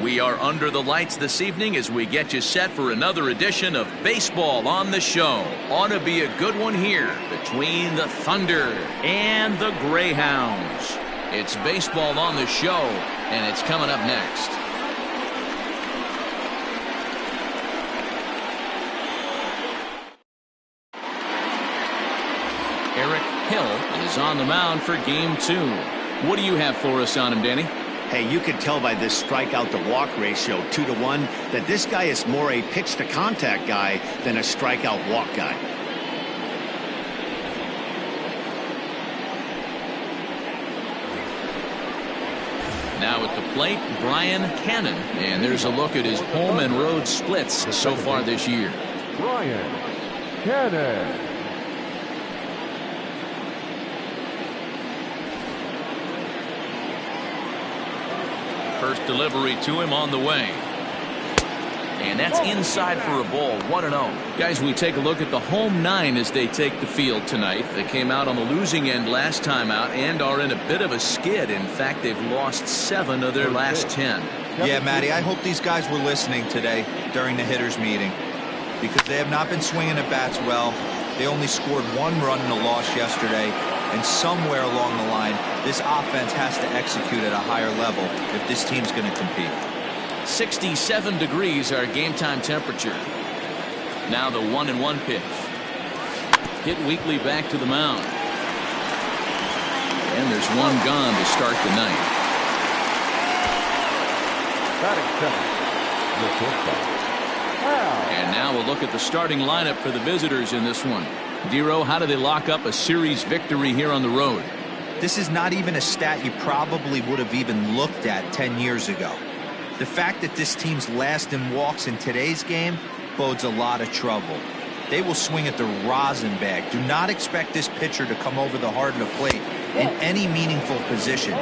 We are under the lights this evening as we get you set for another edition of Baseball on the Show. Ought to be a good one here between the Thunder and the Greyhounds. It's Baseball on the Show, and it's coming up next. Eric Hill is on the mound for game 2. What do you have for us on him, Danny? Hey, you can tell by this strikeout to walk ratio 2-to-1 that this guy is more a pitch to contact guy than a strikeout walk guy. Now at the plate, Brian Cannon, and there's a look at his home and road splits so far this year. Brian Cannon. First delivery to him on the way. And that's inside for a ball. 1-0. Guys, we take a look at the home 9 as they take the field tonight. They came out on the losing end last time out and are in a bit of a skid. In fact, they've lost 7 of their last 10. Yeah, Matty, I hope these guys were listening today during the hitters meeting, because they have not been swinging at bats well. They only scored 1 run in the loss yesterday, and somewhere along the line, this offense has to execute at a higher level if this team's going to compete. 67 degrees our game time temperature. Now the 1-1 pitch. Hit weakly back to the mound. And there's one gone to start the night. And now we'll look at the starting lineup for the visitors in this one. Dero, how do they lock up a series victory here on the road? This is not even a stat you probably would have even looked at 10 years ago. The fact that this team's last in walks in today's game bodes a lot of trouble. They will swing at the rosin bag. Do not expect this pitcher to come over the heart of the plate in any meaningful position,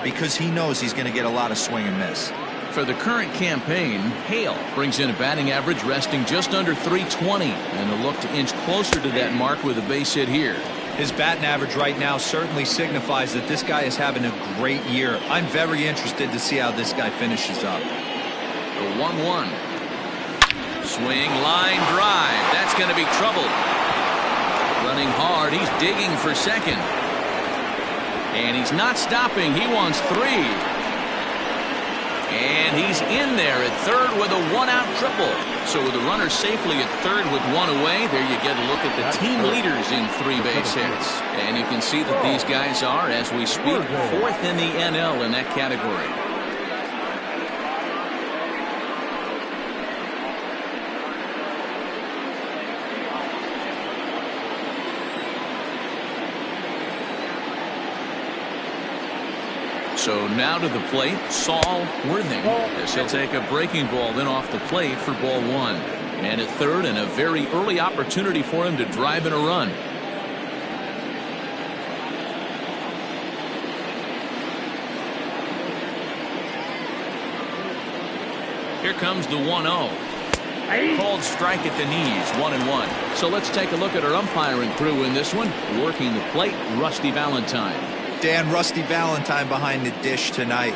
because he knows he's going to get a lot of swing and miss. For the current campaign, Hale brings in a batting average resting just under 320, and a look to inch closer to that mark with a base hit here. His batting average right now certainly signifies that this guy is having a great year. I'm very interested to see how this guy finishes up. The 1-1. Swing, line drive. That's going to be trouble. Running hard. He's digging for second. And he's not stopping. He wants 3. And he's in there at third with a 1-out triple. So with the runner safely at third with 1 away, there you get a look at the team leaders in 3 base hits. And you can see that these guys are, as we speak, 4th in the NL in that category. So now to the plate, Saul Worthing, as he'll take a breaking ball then off the plate for ball 1. And at third, and a very early opportunity for him to drive in a run. Here comes the 1-0. Called strike at the knees, 1-1. So let's take a look at our umpiring crew in this one. Working the plate, Rusty Valentine. Dan, Rusty Valentine behind the dish tonight.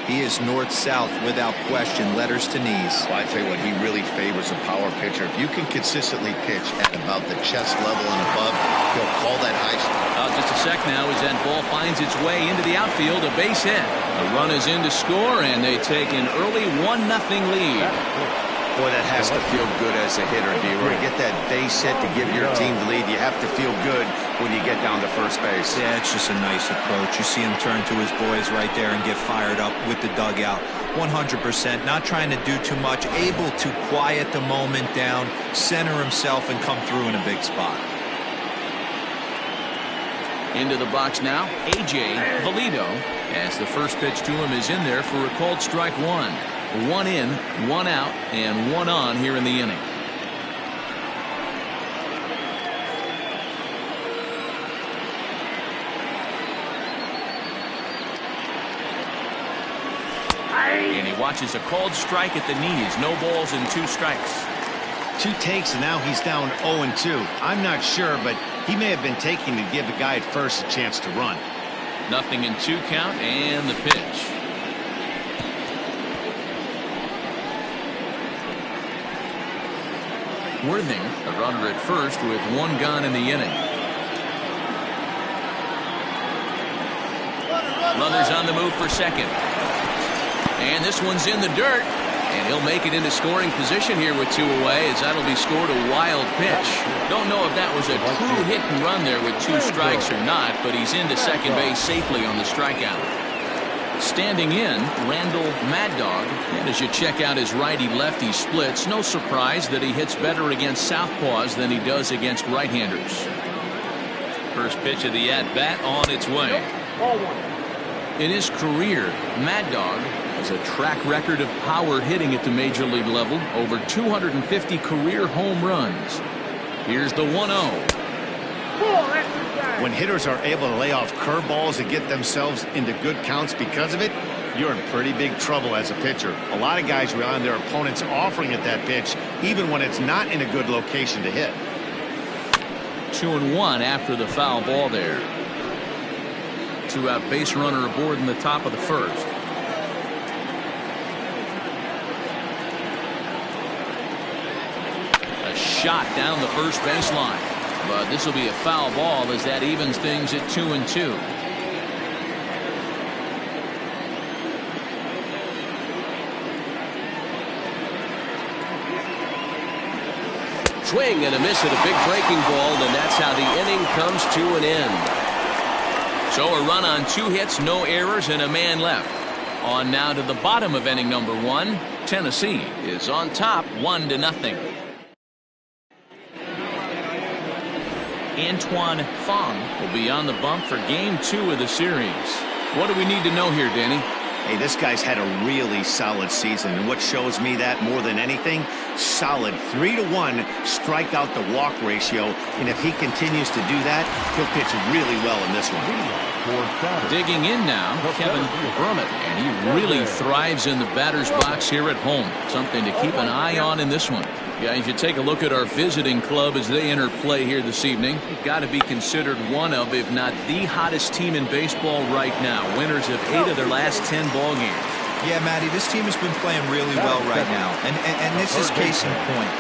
He is north-south without question, letters to knees. Well, I tell you what, he really favors a power pitcher. If you can consistently pitch at about the chest level and above, he'll call that high. Just a sec now as that ball finds its way into the outfield, a base hit. The run is in to score, and they take an early 1-0 lead. Boy, that has to feel good as a hitter, D-Roy. To get that base hit to give your team the lead, you have to feel good when you get down to first base. Yeah, it's just a nice approach. You see him turn to his boys right there and get fired up with the dugout. 100%, not trying to do too much, able to quiet the moment down, center himself, and come through in a big spot. Into the box now, A.J. Velito, as the first pitch to him is in there for a called strike 1. 1 in, 1 out, and 1 on here in the inning. And he watches a called strike at the knees. No balls and 2 strikes. 2 takes, and now he's down 0-2. I'm not sure, but he may have been taking to give the guy at first a chance to run. 0-2 count, and the pitch. Worthing, a runner at first with 1 gone in the inning. Runners on the move for second. And this one's in the dirt. And he'll make it into scoring position here with 2 away, as that'll be scored a wild pitch. Don't know if that was a true hit and run there with 2 strikes or not, but he's into second base safely on the strikeout. Standing in, Randall Mad Dog. And as you check out his righty-lefty splits, no surprise that he hits better against southpaws than he does against right-handers. First pitch of the at-bat on its way. In his career, Mad Dog has a track record of power hitting at the major league level, over 250 career home runs. Here's the 1-0. When hitters are able to lay off curveballs and get themselves into good counts because of it, you're in pretty big trouble as a pitcher. A lot of guys rely on their opponents offering at that pitch, even when it's not in a good location to hit. 2-1 after the foul ball there. 2-out base runner aboard in the top of the first. A shot down the first baseline, but this will be a foul ball as that evens things at 2-2. Swing and a miss at a big breaking ball, and that's how the inning comes to an end. So a run on 2 hits, no errors, and a man left. On now to the bottom of inning number 1. Tennessee is on top 1-0. Antoine Fong will be on the bump for game 2 of the series. What do we need to know here, Danny? Hey, this guy's had a really solid season, and what shows me that more than anything, solid 3-to-1 strikeout to walk ratio, and if he continues to do that, he'll pitch really well in this one. Digging in now, Kevin Brummett, and he really thrives in the batter's box here at home. Something to keep an eye on in this one. Guys, you take a look at our visiting club as they enter play here this evening. You've got to be considered one of, if not the hottest team in baseball right now. Winners of 8 of their last 10 ball games. Yeah, Matty, this team has been playing really well right now, and this is case in point.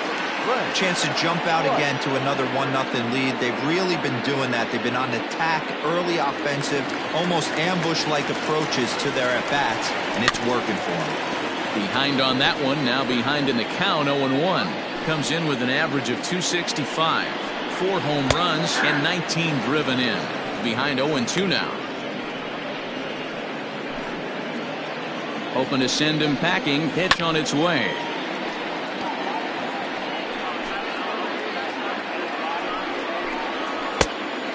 Chance to jump out again to another 1-0 lead. They've really been doing that. They've been on attack, early offensive, almost ambush-like approaches to their at-bats, and it's working for them. Behind on that one, now behind in the count, 0-1. Comes in with an average of 265. 4 home runs and 19 driven in. Behind 0-2 now. Hoping to send him packing. Pitch on its way.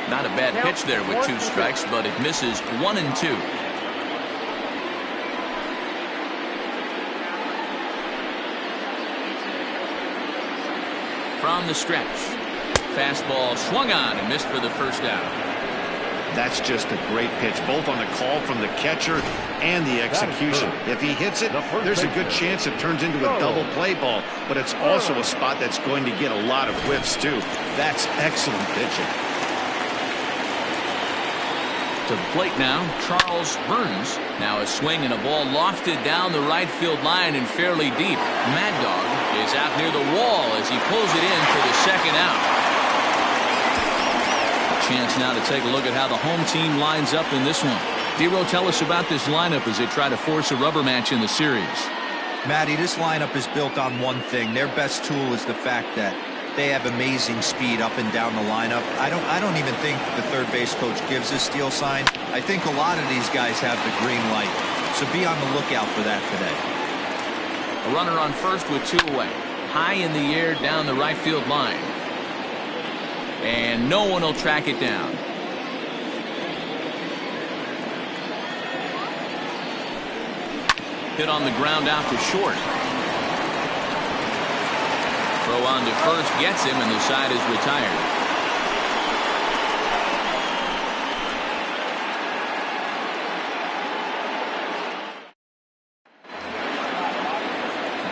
Not a bad pitch there with 2 strikes, but it misses 1-2. From the stretch. Fastball swung on and missed for the first out. That's just a great pitch, both on the call from the catcher and the execution. If he hits it, there's a good chance it turns into a double play ball, but it's also a spot that's going to get a lot of whiffs too. That's excellent pitching. To the plate now, Charles Burns. Now a swing and a ball lofted down the right field line and fairly deep. Mad Dog is out near the wall as he pulls it in for the second out. A chance now to take a look at how the home team lines up in this one. Dero, tell us about this lineup as they try to force a rubber match in the series. Matty, this lineup is built on one thing. Their best tool is the fact that they have amazing speed up and down the lineup. I don't even think the third base coach gives a steal sign. I think a lot of these guys have the green light. So be on the lookout for that today. A runner on first with 2 away. High in the air down the right field line. And no one will track it down. Hit on the ground out to short. Throw on to first gets him, and the side is retired.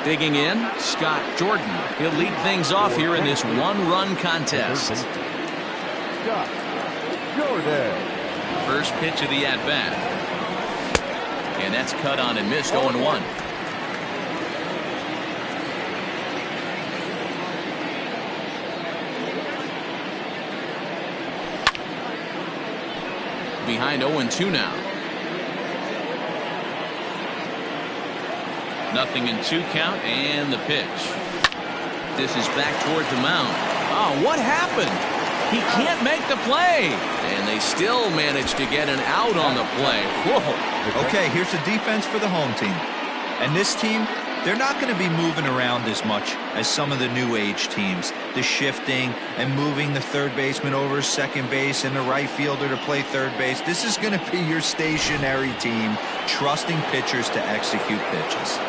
Digging in, Scott Jordan. He'll lead things off here in this 1-run contest. Scott Jordan. First pitch of the at-bat. And that's cut on and missed, 0-1. behind 0-2 now. 0-2 count, and the pitch. This is back toward the mound. Oh, what happened? He can't make the play. And they still manage to get an out on the play. Whoa. Okay, here's the defense for the home team. And this team, they're not going to be moving around as much as some of the new age teams. The shifting and moving the third baseman over second base and the right fielder to play third base. This is going to be your stationary team, trusting pitchers to execute pitches.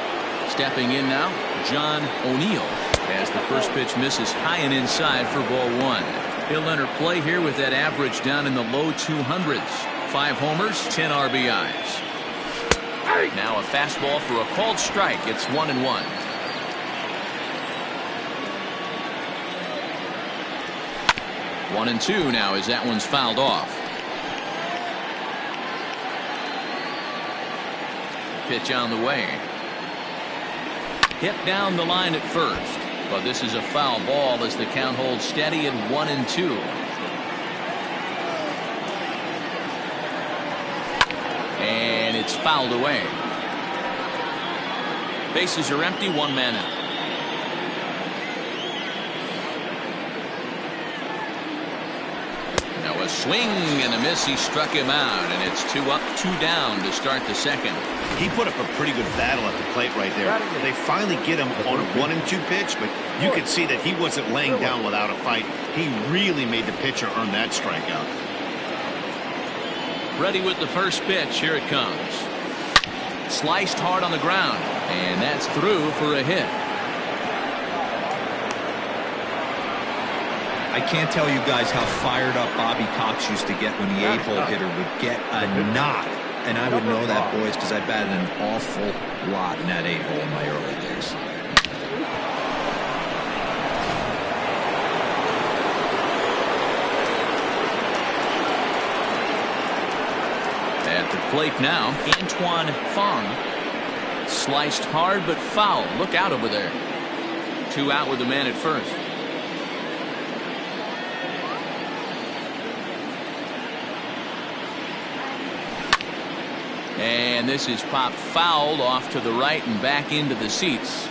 Stepping in now, John O'Neill, as the first pitch misses high and inside for ball 1. He'll enter play here with that average down in the low 200s. 5 homers, 10 RBIs. Now a fastball for a called strike. It's 1-1. One and two now as that one's fouled off. Pitch on the way. Hit down the line at first, but this is a foul ball as the count holds steady at 1-2. And it's fouled away. Bases are empty, 1 man out. Now a swing and a miss. He struck him out, and it's 2 up, 2 down to start the second. He put up a pretty good battle at the plate right there. They finally get him on a 1-2 pitch, but you could see that he wasn't laying down without a fight. He really made the pitcher earn that strikeout. Ready with the first pitch. Here it comes. Sliced hard on the ground, and that's through for a hit. I can't tell you guys how fired up Bobby Cox used to get when the 8-hole hitter would get a knock. And I would know that, boys, because I batted an awful lot in that 8-hole in my early days. At the plate now, Antoine Fong. Sliced hard but foul. Look out over there. 2 out with the man at first. And this is popped foul off to the right and back into the seats.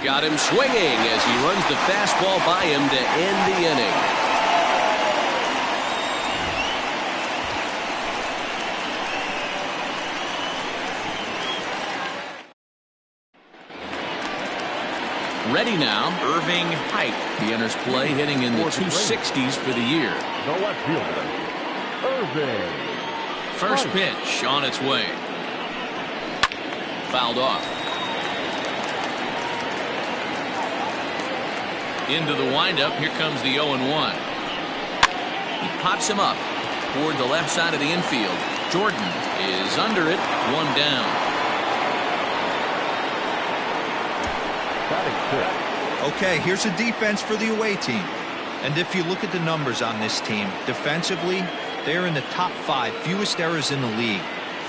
Got him swinging as he runs the fastball by him to end the inning. Ready now, Irving Ike. He enters play hitting in the 260s for the year. The left fielder, Irving. First pitch on its way. Fouled off. Into the windup. Here comes the 0-1. He pops him up toward the left side of the infield. Jordan is under it. 1 down. Okay, here's a defense for the away team. And if you look at the numbers on this team, defensively, they're in the top 5 fewest errors in the league.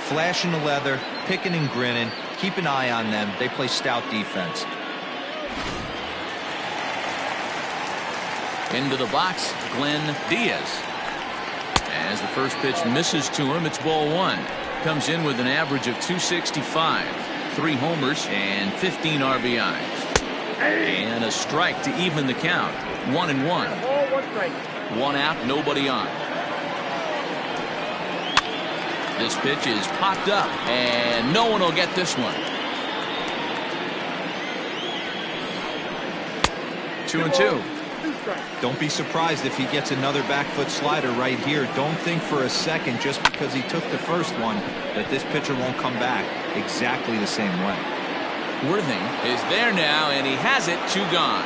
Flashing the leather, picking and grinning. Keep an eye on them. They play stout defense. Into the box, Glenn Diaz. As the first pitch misses to him, it's ball 1. Comes in with an average of 265. 3 homers and 15 RBIs. And a strike to even the count. 1-1. 1 out, nobody on. This pitch is popped up, and no one will get this one. 2-2. Don't be surprised if he gets another back foot slider right here. Don't think for a second, just because he took the first one, that this pitcher won't come back exactly the same way. Worthing is there now, and he has it. 2 gone.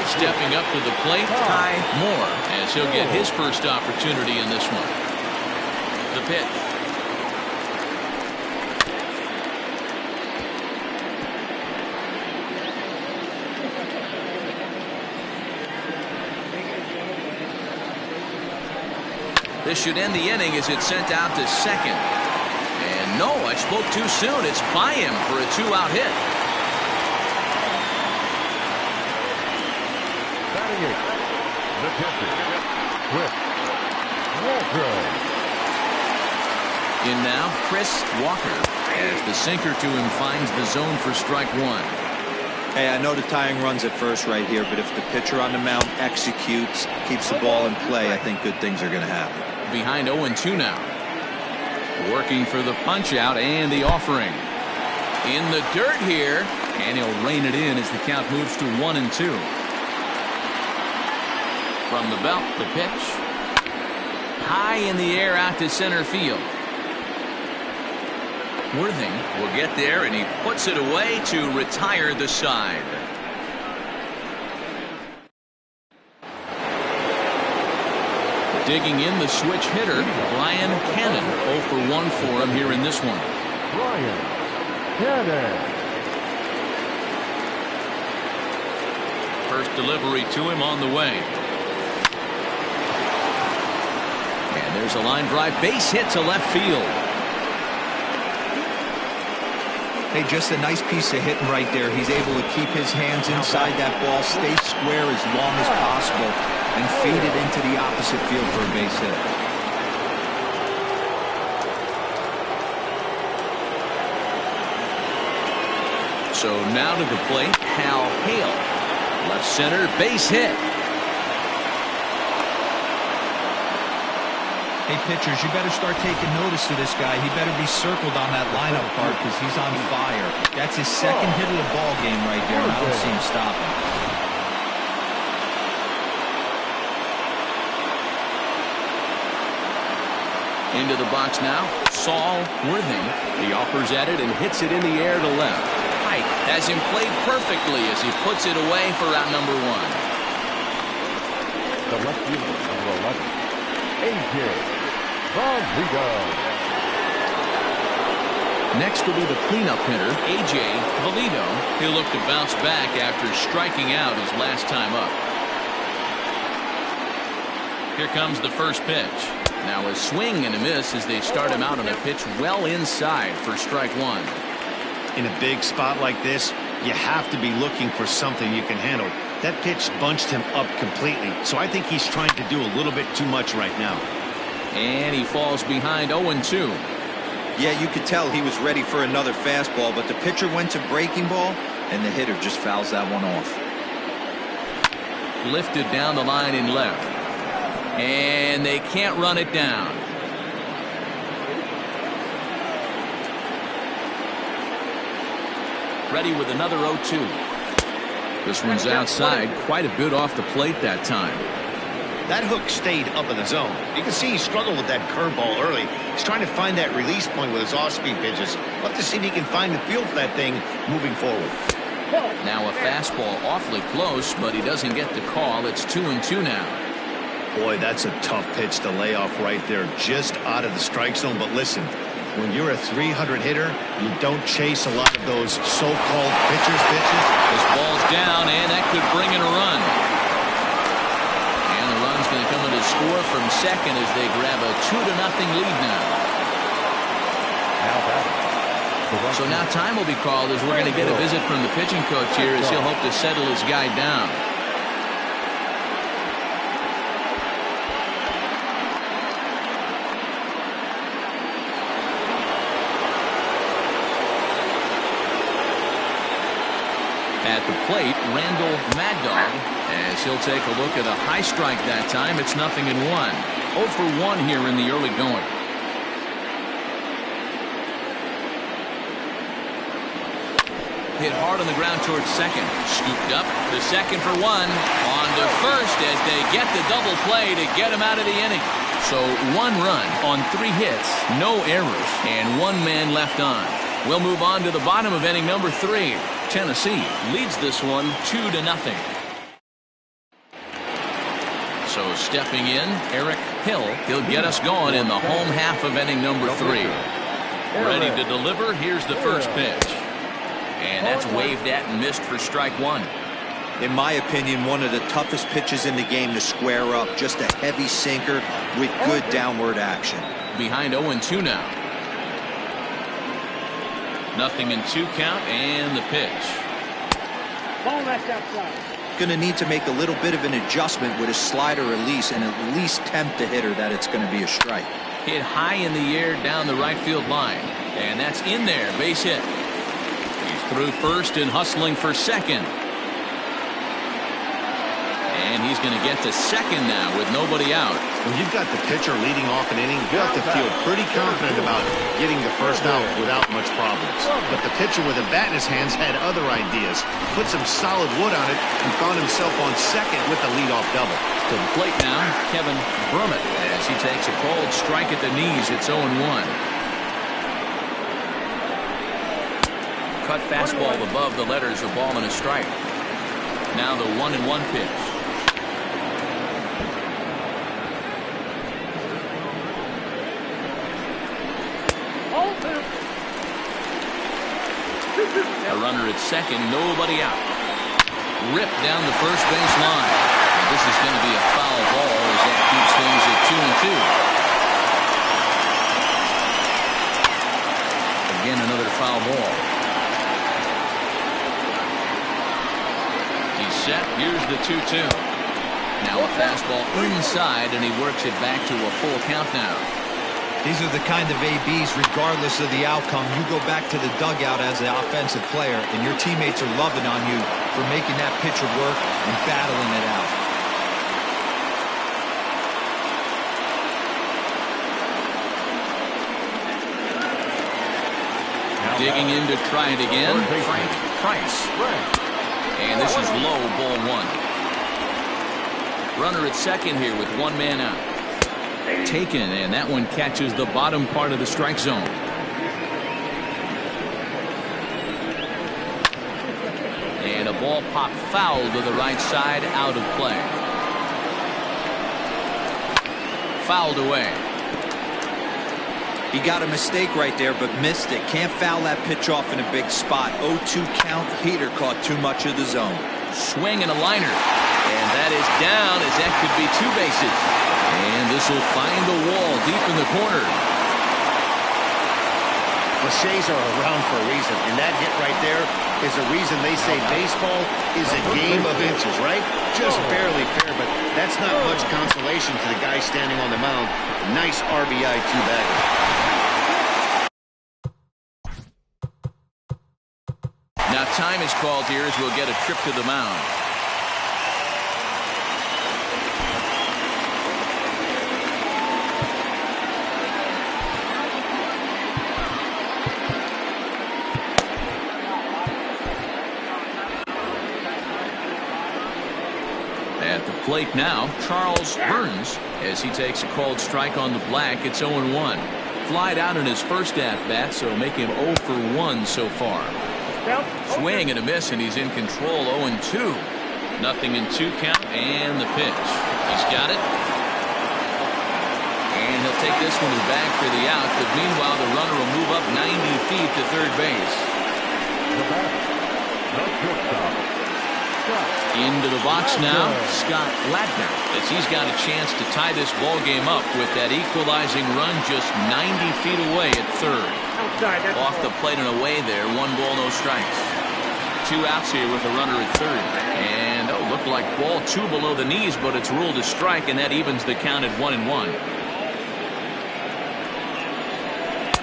Stepping up to the plate, Ty Moore, as he'll get his first opportunity in this one. The pitch. This should end the inning as it's sent out to second. And No, I spoke too soon. It's by him for a 2-out hit. Batting it, the catcher, Chris Walker. In now, Chris Walker, as the sinker to him finds the zone for strike one. Hey, I know the tying runs at first right here, but if the pitcher on the mound executes, keeps the ball in play, I think good things are going to happen. Behind 0-2 now. Working for the punch out and the offering. In the dirt here, and he'll rein it in as the count moves to 1-2. From the belt, the pitch. High in the air out to center field. Worthing will get there, and he puts it away to retire the side. Digging in the switch hitter, Brian Cannon. 0 for 1 for him here in this one. Brian Cannon. First delivery to him on the way. And there's a line drive base hit to left field. Hey, just a nice piece of hitting right there. He's able to keep his hands inside that ball, stay square as long as possible, and feed it into the opposite field for a base hit. So now to the plate, Hal Hale. Left center, base hit. Hey, pitchers, you better start taking notice of this guy. He better be circled on that lineup part because he's on fire. That's his second hit of the ball game right there, and I don't see him stopping. Into the box now, Saul Worthing. He offers at it and hits it in the air to left. Ike has him played perfectly as he puts it away for out number one. The left fielder, number 11, A.J. Velito. Next will be the cleanup hitter, A.J. Velito. He'll look to bounce back after striking out his last time up. Here comes the first pitch. Now a swing and a miss as they start him out on a pitch well inside for strike one. In a big spot like this, you have to be looking for something you can handle. That pitch bunched him up completely, so I think he's trying to do a little bit too much right now. And he falls behind 0-2. Yeah, you could tell he was ready for another fastball, but the pitcher went to breaking ball, and the hitter just fouls that one off. Lifted down the line in left. And they can't run it down. Ready with another 0-2. This one's outside, quite a bit off the plate that time. That hook stayed up in the zone. You can see he struggled with that curveball early. He's trying to find that release point with his off-speed pitches. Love to see if he can find the feel for that thing moving forward. Now a fastball awfully close, but he doesn't get the call. It's 2-2 now. Boy, that's a tough pitch to lay off right there, just out of the strike zone. But listen, when you're a 300 hitter, you don't chase a lot of those so-called pitches. This ball's down, and that could bring in a run. And the run's going to come in to score from second as they grab a 2-0 lead now. So now time will be called as we're going to get a visit from the pitching coach here as he'll hope to settle his guy down. At the plate, Randall Mad Dog, as he'll take a look at a high strike that time. It's 0-1. 0 for 1 here in the early going. Hit hard on the ground towards second. Scooped up to second for 1. On to first as they get the double play to get him out of the inning. So 1 run on 3 hits, no errors, and 1 man left on. We'll move on to the bottom of inning number 3. Tennessee leads this one 2-0. So stepping in, Eric Hill. He'll get us going in the home half of inning number 3. Ready to deliver. Here's the first pitch. And that's waved at and missed for strike 1. In my opinion, one of the toughest pitches in the game to square up. Just a heavy sinker with good downward action. Behind 0-2 now. 0-2 count and the pitch. Going to need to make a little bit of an adjustment with his slider release and at least tempt the hitter that it's going to be a strike. Hit high in the air down the right field line. And that's in there. Base hit. He's through first and hustling for second. And he's going to get to second now with nobody out. When you've got the pitcher leading off an inning, you have to feel pretty confident about getting the first out without much problems. But the pitcher with a bat in his hands had other ideas. Put some solid wood on it and found himself on second with a leadoff double. To the plate now, Kevin Brummett, as he takes a cold strike at the knees. It's 0-1. Cut fastball above the letters, a ball and a strike. Now the 1-1 pitch. A runner at second, nobody out. Ripped down the first base line. And this is going to be a foul ball as that keeps things at 2-2. Again, another foul ball. He's set. Here's the 2-2. Now a fastball inside, and he works it back to a full count now. These are the kind of ABs, regardless of the outcome, you go back to the dugout as an offensive player, and your teammates are loving on you for making that pitcher work and battling it out. Digging in to try it again, Frank Price. And this is low, ball 1. Runner at second here with one man out. Taken, and that one catches the bottom part of the strike zone. And a ball pop foul to the right side, out of play. Fouled away. He got a mistake right there, but missed it. Can't foul that pitch off in a big spot. 0-2 count. Heater caught too much of the zone. Swing and a liner. And that is down, as that could be 2 bases. And this will find the wall deep in the corner. Cliches are around for a reason, and that hit right there is the reason they say baseball is a game of inches, right? Just barely fair, but that's not much consolation to the guy standing on the mound. Nice RBI two-bagger. Now time is called here as we'll get a trip to the mound. At the plate now, Charles Burns, as he takes a called strike on the black. It's 0-1. Flied out in his first at-bat, so make him 0 for 1 so far. Swing and a miss, and he's in control. 0-2. 0-2 count, and the pitch. He's got it. And he'll take this one to the bag for the out, but meanwhile the runner will move up 90 feet to third base. Into the box now, Scott Blatner, as he's got a chance to tie this ball game up with that equalizing run just 90 feet away at third. Off the plate and away there, 1 ball, no strikes. 2 outs here with a runner at third. And looked like ball 2 below the knees, but it's ruled a strike, and that evens the count at 1-1.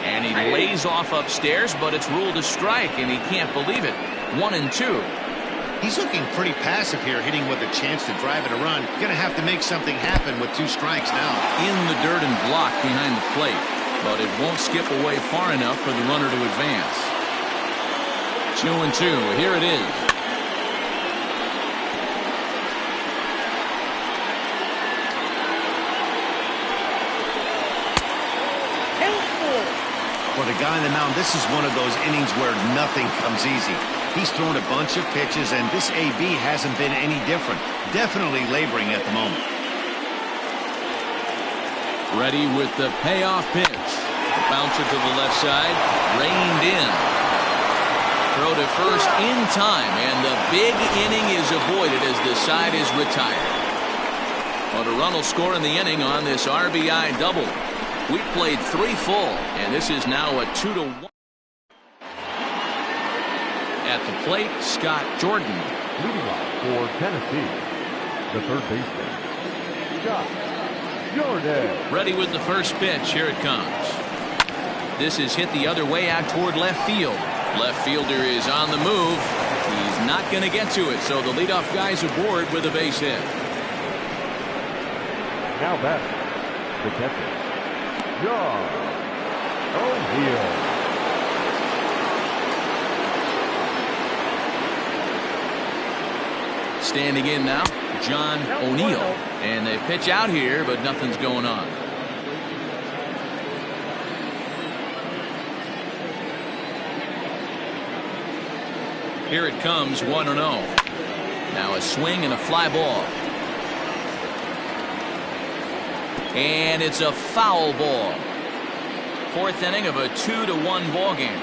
And he lays off upstairs, but it's ruled a strike, and he can't believe it. 1-2. He's looking pretty passive here, hitting with a chance to drive it a run. Going to have to make something happen with 2 strikes now. In the dirt and blocked behind the plate, but it won't skip away far enough for the runner to advance. 2-2. Here it is. For the guy on the mound, this is one of those innings where nothing comes easy. He's thrown a bunch of pitches, and this AB hasn't been any different. Definitely laboring at the moment. Ready with the payoff pitch. The bouncer to the left side, reined in. Throw to first in time, and the big inning is avoided as the side is retired. Well, the run will score in the inning on this RBI double. We played 3 full, and this is now a 2-1. At the plate, Scott Jordan. Leading off for Tennessee, the third baseman, Scott Jordan. Ready with the first pitch. Here it comes. This is hit the other way out toward left field. Left fielder is on the move. He's not going to get to it, so the leadoff guy's aboard with a base hit. Now batting, the catcher, John O'Neill. Standing in now, John O'Neill. And they pitch out here, but nothing's going on. Here it comes, 1-0. Now a swing and a fly ball. And it's a foul ball. Fourth inning of a 2-1 ball game.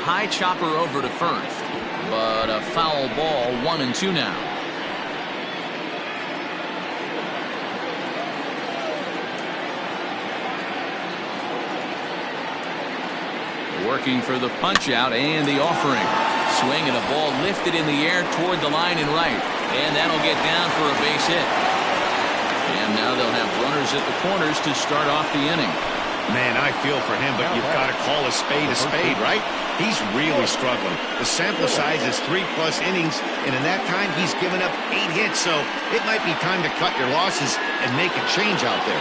High chopper over to first, but a foul ball. 1-2 now. Working for the punch out and the offering. Swing and a ball lifted in the air toward the line and right. And that'll get down for a base hit. And now they'll have runners at the corners to start off the inning. Man, I feel for him, but you've got to call a spade, right? He's really struggling. The sample size is 3+ innings, and in that time he's given up 8 hits, so it might be time to cut your losses and make a change out there.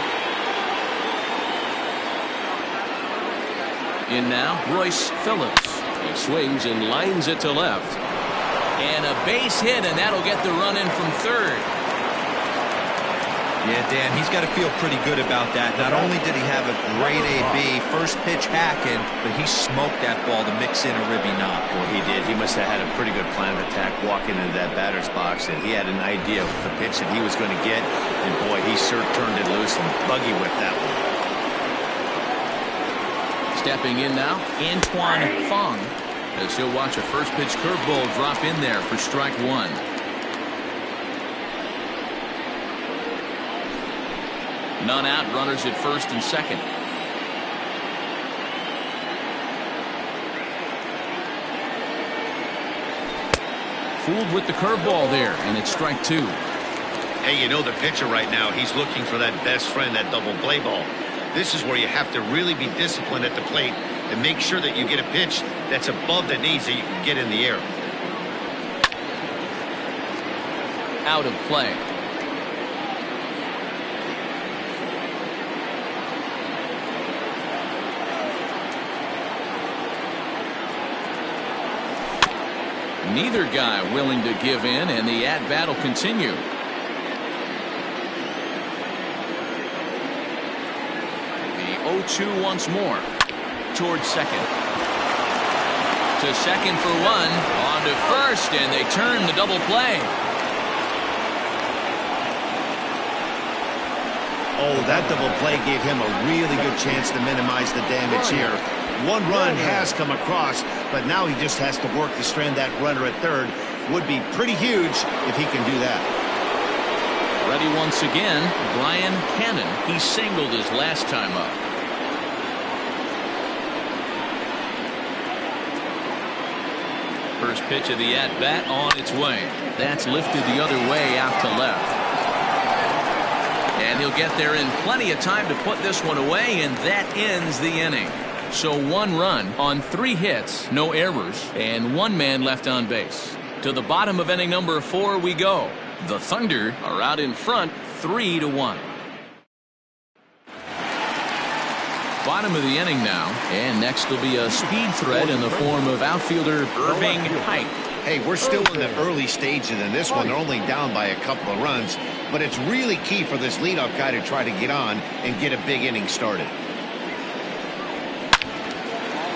In now, Royce Phillips. He swings and lines it to left. And a base hit, and that'll get the run in from third. Yeah, Dan, he's got to feel pretty good about that. Not only did he have a great AB, first pitch hacking, but he smoked that ball to mix in a ribby knock. Well, he did. He must have had a pretty good plan of attack walking into that batter's box, and he had an idea of the pitch that he was going to get. And boy, he sure turned it loose and buggy whipped that one. Stepping in now, Antoine Fong, as he'll watch a first pitch curveball drop in there for strike one. None out, runners at first and second. Fooled with the curveball there, and it's strike two. Hey, you know the pitcher right now, he's looking for that best friend, that double play ball. This is where you have to really be disciplined at the plate and make sure that you get a pitch that's above the knees that you can get in the air. Out of play. Neither guy willing to give in, and the at-bat will continue. The 0-2 once more. Towards second. To second for one. On to first, and they turn the double play. Oh, that double play gave him a really good chance to minimize the damage here. One run has come across, but now he just has to work to strand that runner at third. Would be pretty huge if he can do that. Ready once again, Brian Cannon. He singled his last time up. First pitch of the at-bat on its way. That's lifted the other way out to left. And he'll get there in plenty of time to put this one away, and that ends the inning. So 1 run on 3 hits, no errors, and 1 man left on base. To the bottom of inning number 4 we go. The Thunder are out in front 3-1. Bottom of the inning now, and next will be a speed threat in the form of outfielder Irving Pike. Hey, we're still in the early stages in this one. They're only down by a couple of runs, but it's really key for this leadoff guy to try to get on and get a big inning started.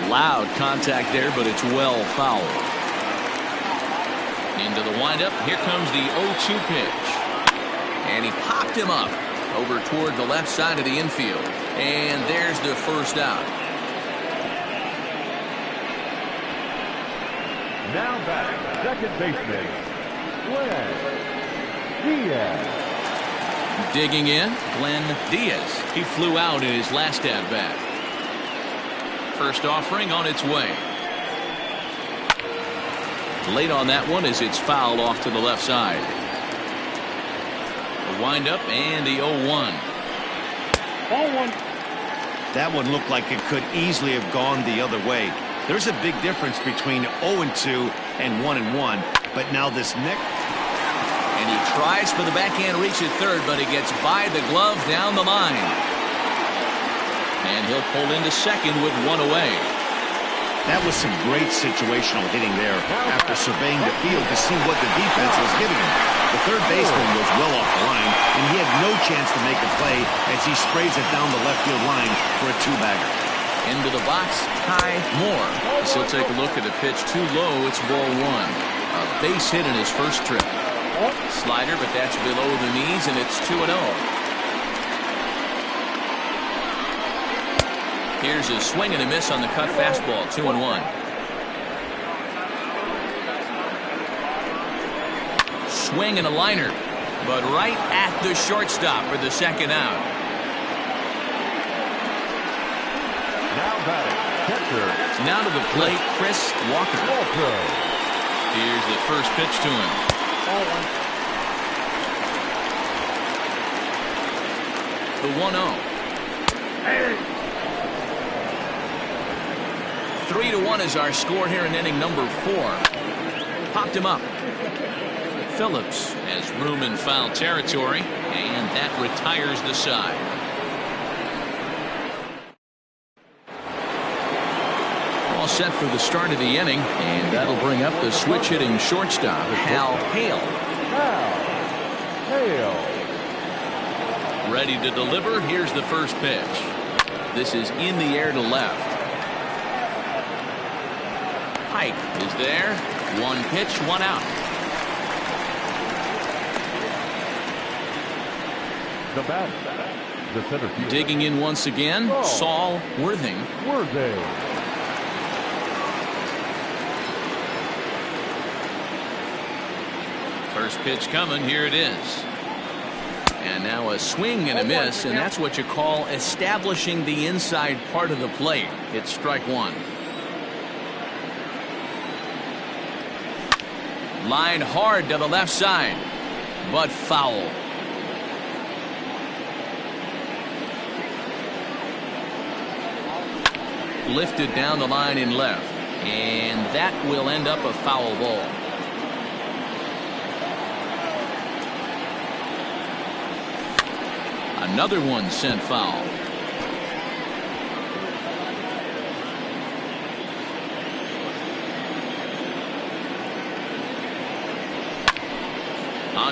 Loud contact there, but it's well fouled. Into the windup. Here comes the 0-2 pitch. And he popped him up over toward the left side of the infield. And there's the first out. Now back, second baseman, Glenn Diaz. Digging in, Glenn Diaz. He flew out in his last at-bat. First offering on its way. Late on that one as it's fouled off to the left side. The windup and the 0-1. That one looked like it could easily have gone the other way. There's a big difference between 0-2 and 1-1. But now this next. And he tries for the backhand reach at third, but he gets by the glove down the line. And he'll pull into second with one away. That was some great situational hitting there after surveying the field to see what the defense was giving him. The third baseman was well off the line, and he had no chance to make a play as he sprays it down the left field line for a two-bagger. Into the box, Ty Moore. So take a look at the pitch too low. It's ball one. A base hit in his first trip. Slider, but that's below the knees, and it's 2-0. Here's a swing and a miss on the cut fastball, 2-1. Swing and a liner, but right at the shortstop for the second out. Now batting, catcher. Now to the plate, Chris Walker. Here's the first pitch to him. 1-0. 3-1 is our score here in inning number 4. Popped him up. Phillips has room in foul territory, and that retires the side. All set for the start of the inning, and that'll bring up the switch hitting shortstop, Hal Hale. Ready to deliver. Here's the first pitch. This is in the air to left. Ike is there. One pitch, one out. The bat, the center field. Digging in once again, Saul Worthing. First pitch coming. Here it is. And now a swing and a miss, and that's what you call establishing the inside part of the plate. It's strike one. Line hard to the left side, but foul. Lifted down the line in left, and that will end up a foul ball. Another one sent foul.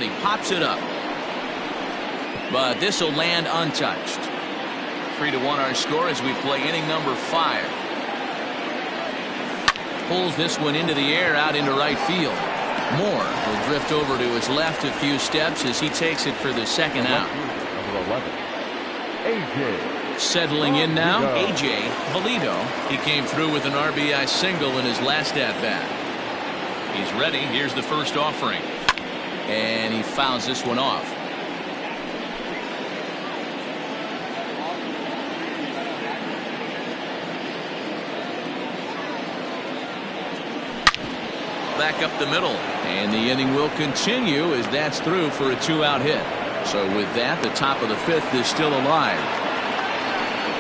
And he pops it up, but this will land untouched. 3-1 our score as we play inning number 5. Pulls this one into the air out into right field. Moore will drift over to his left a few steps as he takes it for the second out. Number 11, AJ. Settling in now, AJ Velito. He came through with an RBI single in his last at-bat. He's ready. Here's the first offering. And he fouls this one off. Back up the middle. And the inning will continue as that's through for a 2-out hit. So with that, the top of the 5th is still alive.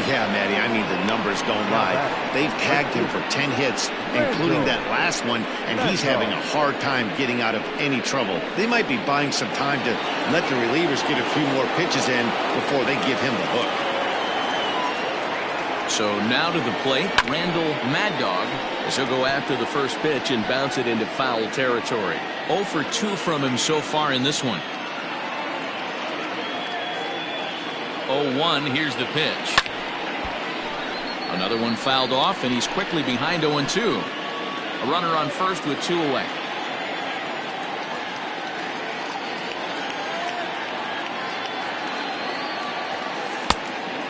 Yeah, Matty, I mean, the numbers don't lie. They've tagged him for 10 hits, including that last one, and he's having a hard time getting out of any trouble. They might be buying some time to let the relievers get a few more pitches in before they give him the hook. So now to the plate, Randall Mad Dog, as he'll go after the first pitch and bounce it into foul territory. 0 for 2 from him so far in this one. 0-1, here's the pitch. Another one fouled off, and he's quickly behind 0-2. A runner on first with 2 away.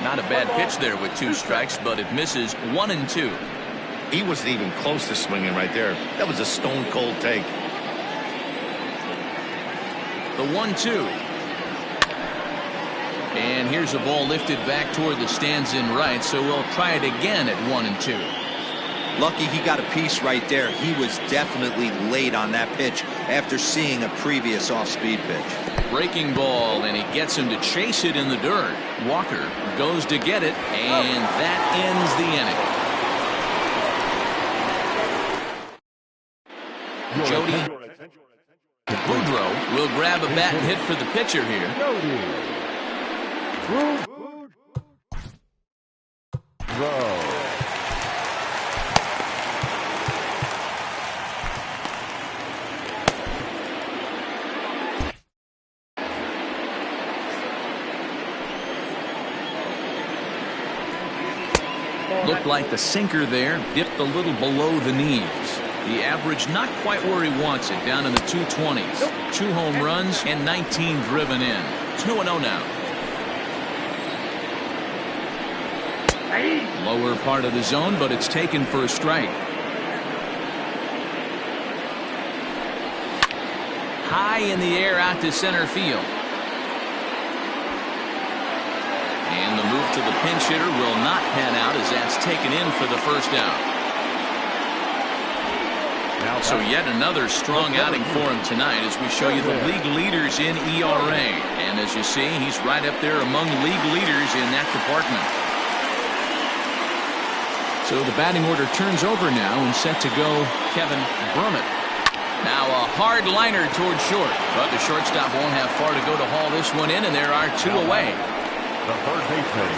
Not a bad pitch there with 2 strikes, but it misses 1-2. He wasn't even close to swinging right there. That was a stone-cold take. The 1-2. And here's a ball lifted back toward the stands in right, so we'll try it again at 1-2. Lucky he got a piece right there. He was definitely late on that pitch after seeing a previous off-speed pitch. Breaking ball, and he gets him to chase it in the dirt. Walker goes to get it, and that ends the inning. Jody Boudreau will grab a bat and hit for the pitcher here. Looked like the sinker there dipped a little below the knees. The average not quite where he wants it, down in the 220s. 2 home runs and 19 driven in. 2-0 now. Lower part of the zone, but it's taken for a strike. High in the air out to center field. And the move to the pinch hitter will not pan out as that's taken in for the first out. So yet another strong outing for him tonight as we show you the league leaders in ERA. And as you see, he's right up there among league leaders in that department. So the batting order turns over now, and set to go Kevin Brummett. Now a hard liner towards short, but the shortstop won't have far to go to haul this one in, and there are 2 away. The third baseman.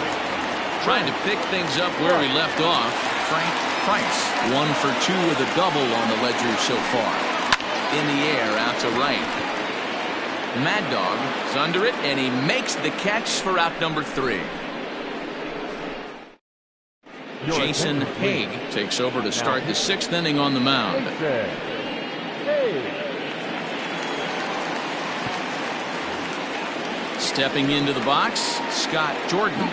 Trying to pick things up where we left off, Frank Price. 1 for 2 with a double on the ledger so far. In the air out to right. Mad Dog is under it, and he makes the catch for out number 3. Jason Haig takes over to start the 6th inning on the mound. Stepping into the box, Scott Jordan.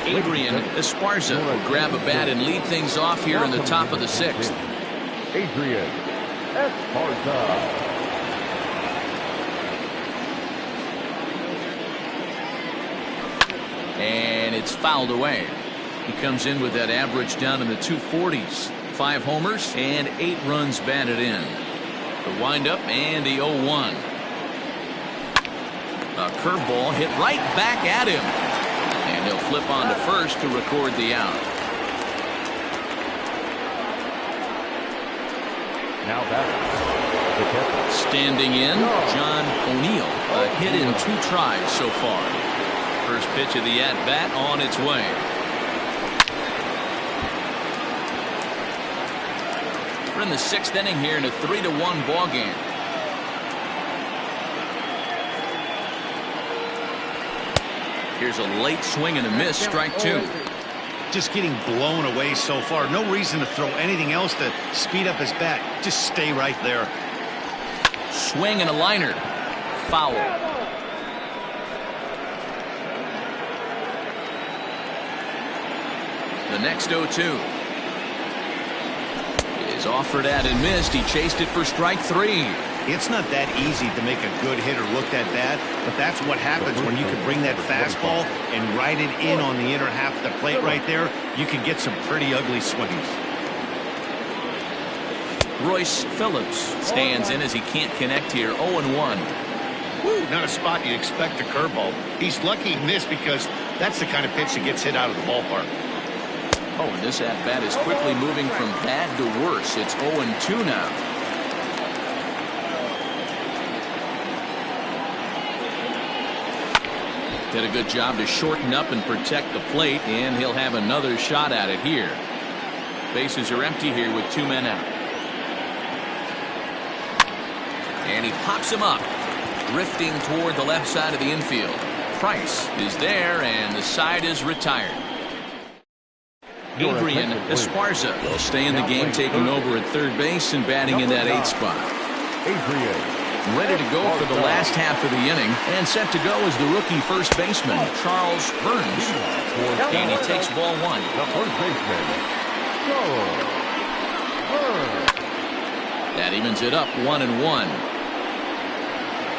Adrian Esparza will grab a bat and lead things off here in the top of the 6th. Adrian Esparza. And it's fouled away. He comes in with that average down in the 240s. 5 homers and 8 runs batted in. The windup and the 0-1. A curveball hit right back at him. And he'll flip on to first to record the out. Now back. Standing in, John O'Neill. A hit in 2 tries so far. First pitch of the at-bat on its way. We're in the 6th inning here in a 3-1 ball game. Here's a late swing and a miss, strike 2. Just getting blown away so far. No reason to throw anything else to speed up his bat. Just stay right there. Swing and a liner. Foul. The next 0-2 is offered at and missed. He chased it for strike 3. It's not that easy to make a good hitter look that bad, but that's what happens when you can bring that fastball and ride it in on the inner half of the plate right there. You can get some pretty ugly swings. Royce Phillips stands in as he can't connect here. 0-1. Woo, not a spot you'd expect a curveball. He's lucky he missed because that's the kind of pitch that gets hit out of the ballpark. Oh, and this at-bat is quickly moving from bad to worse. It's 0-2 now. Did a good job to shorten up and protect the plate, and he'll have another shot at it here. Bases are empty here with 2 men out. And he pops him up, drifting toward the left side of the infield. Price is there, and the side is retired. Adrian Esparza will stay in the game, taking over at third base and batting in that 8th spot. Adrian. Ready to go for the last half of the inning, and set to go is the rookie first baseman, Charles Burns. And he takes ball one. The first baseman, Charles Burns. That evens it up 1-1.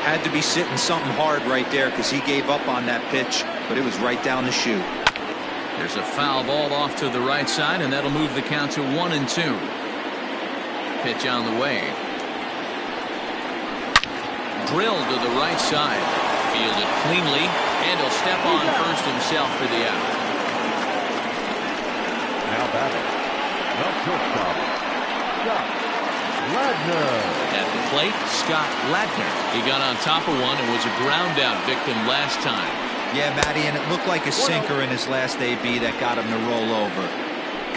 Had to be sitting something hard right there because he gave up on that pitch, but it was right down the chute. There's a foul ball off to the right side, and that'll move the count to 1-2. Pitch on the way. Drilled to the right side. Fielded cleanly, and he'll step on first himself for the out. Now batting, the shortstop, Scott Blatner. At the plate, Scott Blatner. He got on top of one and was a ground out victim last time. Yeah, Matty, and it looked like a sinker in his last AB that got him to roll over.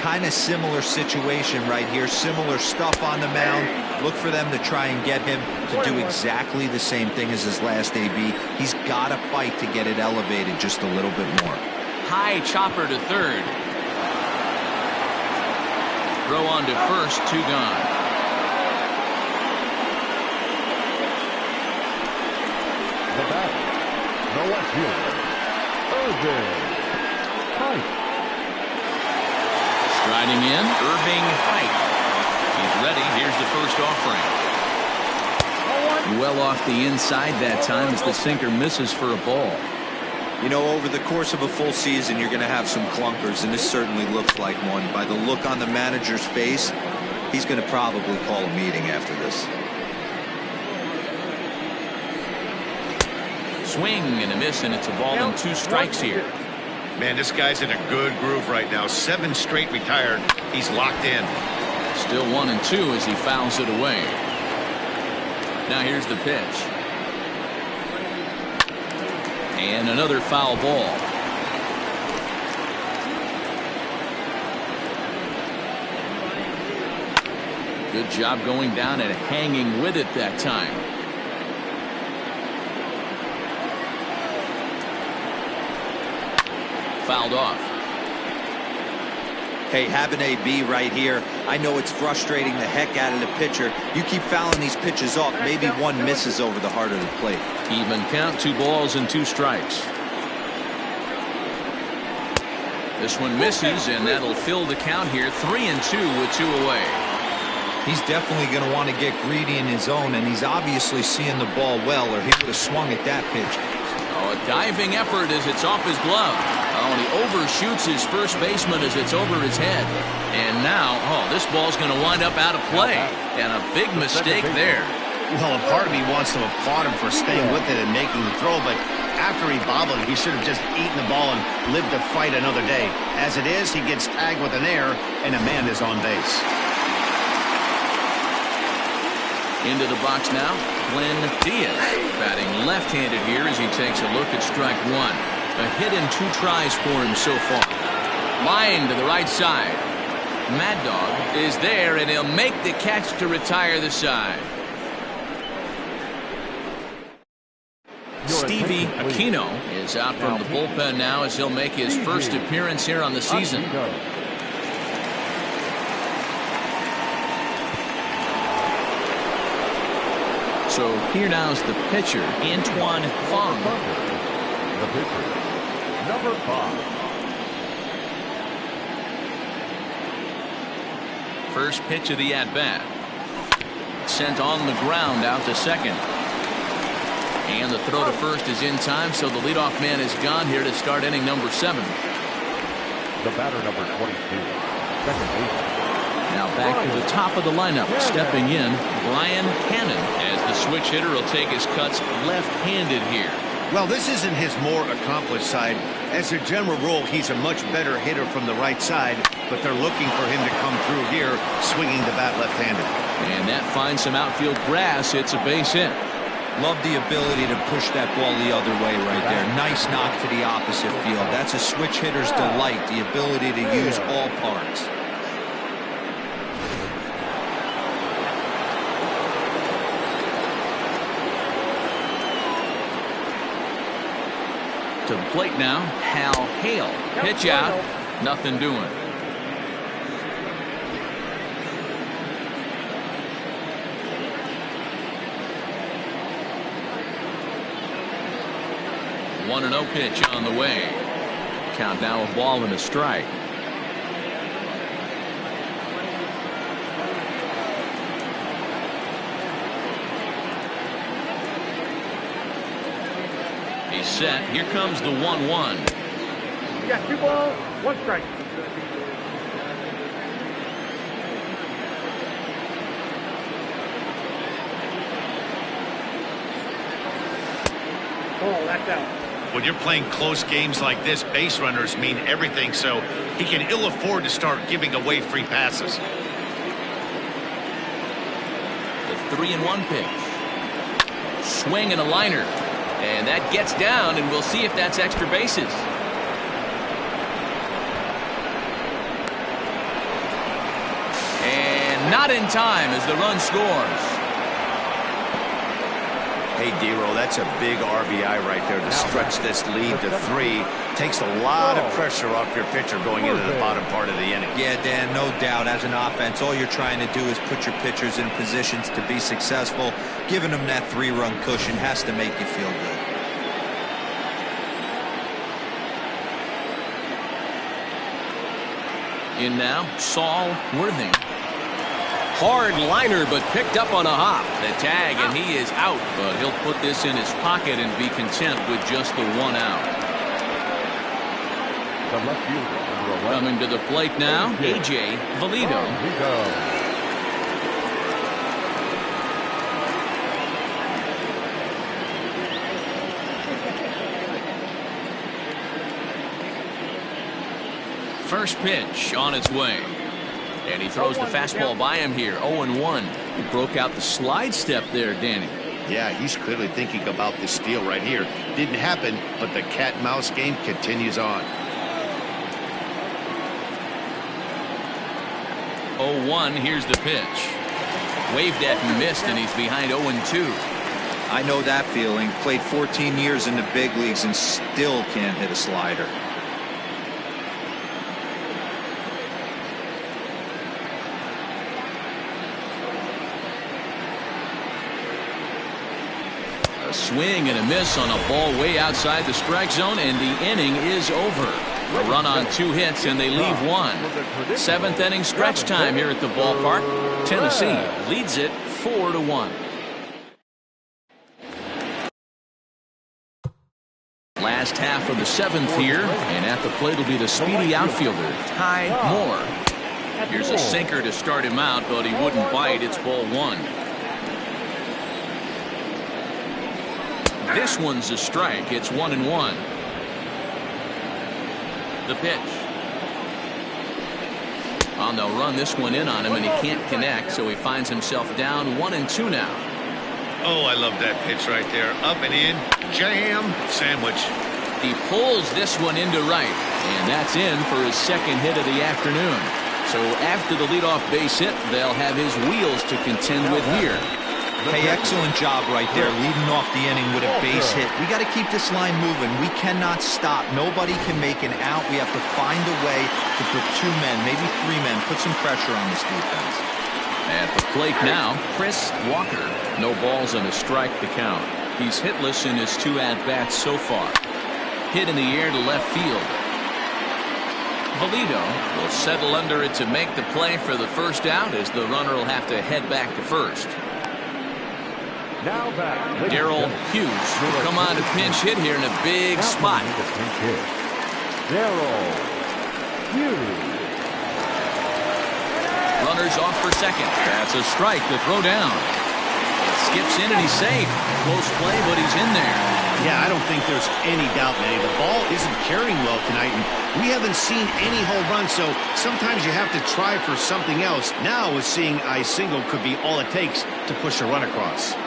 Kind of similar situation right here. Similar stuff on the mound. Look for them to try and get him to do exactly the same thing as his last AB. He's got to fight to get it elevated just a little bit more. High chopper to third. Throw on to first, 2 gone. The batter, the left fielder, Irving Pike. Striding in, Irving Pike. He's ready. Here's the first offering. Well off the inside that time as the sinker misses for a ball. You know, over the course of a full season, you're going to have some clunkers, and this certainly looks like one. By the look on the manager's face, he's going to probably call a meeting after this. Swing and a miss, and it's a ball and 2 strikes here. Man, this guy's in a good groove right now. 7 straight retired. He's locked in. Still 1-2 as he fouls it away. Now here's the pitch. And another foul ball. Good job going down and hanging with it that time. Fouled off. Hey, have an AB right here. I know it's frustrating the heck out of the pitcher. You keep fouling these pitches off, maybe one misses over the heart of the plate. Even count, 2 balls and 2 strikes. This one misses, and that'll fill the count here. 3-2 with 2 away. He's definitely going to want to get greedy in his zone, and he's obviously seeing the ball well, or he would have swung at that pitch. Oh, a diving effort as it's off his glove. Oh, and he overshoots his first baseman as it's over his head. And now, this ball's going to wind up out of play. And a big mistake there. Well, a part of me wants to applaud him for staying with it and making the throw, but after he bobbled, he should have just eaten the ball and lived to fight another day. As it is, he gets tagged with an error, and a man is on base. Into the box now, Glenn Diaz, batting left-handed here as he takes a look at strike 1. A hit in 2 tries for him so far. Line to the right side. Mad Dog is there, and he'll make the catch to retire the side. Stevie Aquino is out from the bullpen now as he'll make his first appearance here on the season. So here now is the pitcher, Antoine Fong. The pitcher, number 5. First pitch of the at-bat. Sent on the ground out to second. And the throw to first is in time, so the leadoff man is gone here to start inning number 7. The batter, number 22, second baseman. Now back to the top of the lineup, stepping in, Brian Cannon, as the switch hitter will take his cuts left-handed here. Well, this isn't his more accomplished side. As a general rule, he's a much better hitter from the right side, but they're looking for him to come through here, swinging the bat left-handed. And that finds some outfield grass. It's a base hit. Love the ability to push that ball the other way right there. Nice knock to the opposite field. That's a switch hitter's delight, the ability to use all parts. To the plate now, Hal Hale. Pitch out, nothing doing. 1-0 pitch on the way. Count now a ball and a strike. He's set. Here comes the 1-1. You got 2 balls, 1 strike. Oh, that's out. When you're playing close games like this, base runners mean everything, so he can ill afford to start giving away free passes. The 3-1 pitch. Swing and a liner. And that gets down, and we'll see if that's extra bases. And not in time as the run scores. Hey, D-Roll, that's a big RBI right there to stretch this lead to 3. Takes a lot of pressure off your pitcher going into the bottom part of the inning. Yeah, Dan, no doubt. As an offense, all you're trying to do is put your pitchers in positions to be successful. Giving them that 3-run cushion has to make you feel good. In now, Saul Worthing. Hard liner, but picked up on a hop. The tag, and he is out, but he'll put this in his pocket and be content with just the 1 out. The left fielder, Coming to the plate now, A.J. Velito. First pitch on its way. And he throws the fastball by him here. 0-1. He broke out the slide step there, Danny. Yeah, he's clearly thinking about this steal right here. Didn't happen, but the cat-and-mouse game continues on. 0-1. Here's the pitch. Waved at and missed, and he's behind 0-2. I know that feeling. Played 14 years in the big leagues and still can't hit a slider. A swing and a miss on a ball way outside the strike zone, and the inning is over. A run on 2 hits, and they leave 1. 7th inning stretch time here at the ballpark. Tennessee leads it 4-1. Last half of the 7th here, and at the plate will be the speedy outfielder, Ty Moore. Here's a sinker to start him out, but he wouldn't bite. It's ball 1. This one's a strike. It's 1-1. The pitch. Oh, they'll run this one in on him, and he can't connect, so he finds himself down 1-2 now. Oh, I love that pitch right there. Up and in. Jam. Sandwich. He pulls this one into right, and that's in for his 2nd hit of the afternoon. So after the leadoff base hit, they'll have his wheels to contend with here. Hey, excellent job right there, leading off the inning with a base hit. We got to keep this line moving. We cannot stop. Nobody can make an out. We have to find a way to put 2 men, maybe 3 men, put some pressure on this defense. At the plate now, Chris Walker. No balls and a strike to count. He's hitless in his 2 at-bats so far. Hit in the air to left field. Velito will settle under it to make the play for the first out, as the runner will have to head back to first. Darrell Hughes will come on to pinch hit here in a big spot. Darrell Hughes. Runners off for second. That's a strike to throw down. It skips in and he's safe. Close play, but he's in there. Yeah, I don't think there's any doubt, Manny. The ball isn't carrying well tonight, and we haven't seen any home runs, so sometimes you have to try for something else. Now, with seeing I single could be all it takes to push a run across.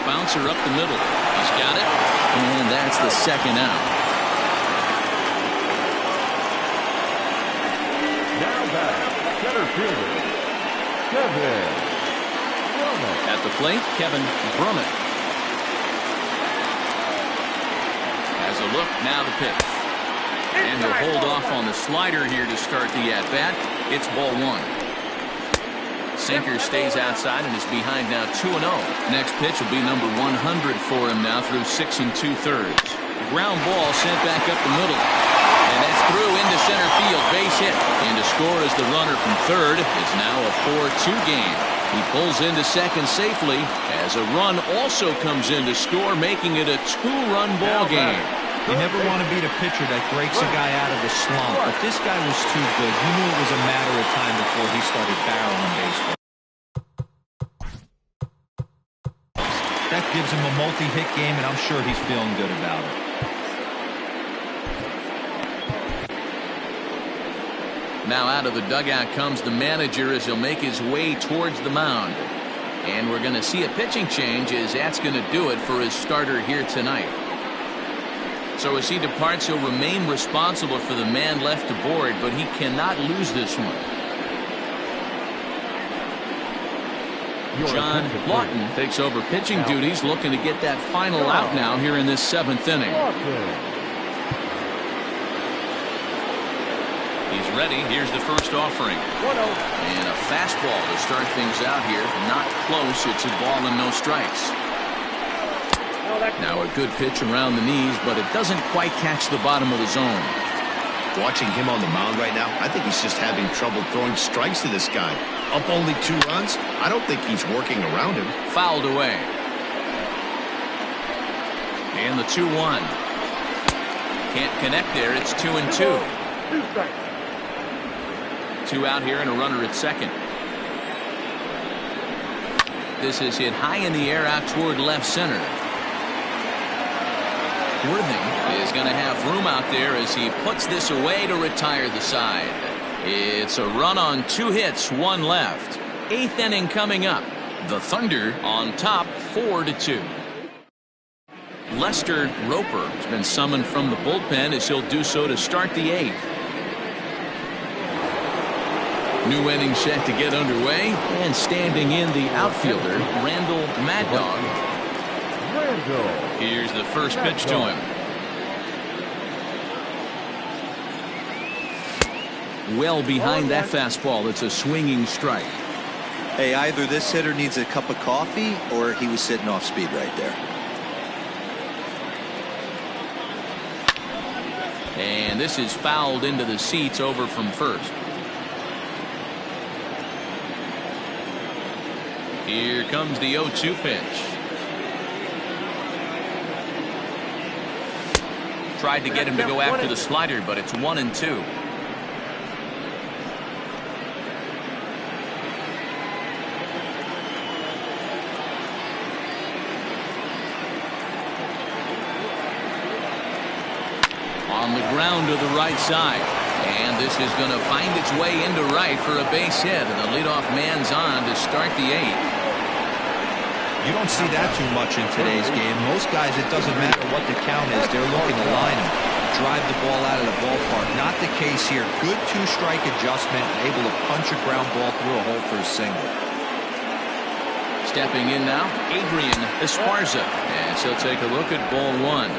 Bouncer up the middle. He's got it, and that's the 2nd out. Now back, center fielder, Kevin Brummett. At the plate, Kevin Brummett. Has a look, now the pitch. And they'll hold off on the slider here to start the at-bat. It's ball 1. Sinker stays outside and is behind now 2-0. Next pitch will be number 100 for him now through 6 2/3. Ground ball sent back up the middle. And that's through into center field. Base hit. And to score as the runner from third. It's now a 4-2 game. He pulls into second safely as a run also comes in to score, making it a 2-run ball game. You never want to beat a pitcher that breaks a guy out of a slump, but this guy was too good. You knew it was a matter of time before he started barreling baseball. That gives him a multi-hit game, and I'm sure he's feeling good about it. Now out of the dugout comes the manager as he'll make his way towards the mound. And we're going to see a pitching change as that's going to do it for his starter here tonight. So as he departs, he'll remain responsible for the man left to board, but he cannot lose this one. John Lawton takes over pitching duties, looking to get that final out now here in this 7th inning. He's ready. Here's the first offering. And a fastball to start things out here. Not close. It's a ball and no strikes. Now a good pitch around the knees, but it doesn't quite catch the bottom of the zone. Watching him on the mound right now, I think he's just having trouble throwing strikes to this guy. Up only 2 runs? I don't think he's working around him. Fouled away. And the 2-1. Can't connect there. It's 2-2. 2 out here and a runner at second. This is hit high in the air out toward left center. Worthing is going to have room out there as he puts this away to retire the side. It's a run on 2 hits, 1 left. 8th inning coming up. The Thunder on top 4-2. Lester Roper has been summoned from the bullpen as he'll do so to start the 8th. New inning set to get underway, and standing in the outfielder, Randall Mad Dog. Here's the first pitch to him. Well behind that fastball. It's a swinging strike. Hey, either this hitter needs a cup of coffee or he was sitting off speed right there. And this is fouled into the seats over from first. Here comes the 0-2 pitch. Tried to get him to go after the slider, but it's 1-2. On the ground to the right side. And this is going to find its way into right for a base hit. And the leadoff man's on to start the 8th. You don't see that too much in today's game. Most guys, it doesn't matter what the count is. They're looking to line him, drive the ball out of the ballpark. Not the case here. Good 2-strike adjustment, able to punch a ground ball through a hole for a single. Stepping in now, Adrian Esparza. And he'll take a look at ball 1.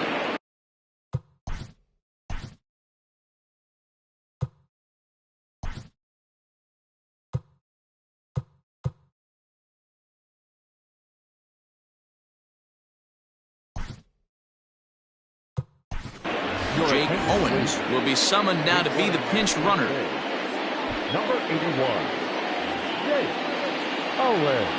Jake Owens will be summoned now to be the pinch runner. Number 81, Jake Owens.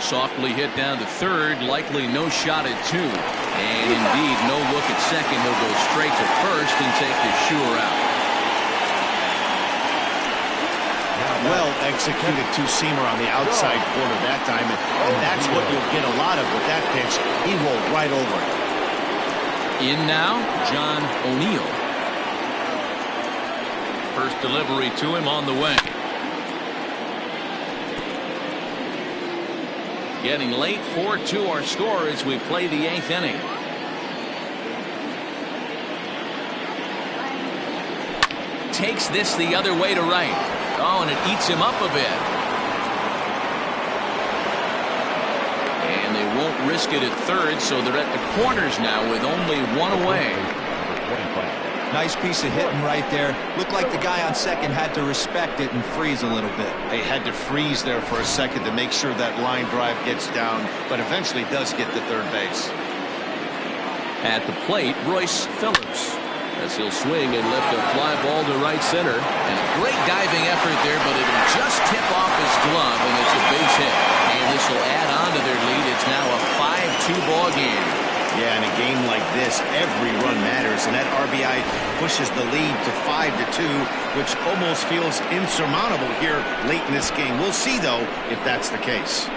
Softly hit down to third, likely no shot at 2. And indeed, no look at second. He'll go straight to first and take the sure out. Well executed 2-seamer on the outside corner that time, and that's what you'll get a lot of with that pitch. He rolled right over it. In now, John O'Neill. First delivery to him on the way. Getting late, 4-2 our score as we play the 8th inning. Takes this the other way to right. Oh, and it eats him up a bit. And they won't risk it at third, so they're at the corners now with only 1 away. Nice piece of hitting right there. Looked like the guy on second had to respect it and freeze a little bit. They had to freeze there for a second to make sure that line drive gets down, but eventually does get to third base. At the plate, Royce Phillips, as he'll swing and lift a fly ball to right center. And a great diving effort there, but it'll just tip off his glove, and it's a base hit. And this will add on to their lead. It's now a 5-2 ball game. Yeah, in a game like this, every run matters, and that RBI pushes the lead to 5-2, which almost feels insurmountable here late in this game. We'll see, though, if that's the case.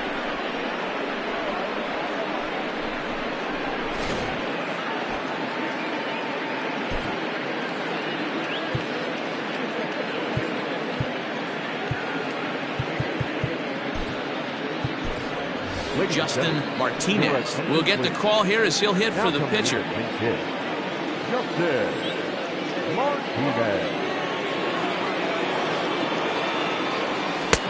Justin Martinez will get the call here as he'll hit for the pitcher. Justin Martinez.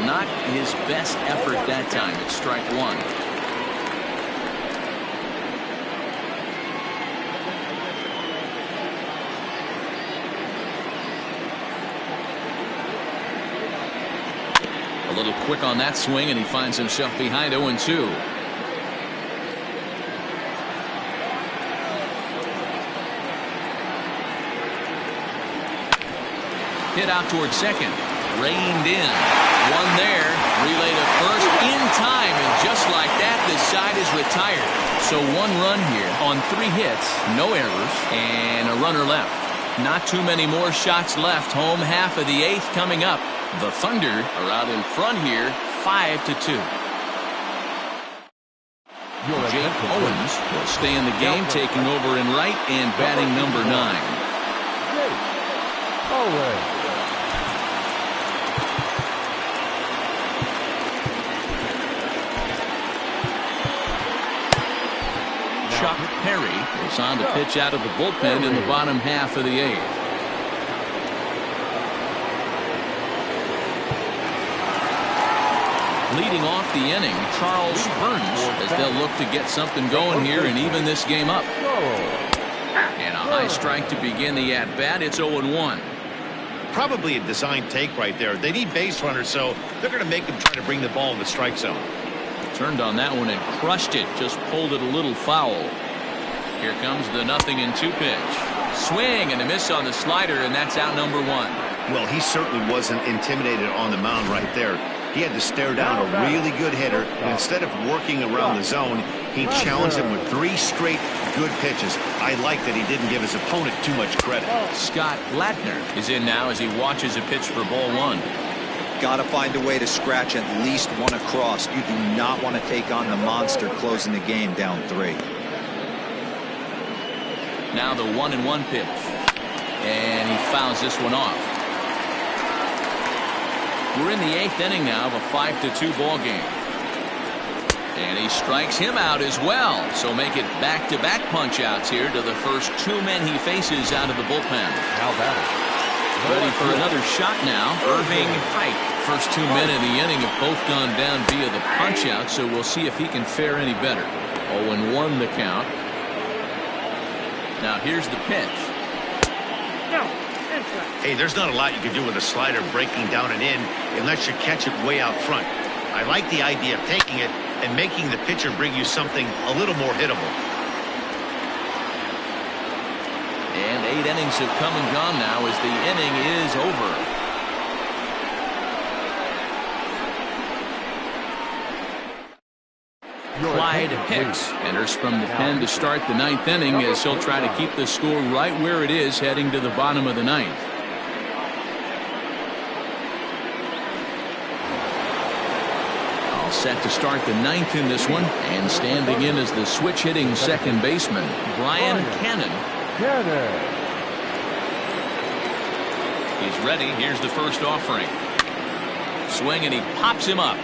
Not his best effort that time. It's strike one. A little quick on that swing, and he finds himself behind 0-2. Hit out towards second. Reined in. One there. Relay to first in time, and just like that, this side is retired. So one run here on 3 hits, no errors, and a runner left. Not too many more shots left. Home half of the 8th coming up. The Thunder are out in front here, 5-2. Jake Owens will stay in the game, taking over in right and batting number 9. Chuck Perry is on to pitch out of the bullpen in the bottom half of the 8th. Leading off the inning, Charles Burns, as they'll look to get something going here and even this game up. And a high strike to begin the at-bat. It's 0-1. Probably a design take right there. They need base runners, so they're going to make them try to bring the ball in the strike zone. Turned on that one and crushed it. Just pulled it a little foul. Here comes the 0-2 pitch. Swing and a miss on the slider, and that's out number 1. Well, he certainly wasn't intimidated on the mound right there. He had to stare down a really good hitter, and instead of working around the zone, he challenged him with 3 straight good pitches. I like that he didn't give his opponent too much credit. Scott Blatner is in now as he watches a pitch for ball 1. Got to find a way to scratch at least one across. You do not want to take on the monster closing the game down 3. Now the 1-1 pitch, and he fouls this one off. We're in the 8th inning now of a 5-2 ball game. And he strikes him out as well. So make it back-to-back punch-outs here to the first 2 men he faces out of the bullpen. Now batting. Ready for another shot now. Irving Ike. First 2 men in the inning have both gone down via the punch-out, so we'll see if he can fare any better. 0-1 the count. Now here's the pitch. Hey, there's not a lot you can do with a slider breaking down and in unless you catch it way out front. I like the idea of taking it and making the pitcher bring you something a little more hittable. And 8 innings have come and gone now as the inning is over. Clyde Hicks enters from the pen to start the 9th inning as he'll try to keep the score right where it is heading to the bottom of the 9th. All set to start the 9th in this one, and standing in as the switch hitting second baseman, Brian Cannon. He's ready. Here's the first offering. Swing, and he pops him up.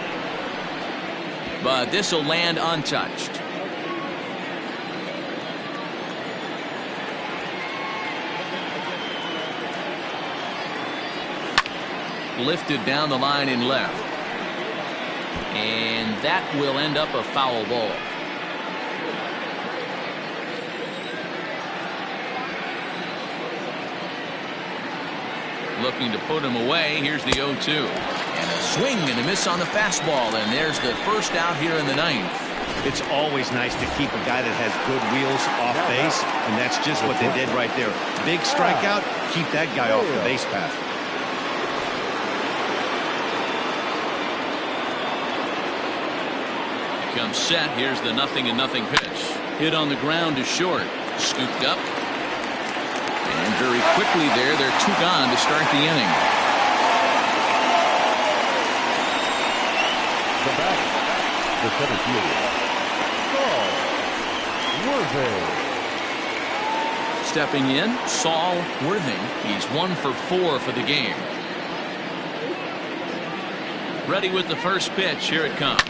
But this will land untouched. Lifted down the line in left. And that will end up a foul ball. looking to put him away. Here's the 0-2. And a swing and a miss on the fastball. And there's the first out here in the ninth. It's always nice to keep a guy that has good wheels off base, and that's just what they did right there. Big strikeout, keep that guy off the base path. Comes set. Here's the 0-0 pitch. Hit on the ground to short. Scooped up. And very quickly there, they're 2 gone to start the inning. The batter, the center fielder, Worthing. Stepping in, Saul Worthing. He's 1 for 4 for the game. Ready with the first pitch. Here it comes.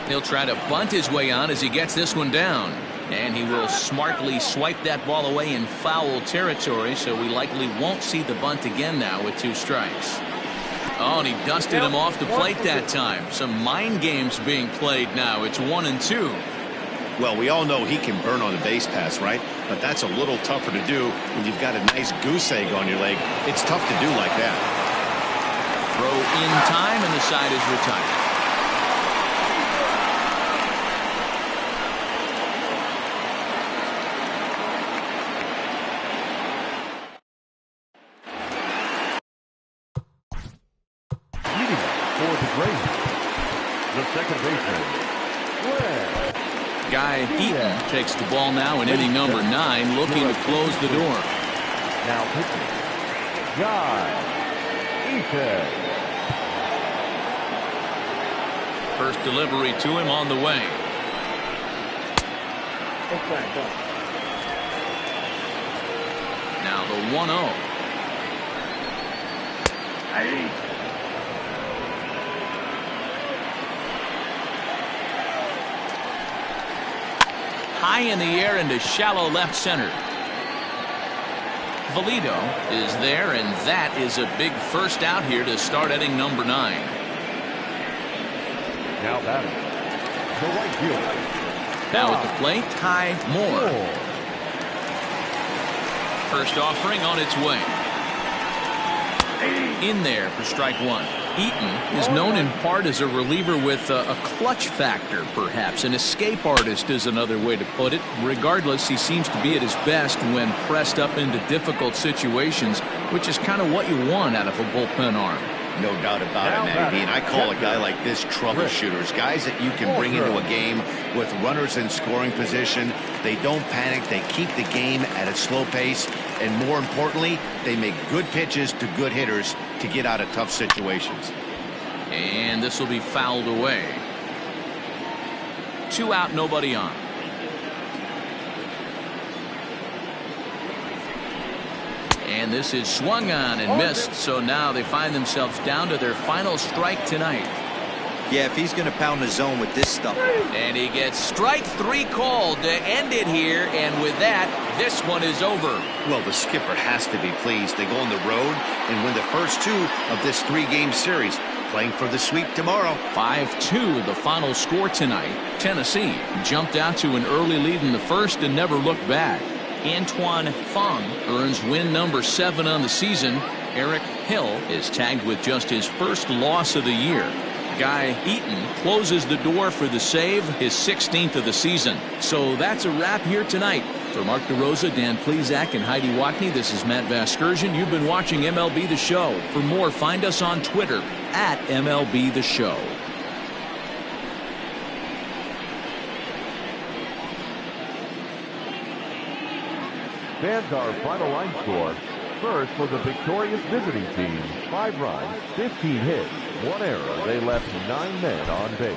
He'll try to bunt his way on as he gets this one down. And he will smartly swipe that ball away in foul territory, so we likely won't see the bunt again now with 2 strikes. Oh, and he dusted him off the plate that time. Some mind games being played now. It's 1-2. Well, we all know he can burn on the base pass, right? But that's a little tougher to do when you've got a nice goose egg on your leg. It's tough to do like that. Throw in time, and the side is retired. For the Greyhounds, the second baseman, Guy Eaton takes the ball now in inning number 9, looking to close the door. Now pitching, Guy Eaton. First delivery to him on the way. Now the 1-0. High in the air into shallow left center. Velito is there, and that is a big first out here to start inning number 9. Now batting, the right fielder. Now at the plate, Ty Moore. First offering on its way. In there for strike 1. Eaton is known in part as a reliever with a clutch factor, perhaps. An escape artist is another way to put it. Regardless, he seems to be at his best when pressed up into difficult situations, which is kind of what you want out of a bullpen arm. No doubt about it, Matty B. And I call a guy like this troubleshooters. Guys that you can bring into a game with runners in scoring position. They don't panic. They keep the game at a slow pace. And more importantly, they make good pitches to good hitters to get out of tough situations. And this will be fouled away. 2 out, nobody on. And this is swung on and missed, so now they find themselves down to their final strike tonight. Yeah, if he's going to pound the zone with this stuff. And he gets strike 3 called to end it here, and with that, this one is over. Well, the skipper has to be pleased. They go on the road and win the first 2 of this 3-game series, playing for the sweep tomorrow. 5-2 the final score tonight. Tennessee jumped out to an early lead in the first and never looked back. Antoine Fong earns win number 7 on the season. Eric Hill is tagged with just his first loss of the year. Guy Eaton closes the door for the save, his 16th of the season. So that's a wrap here tonight. For Mark DeRosa, Dan Plesac, and Heidi Watney, this is Matt Vasgersian. You've been watching MLB The Show. For more, find us on Twitter at MLB The Show. Fans, our final line score. First for the victorious visiting team. 5 runs, 15 hits, 1 error. They left 9 men on base.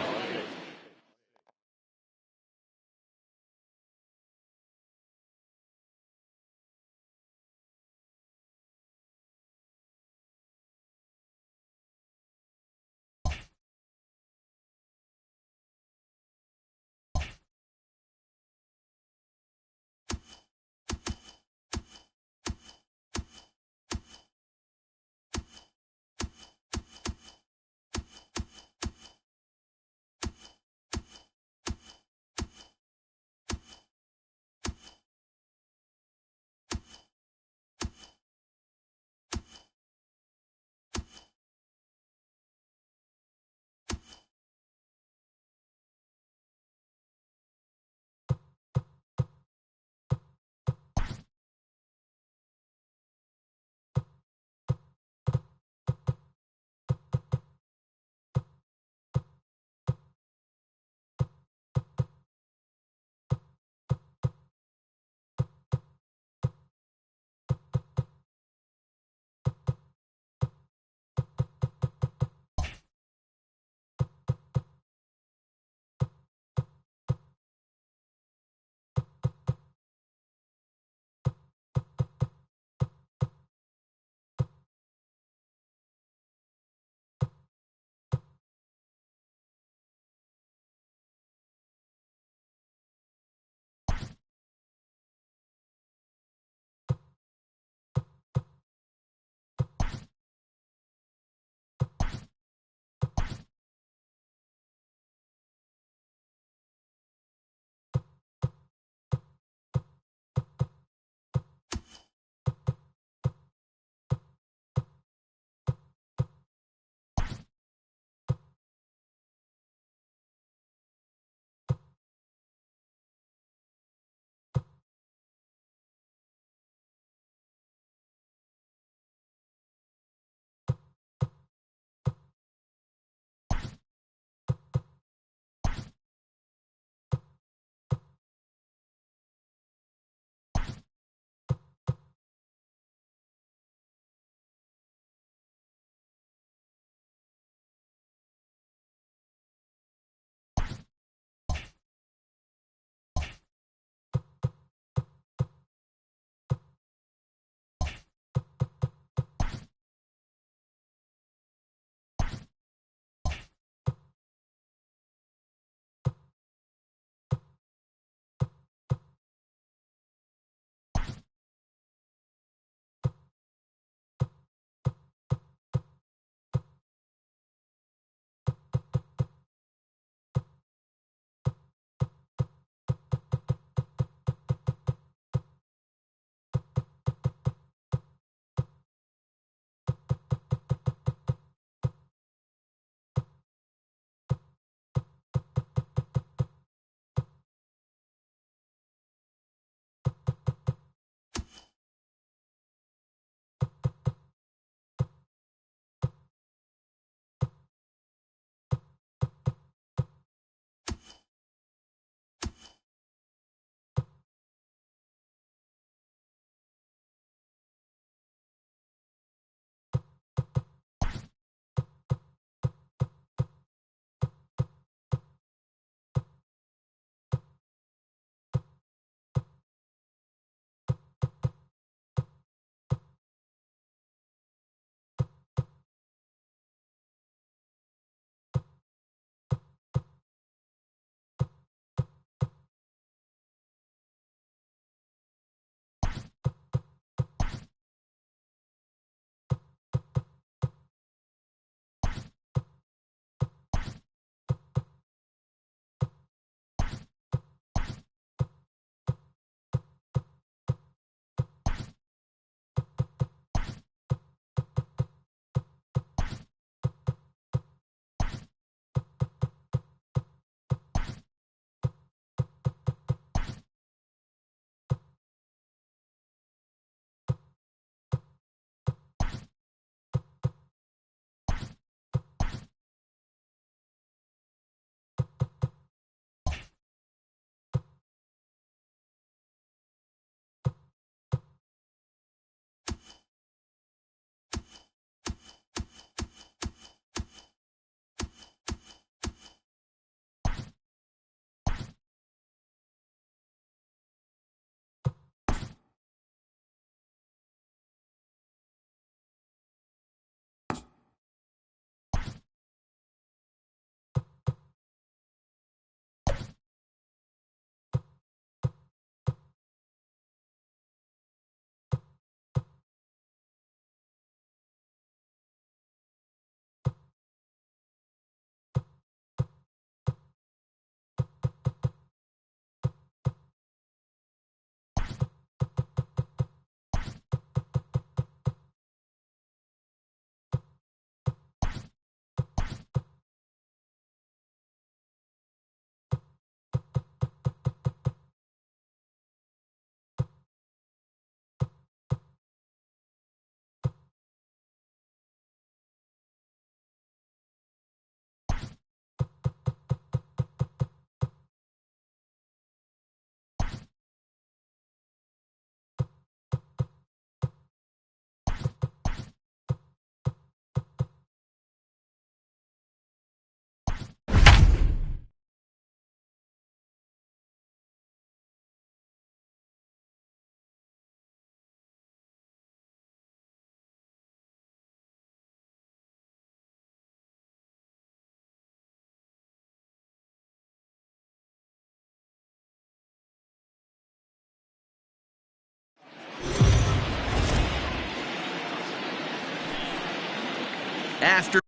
Afternoon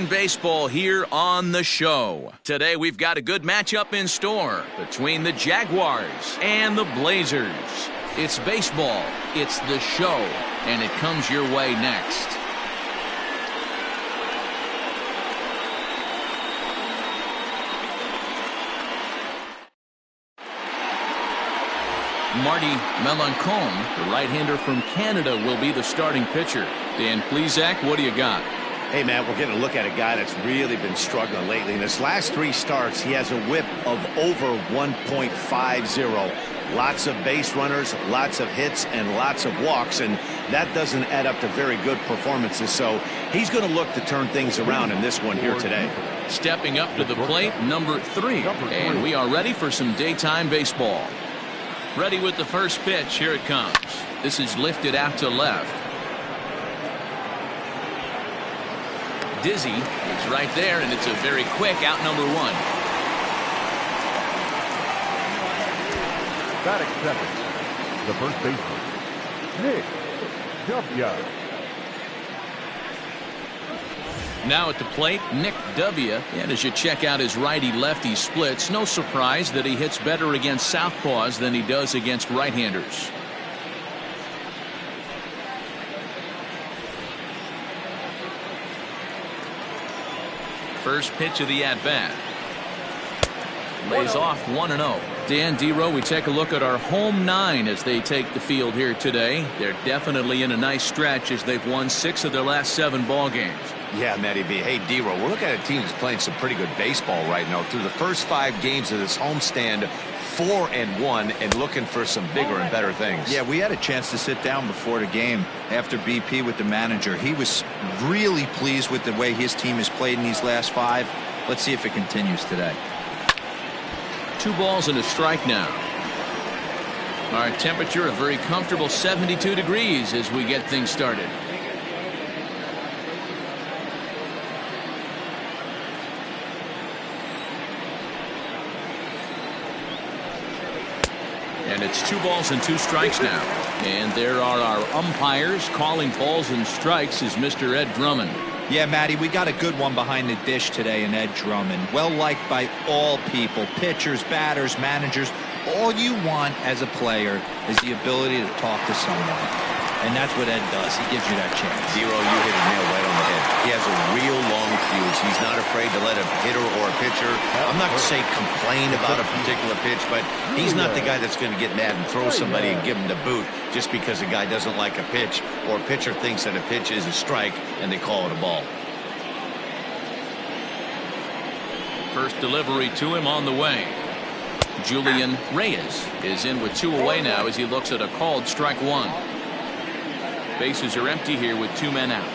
baseball here on the show. Today we've got a good matchup in store between the Jaguars and the Blazers. It's baseball, it's the show, and it comes your way next. Marty Melancon, the right-hander from Canada, will be the starting pitcher. Dan Plesac, what do you got? Hey, man, we're getting a look at a guy that's really been struggling lately. In his last 3 starts, he has a whip of over 1.50. Lots of base runners, lots of hits, and lots of walks, and that doesn't add up to very good performances. So he's going to look to turn things around in this one here today. Stepping up to the plate, number 3. And we are ready for some daytime baseball. Ready with the first pitch. Here it comes. This is lifted out to left. Dizzy is right there, and it's a very quick out, number 1. Batting seventh, the first baseman, Nick W. Now at the plate, Nick W. And as you check out his righty-lefty splits, no surprise that he hits better against southpaws than he does against right-handers. First pitch of the at-bat. Lays off 1-0. Dan Dero, we take a look at our home 9 as they take the field here today. They're definitely in a nice stretch as they've won 6 of their last 7 ball games. Yeah, Matty B. Hey, Dero, we're looking at a team that's playing some pretty good baseball right now. Through the first 5 games of this homestand, 4-1, and looking for some bigger and better things. Yeah, we had a chance to sit down before the game after BP with the manager. He was really pleased with the way his team has played in these last 5. Let's see if it continues today. 2 balls and a strike now. Our temperature a very comfortable 72 degrees as we get things started. And it's 2 balls and 2 strikes now. And there are our umpires calling balls and strikes is Mr. Ed Drummond. Yeah, Matty, we got a good one behind the dish today in Ed Drummond. Well liked by all people, pitchers, batters, managers. All you want as a player is the ability to talk to someone. And that's what Ed does. He gives you that chance. Dero, you hit a nail right on the head. He has a real long fuse. He's not afraid to let a hitter or a pitcher, I'm not going to say complain about a particular pitch, but he's not the guy that's going to get mad and throw somebody and give him the boot just because a guy doesn't like a pitch or a pitcher thinks that a pitch is a strike and they call it a ball. First delivery to him on the way. Julian Reyes is in with 2 away now as he looks at a called strike 1. Bases are empty here with 2 men out.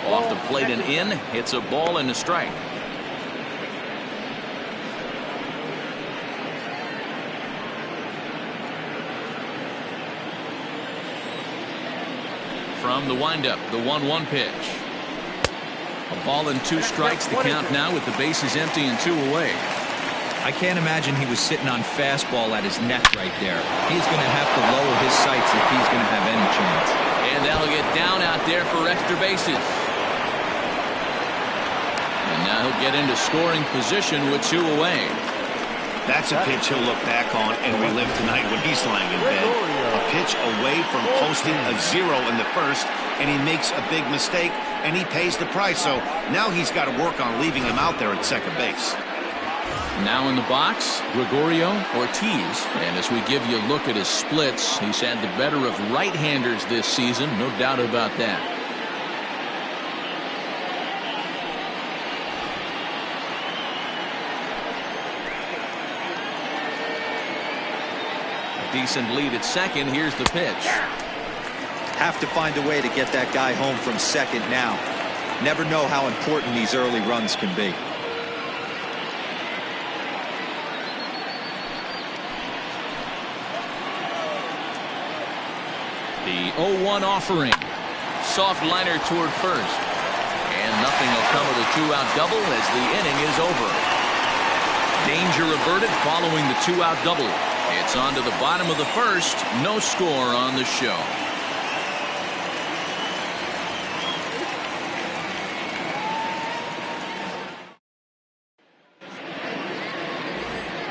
Off the plate and in. It's a ball and a strike. From the windup, the 1-1 pitch. A ball and 2 strikes the count now with the bases empty and 2 away. I can't imagine he was sitting on fastball at his neck right there. He's going to have to lower his sights if he's going to have any chance. And that'll get down out there for extra bases. And now he'll get into scoring position with 2 away. That's a pitch he'll look back on and relive tonight when he's lying in bed. A pitch away from posting a 0 in the first, and he makes a big mistake, and he pays the price. So now he's got to work on leaving him out there at second base. Now in the box, Gregorio Ortiz. And as we give you a look at his splits, he's had the better of right-handers this season, no doubt about that. A decent lead at second. Here's the pitch. Have to find a way to get that guy home from second now. Never know how important these early runs can be. The 0-1 offering. Soft liner toward first. And nothing will come of the 2-out double as the inning is over. Danger averted following the 2-out double. It's on to the bottom of the first. No score on the show.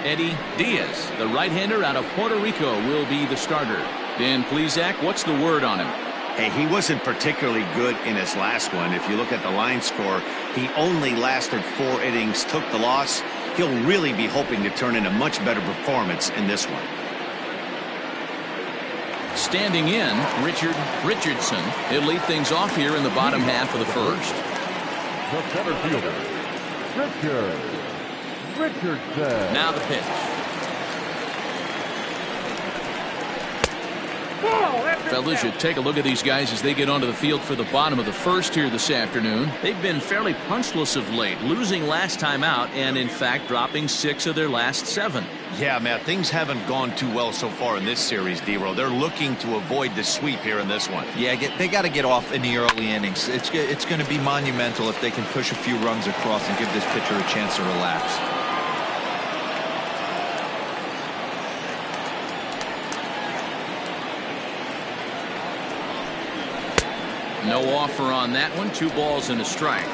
Eddie Diaz, the right-hander out of Puerto Rico, will be the starter. Dan Plesac, what's the word on him? Hey, he wasn't particularly good in his last one. If you look at the line score, he only lasted 4 innings, took the loss. He'll really be hoping to turn in a much better performance in this one. Standing in, Richardson. He'll lead things off here in the bottom half of the first. The center fielder, Richardson. Now the pitch. Fellas, you take a look at these guys as they get onto the field for the bottom of the first here this afternoon. They've been fairly punchless of late, losing last time out and, in fact, dropping 6 of their last 7. Yeah, Matt, things haven't gone too well so far in this series, D-Row. They're looking to avoid the sweep here in this one. Yeah, they got to get off in the early innings. It's going to be monumental if they can push a few runs across and give this pitcher a chance to relax. No offer on that one. 2 balls and a strike.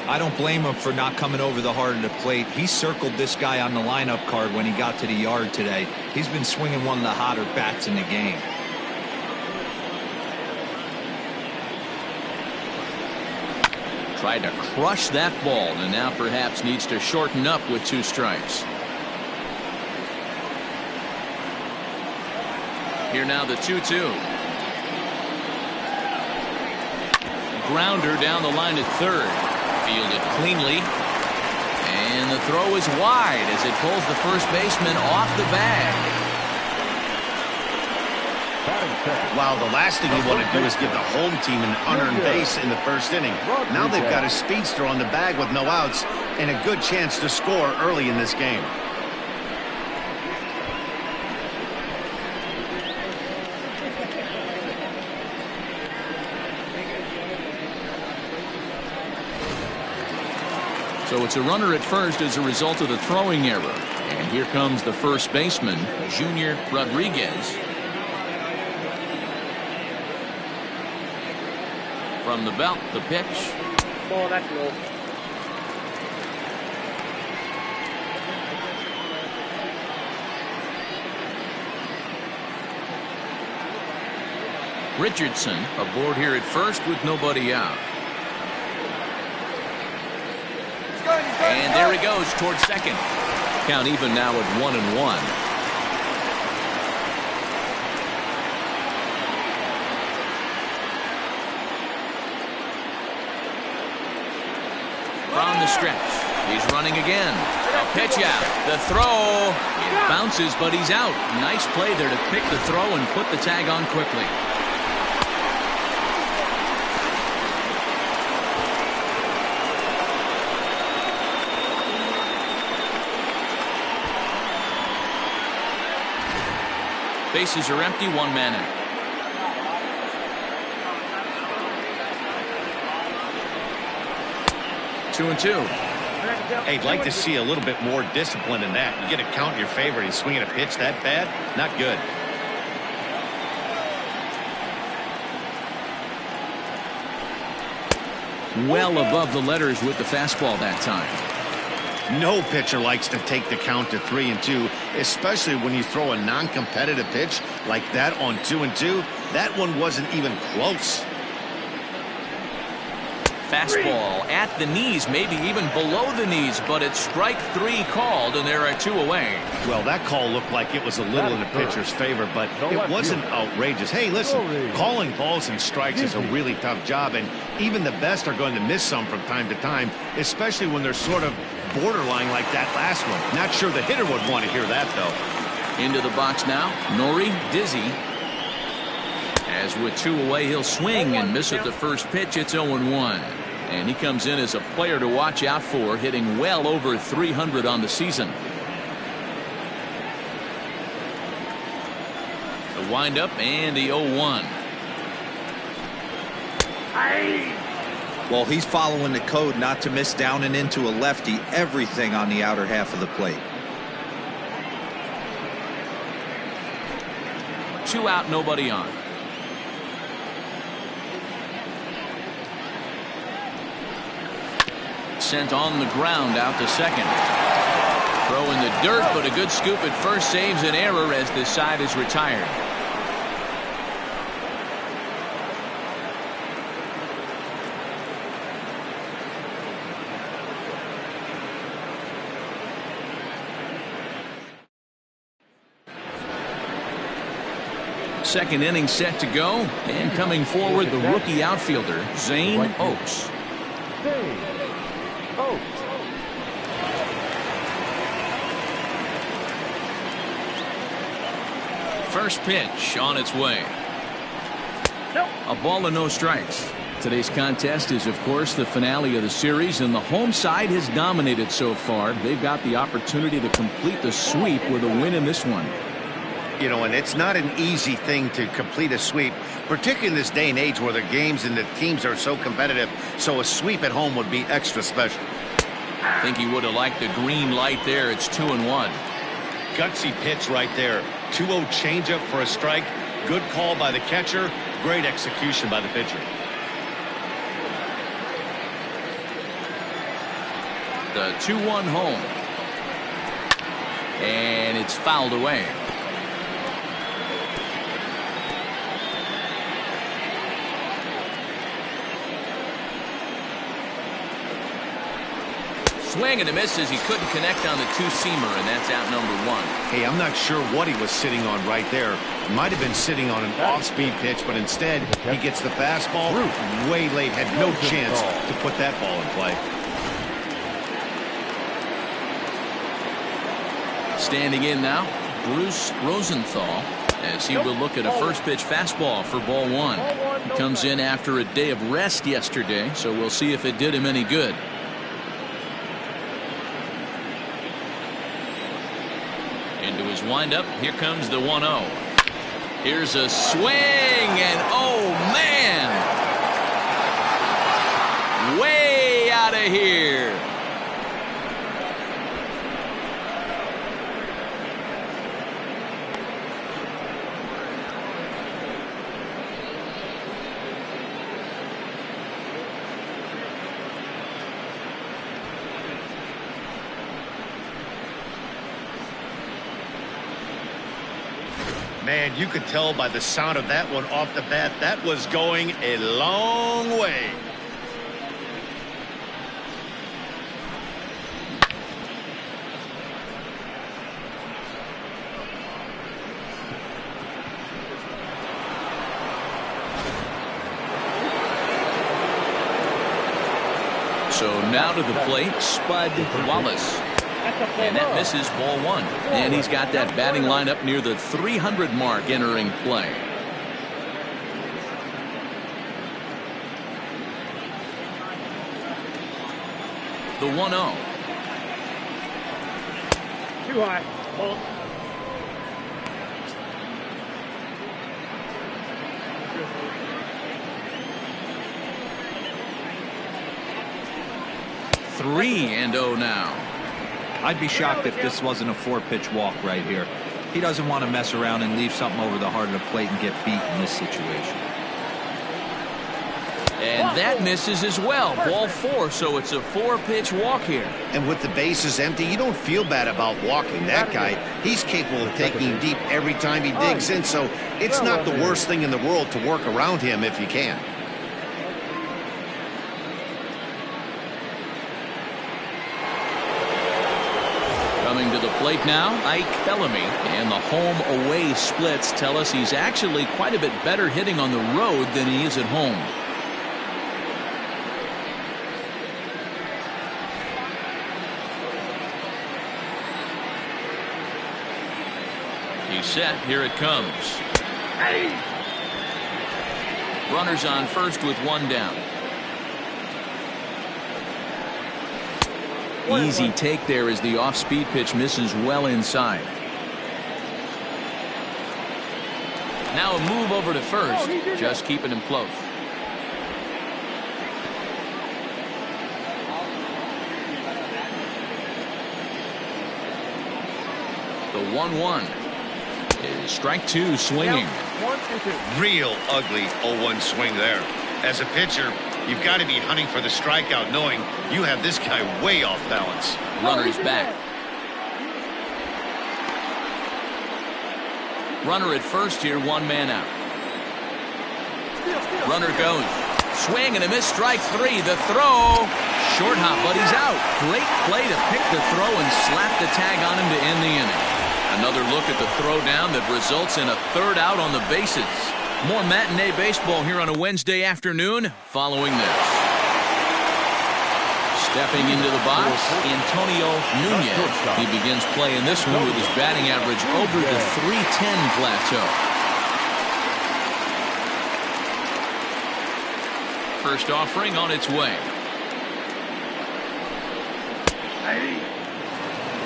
I don't blame him for not coming over the heart of the plate. He circled this guy on the lineup card when he got to the yard today. He's been swinging one of the hotter bats in the game. Tried to crush that ball and now perhaps needs to shorten up with 2 strikes. Here now the 2-2. Grounder down the line at third. Fielded cleanly. And the throw is wide as it pulls the first baseman off the bag. Wow, the last thing you want to do is give the home team an unearned base in the first inning. Now they've got a speedster on the bag with no outs and a good chance to score early in this game. So it's a runner at first as a result of the throwing error. And here comes the first baseman, Junior Rodriguez. From the belt, the pitch. Oh, that's low. Richardson aboard here at first with nobody out. And there he goes towards second. Count even now at 1-1. From the stretch, he's running again. A pitch out. The throw. It bounces, but he's out. Nice play there to pick the throw and put the tag on quickly. Bases are empty, 1 man out. Two and two. Hey, I'd like to see a little bit more discipline in that. You get a count in your favor. He's swinging a pitch that bad. Not good. Well above the letters with the fastball that time. No pitcher likes to take the count to 3-2, especially when you throw a non-competitive pitch like that on 2-2. That one wasn't even close. Fastball at the knees, maybe even below the knees, but it's strike 3 called, and there are 2 away. Well, that call looked like it was a little in the pitcher's favor, but it wasn't outrageous. Hey, listen, calling balls and strikes is a really tough job, and even the best are going to miss some from time to time, especially when they're sort of borderline like that last one. Not sure the hitter would want to hear that, though. Into the box now, Nori Dizzy. As with 2 away, he'll swing and miss at the first pitch. It's 0-1. And he comes in as a player to watch out for, hitting well over 300 on the season. The windup and the 0-1. Well, he's following the code not to miss down and into a lefty, everything on the outer half of the plate. 2 out, nobody on. Sent on the ground out to second. Throw in the dirt, but a good scoop at first saves an error as this side is retired. Second inning set to go, and coming forward the rookie outfielder Zayn Oaks. First pitch on its way. A ball and no strikes. Today's contest is, of course, the finale of the series, and the home side has dominated so far. They've got the opportunity to complete the sweep with a win in this one. You know, and it's not an easy thing to complete a sweep, particularly in this day and age where the games and the teams are so competitive. So a sweep at home would be extra special. I think he would have liked the green light there. It's 2-1. Gutsy pitch right there. 2-0 changeup for a strike. Good call by the catcher. Great execution by the pitcher. The 2-1 home. And it's fouled away. Swing and a miss as he couldn't connect on the two-seamer, and that's out number 1. Hey, I'm not sure what he was sitting on right there. Might have been sitting on an off-speed pitch, but instead he gets the fastball way late. Had no chance to put that ball in play. Standing in now, Bruce Rosenthal, as he will look at a first pitch fastball for ball 1. He comes in after a day of rest yesterday, so we'll see if it did him any good. Into his windup, here comes the 1-0. Here's a swing, and oh man, way out of here. Man, you could tell by the sound of that one off the bat, that was going a long way. So now to the plate, Spud Wallace. And that misses ball 1. And he's got that batting lineup near the 300 mark entering play. The 1-0. Too high. Ball. Three and 0 now. I'd be shocked if this wasn't a 4-pitch walk right here. He doesn't want to mess around and leave something over the heart of the plate and get beat in this situation. And that misses as well. Ball 4, so it's a 4-pitch walk here. And with the bases empty, you don't feel bad about walking that guy. He's capable of taking deep every time he digs in, so it's not the worst thing in the world to work around him if you can. Coming to the plate now, Ike Bellamy, and the home-away splits tell us he's actually quite a bit better hitting on the road than he is at home. He's set. Here it comes. Runners on first with 1 down. Easy take there as the off-speed pitch misses well inside. Now a move over to first, just keeping him close. The 1-1. is strike two swinging. Real ugly 0-1 swing there. As a pitcher, you've got to be hunting for the strikeout, knowing you have this guy way off balance. Runner's back. Runner at first here, one man out. Runner goes. Swing and a miss, strike three. The throw. Short hop, but he's out. Great play to pick the throw and slap the tag on him to end the inning. Another look at the throw down that results in a third out on the bases. More matinee baseball here on a Wednesday afternoon following this. Stepping into the box, Antonio Nunez. He begins play in this one with his batting average over the .310 plateau. First offering on its way.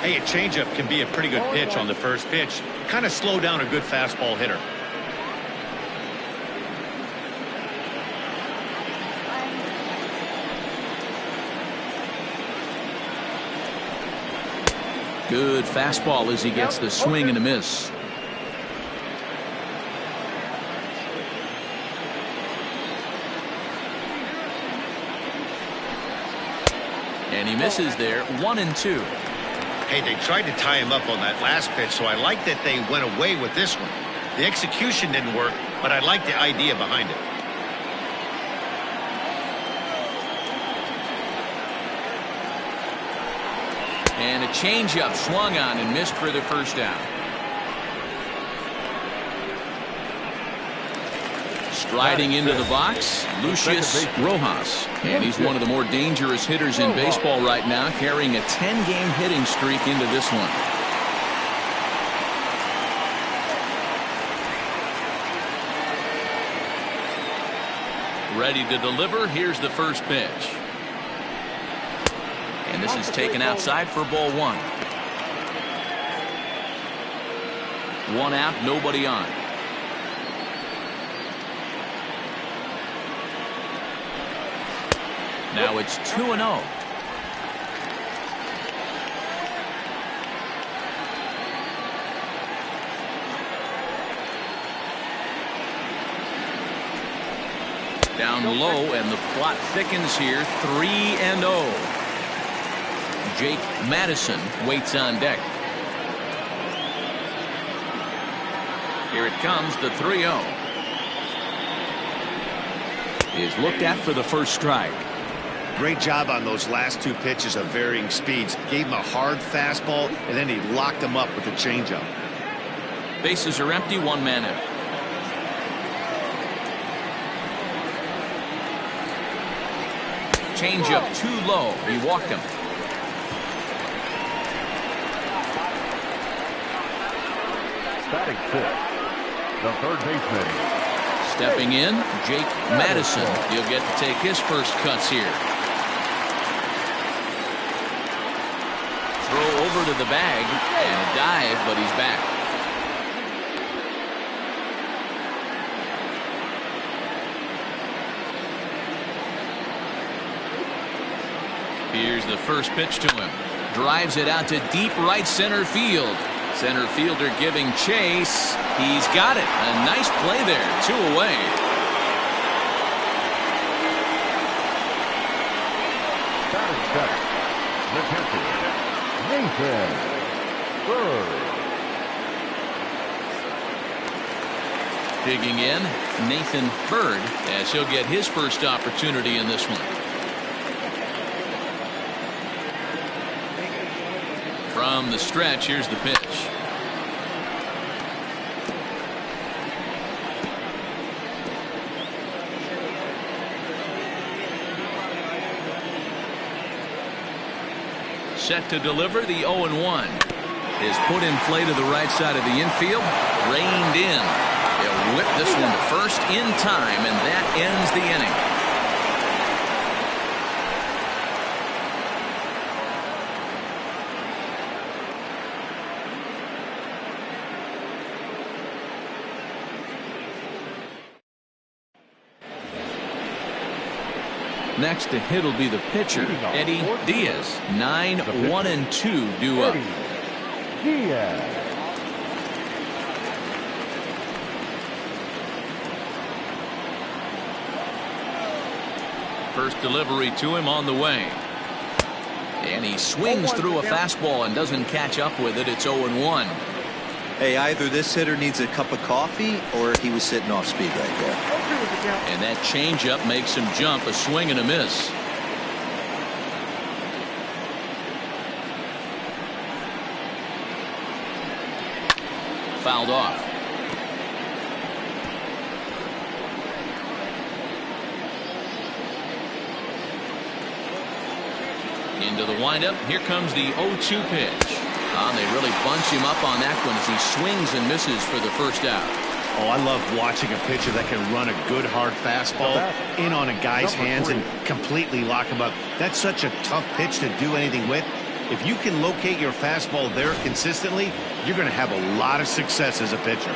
Hey, a changeup can be a pretty good pitch on the first pitch. Kind of slow down a good fastball hitter. Good fastball as he gets the swing and a miss. And he misses there, 1-2. Hey, they tried to tie him up on that last pitch, so I like that they went away with this one. The execution didn't work, but I like the idea behind it. And a changeup swung on and missed for the first out. Striding into the box, Lucius Rojas. And he's one of the more dangerous hitters in baseball right now, carrying a 10-game hitting streak into this one. Ready to deliver. Here's the first pitch. And this is taken outside for ball one. One out, nobody on. Now it's 2-0. Down low, and the plot thickens here. 3-0. Jake Madison waits on deck. Here it comes, the 3-0. Is looked at for the first strike. Great job on those last two pitches of varying speeds. Gave him a hard fastball, and then he locked him up with the changeup. Bases are empty, one man out. Changeup too low. He walked him. Batting fifth, the third baseman. Stepping in, Jake Madison. He'll get to take his first cuts here. Throw over to the bag and a dive, but he's back. Here's the first pitch to him. Drives it out to deep right center field. Center fielder giving chase. He's got it. A nice play there. 2 away. Batting second, the catcher, Nathan Bird. Digging in, Nathan Bird, as he'll get his first opportunity in this one. From the stretch, here's the pitch. Set to deliver the 0-1. Is put in play to the right side of the infield. Reined in. He'll whip this one to first in time, and that ends the inning. Next to hit will be the pitcher, Eddie Diaz. 9-1-2 due up. Diaz. First delivery to him on the way. And he swings through a fastball and doesn't catch up with it. It's 0-1. Hey, either this hitter needs a cup of coffee or he was sitting off speed right there. And that changeup makes him jump. A swing and a miss. Fouled off. Into the windup. Here comes the 0-2 pitch. They really bunch him up on that one as he swings and misses for the first out. Oh, I love watching a pitcher that can run a good hard fastball in on a guy's hands and completely lock him up. That's such a tough pitch to do anything with. If you can locate your fastball there consistently, you're going to have a lot of success as a pitcher.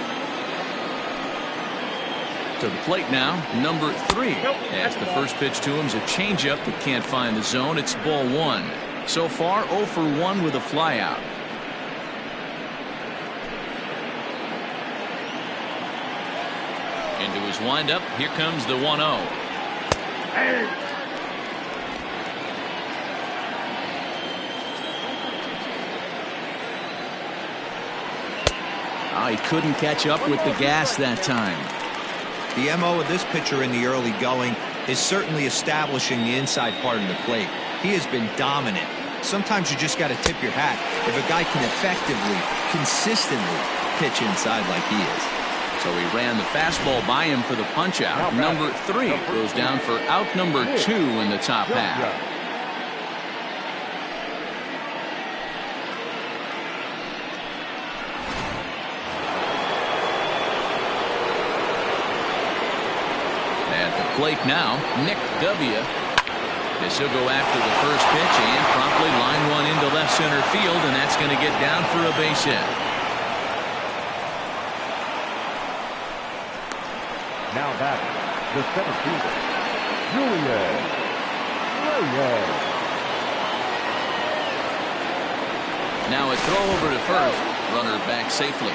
To the plate now, number 3. As the first pitch to him is a changeup that can't find the zone. It's ball 1. So far 0 for 1 with a flyout. Into his windup. Here comes the 1-0. He couldn't catch up with the gas that time. The MO of this pitcher in the early going is certainly establishing the inside part of the plate. He has been dominant. Sometimes you just got to tip your hat if a guy can effectively, consistently pitch inside like he is. So he ran the fastball by him for the punch out. Number 3 goes down for out number 2 in the top half. At the plate now, Nick W. This will go after the first pitch and promptly line one into left center field, and that's going to get down for a base hit. Now back, the center fielder, Julian Reyes. Now a throw over to first. Runner back safely.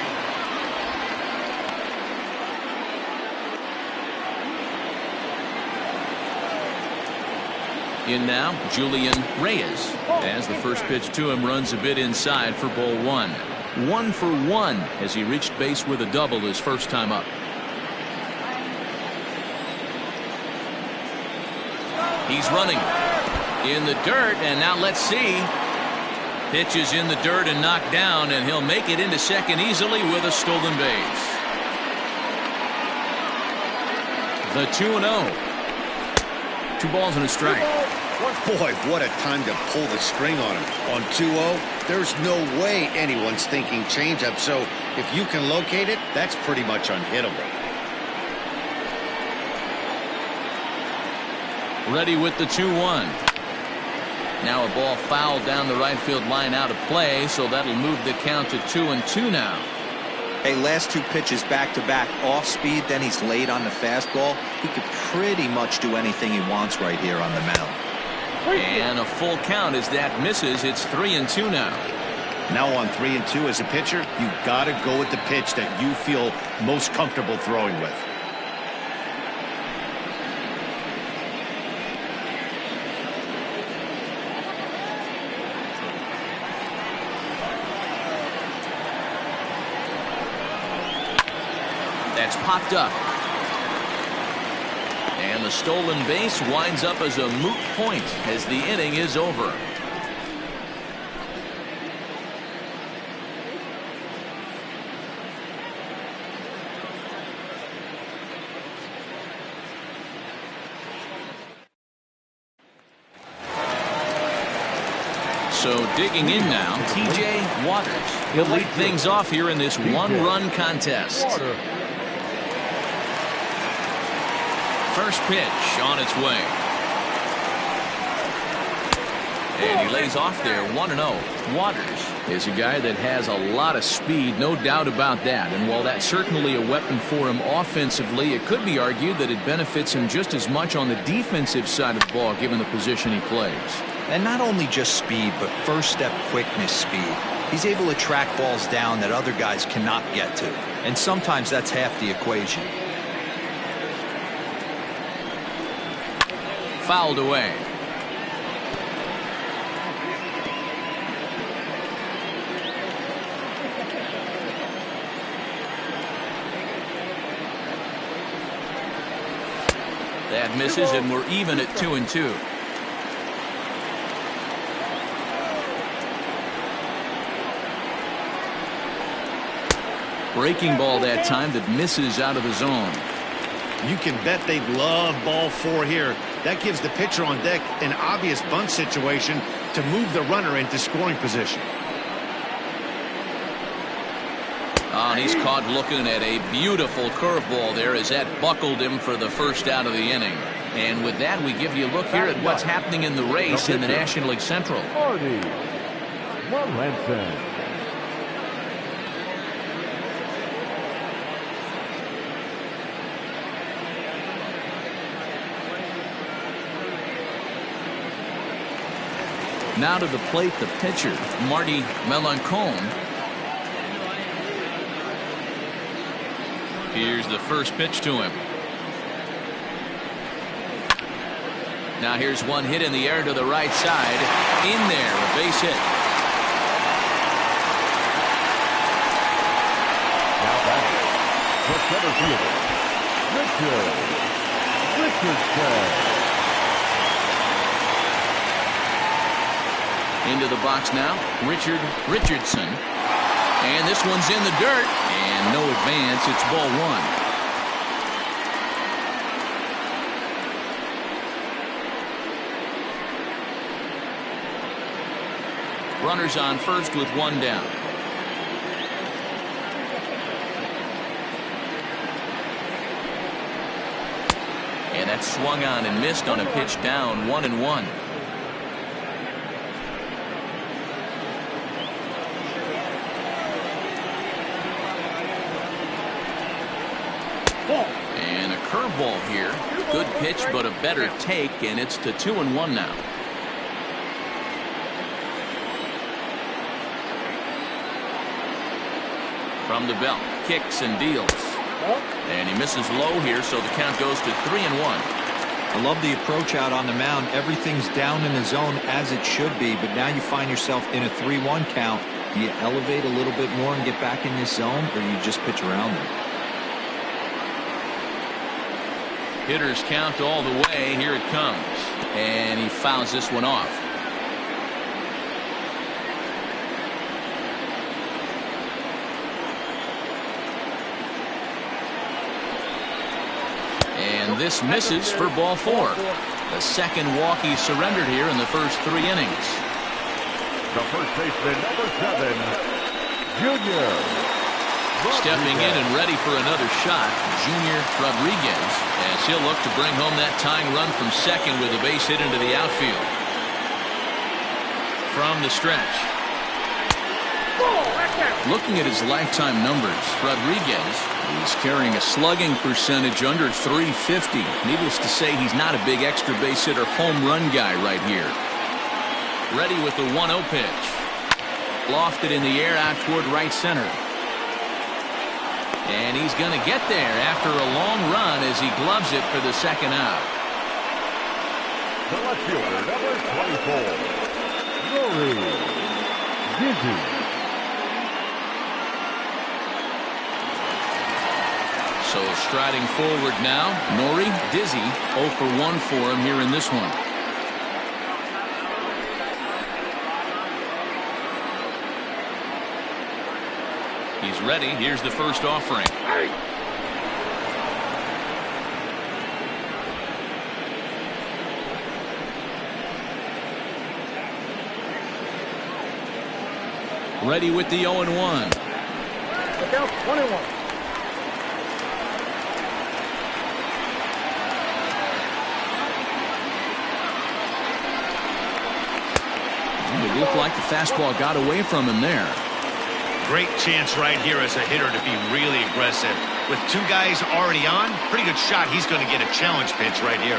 In now, Julian Reyes. As the first pitch to him runs a bit inside for ball 1. 1 for 1 as he reached base with a double his first time up. He's running in the dirt, and now let's see. Pitch is in the dirt and knocked down, and he'll make it into second easily with a stolen base. The 2-0. 2 balls and a strike. Boy, what a time to pull the string on him. On 2-0, there's no way anyone's thinking changeup, so if you can locate it, that's pretty much unhittable. Ready with the 2-1. Now a ball fouled down the right field line out of play, so that'll move the count to 2-2 now. Hey, last 2 pitches back-to-back off speed, then he's late on the fastball. He could pretty much do anything he wants right here on the mound. And a full count as that misses. It's 3-2 now. Now on 3-2 as a pitcher, you got to go with the pitch that you feel most comfortable throwing with. That's popped up. And the stolen base winds up as a moot point as the inning is over. So digging in now, TJ Waters. He'll lead things off here in this one-run contest. First pitch on its way. And he lays off there 1-0. Waters is a guy that has a lot of speed, no doubt about that. And while that's certainly a weapon for him offensively, it could be argued that it benefits him just as much on the defensive side of the ball given the position he plays. And not only just speed, but first step quickness speed. He's able to track balls down that other guys cannot get to. And sometimes that's half the equation. fouled away. That misses, and we're even at 2-2. Breaking ball that time that misses out of the zone. You can bet they'd love ball 4 here. That gives the pitcher on deck an obvious bunt situation to move the runner into scoring position. And he's caught looking at a beautiful curveball there as that buckled him for the first out of the inning. And with that, we give you a look here at what's happening in the race in the National League Central. Marty Melancon. Now to the plate, the pitcher, Marty Melancon. Here's the first pitch to him. Now here's one hit in the air to the right side. In there, a base hit. Now back for center fielder, Richardson. Into the box now, Richardson. And this one's in the dirt. And no advance. It's ball 1. Runners on first with 1 down. And that's swung on and missed on a pitch down, 1-1. And a curveball here. Good pitch, but a better take, and it's to 2-1 now. From the belt, kicks and deals. And he misses low here, so the count goes to 3-1. I love the approach out on the mound. Everything's down in the zone as it should be, but now you find yourself in a 3-1 count. Do you elevate a little bit more and get back in this zone, or do you just pitch around them? Hitters count all the way. Here it comes. And he fouls this one off. And this misses for ball 4. The second walk he surrendered here in the first 3 innings. The first baseman, number 7, Junior. Stepping in and ready for another shot, Junior Rodriguez, as he'll look to bring home that tying run from second with a base hit into the outfield. From the stretch. Looking at his lifetime numbers, Rodriguez is carrying a slugging percentage under 350. Needless to say, he's not a big extra base hit or home run guy right here. Ready with the 1-0 pitch. Lofted in the air out toward right center. And he's going to get there after a long run as he gloves it for the second out. The left fielder, number 24, Dizzy. So striding forward now, Nori Dizzy 0 for 1 for him here in this one. He's ready. Here's the first offering. Ready with the 0-1. Look out, 1-1. It looked like the fastball got away from him there. Great chance right here as a hitter to be really aggressive. With 2 guys already on, pretty good shot. He's going to get a challenge pitch right here.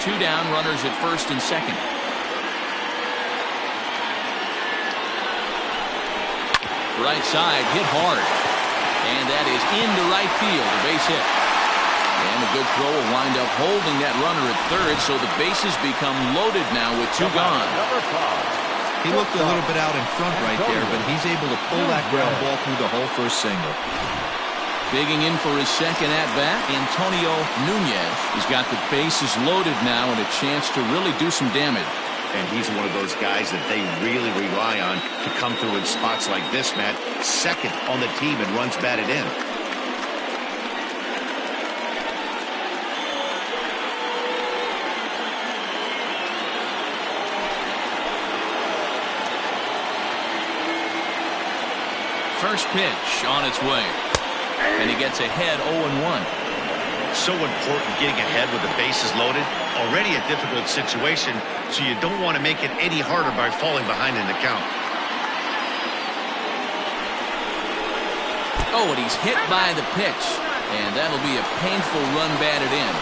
2 down, runners at first and second. Right side hit hard. And that is into right field, a base hit. And a good throw will wind up holding that runner at third, so the bases become loaded now with 2 gone. He looked a little bit out in front right there, but he's able to pull that ground ball through the hole for a single. Digging in for his second at-bat, Antonio Nunez. He's got the bases loaded now and a chance to really do some damage. And he's one of those guys that they really rely on to come through in spots like this, Matt. Second on the team and runs batted in. First pitch on its way. And he gets ahead 0-1. So important getting ahead with the bases loaded. Already a difficult situation, so you don't want to make it any harder by falling behind in the count. Oh, and he's hit by the pitch. And that'll be a painful run batted in.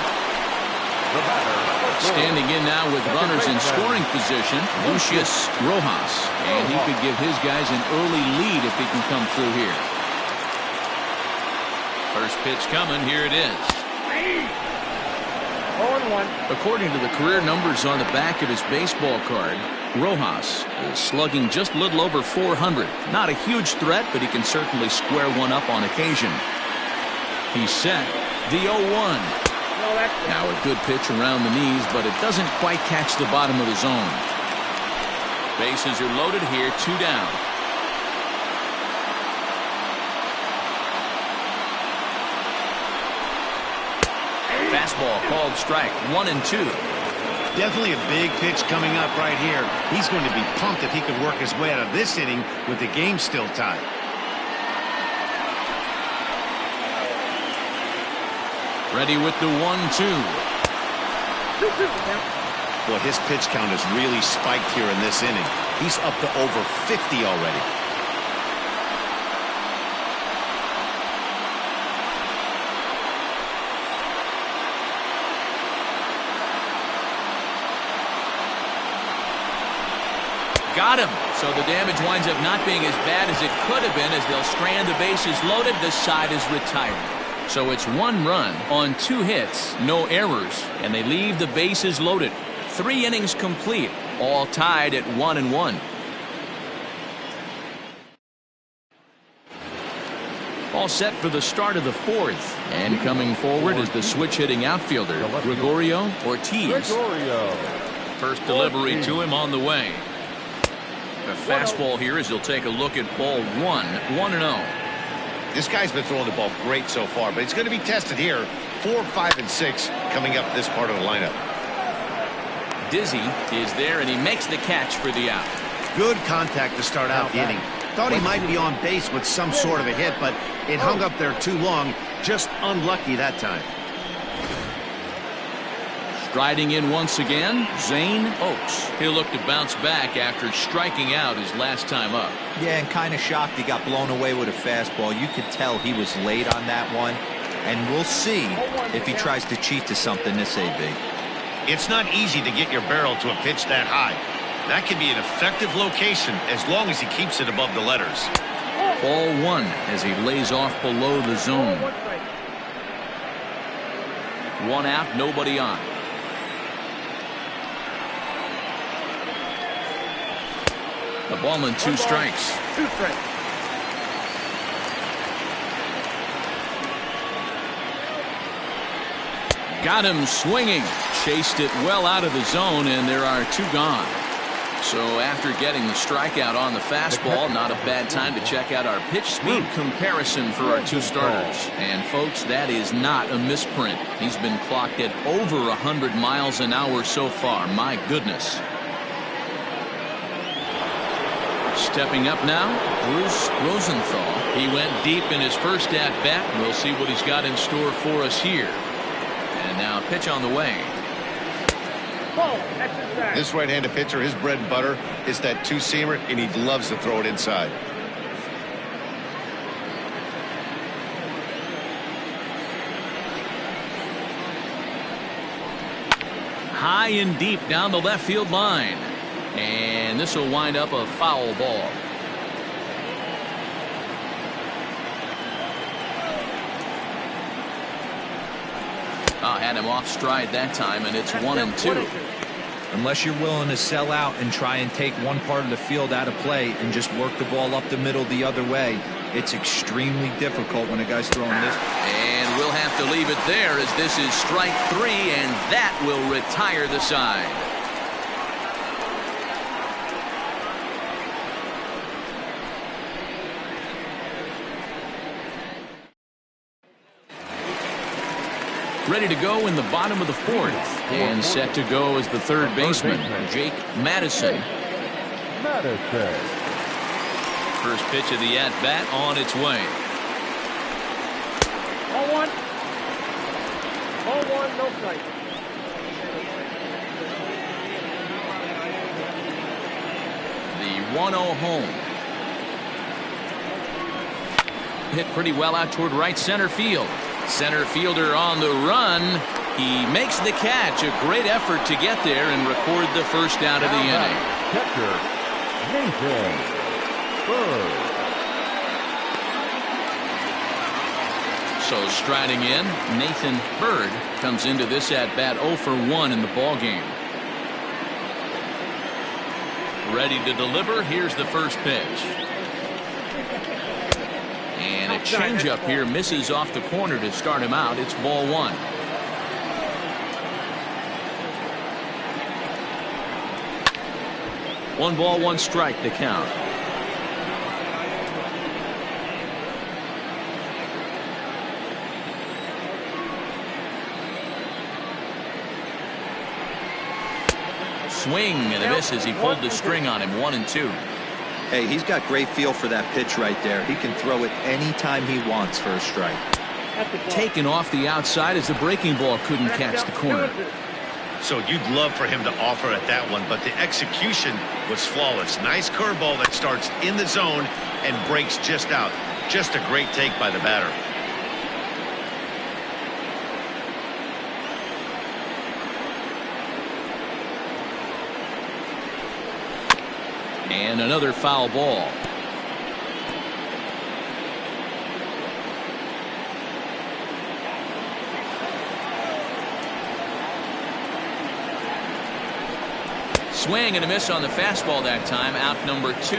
Standing in now with runners in scoring position, Lucius Rojas. And he could give his guys an early lead if he can come through here. First pitch coming, here it is. 0-1. According to the career numbers on the back of his baseball card, Rojas is slugging just a little over 400. Not a huge threat, but he can certainly square one up on occasion. He's set. The 0-1. Now a good pitch around the knees, but it doesn't quite catch the bottom of the zone. Bases are loaded here, 2 down. Fastball called strike, 1-2. Definitely a big pitch coming up right here. He's going to be pumped if he could work his way out of this inning with the game still tied. Ready with the 1-2. Well, his pitch count has really spiked here in this inning. He's up to over 50 already. Got him. So the damage winds up not being as bad as it could have been as they'll strand the bases loaded. The side is retired. So it's 1 run on 2 hits, no errors, and they leave the bases loaded. 3 innings complete, all tied at 1-1. All set for the start of the 4th. And coming forward is the switch-hitting outfielder, Gregorio Ortiz. First delivery to him on the way. A fastball here as he'll take a look at ball 1, 1-0. This guy's been throwing the ball great so far, but he's going to be tested here. 4, 5, and 6 coming up this part of the lineup. Dizzy is there, and he makes the catch for the out. Good contact to start out the inning. Thought he might be on base with some sort of a hit, but it hung up there too long. Just unlucky that time. Striding in once again, Zayn Oaks. He'll look to bounce back after striking out his last time up. Yeah, and kind of shocked he got blown away with a fastball. You could tell he was late on that one. And we'll see if he tries to cheat to something this AB. It's not easy to get your barrel to a pitch that high. That can be an effective location as long as he keeps it above the letters. Ball 1 as he lays off below the zone. 1 out, nobody on. A ball and 2 strikes. 2 strikes. Got him swinging. Chased it well out of the zone, and there are 2 gone. So after getting the strikeout on the fastball, not a bad time to check out our pitch speed comparison for our 2 starters. And folks, that is not a misprint. He's been clocked at over 100 miles an hour so far. My goodness. Stepping up now, Bruce Rosenthal. He went deep in his first at-bat. We'll see what he's got in store for us here. And now pitch on the way. This right-handed pitcher, his bread and butter is that 2-seamer, and he loves to throw it inside. High and deep down the left field line. And this will wind up a foul ball. Had him off stride that time, and it's 1-2. Unless you're willing to sell out and try and take one part of the field out of play and just work the ball up the middle the other way, it's extremely difficult when a guy's throwing this. And we'll have to leave it there as this is strike 3, and that will retire the side. Ready to go in the bottom of the 4th, and set to go as the third baseman, Jake Madison. First pitch of the at-bat on its way. 0-1. 0-1, no strike. The 1-0 home. Hit pretty well out toward right center field. Center fielder on the run. He makes the catch. A great effort to get there and record the first out of the inning. Catcher, Nathan Bird. So striding in, Nathan Bird comes into this at-bat 0 for 1 in the ball game. Ready to deliver. Here's the first pitch. And a changeup here misses off the corner to start him out. It's ball 1. One ball, one strike to count. Swing and a miss as he pulled the string on him. 1-2. Hey, he's got great feel for that pitch right there. He can throw it anytime he wants for a strike. Taken off the outside as the breaking ball couldn't catch the corner. So you'd love for him to offer at that one, but the execution was flawless. Nice curveball that starts in the zone and breaks just out. Just a great take by the batter. And another foul ball. Swing and a miss on the fastball that time. Out number 2.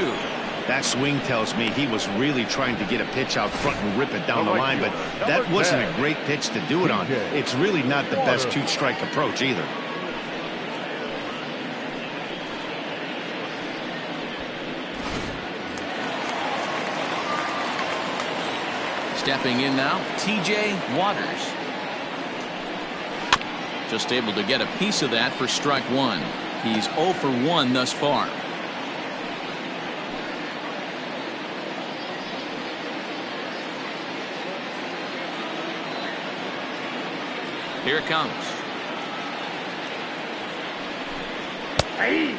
That swing tells me he was really trying to get a pitch out front and rip it down the line, but that wasn't a great pitch to do it on. It's really not the best 2-strike approach either. Stepping in now, T.J. Waters. Just able to get a piece of that for strike 1. He's 0 for 1 thus far. Here it comes. Hey.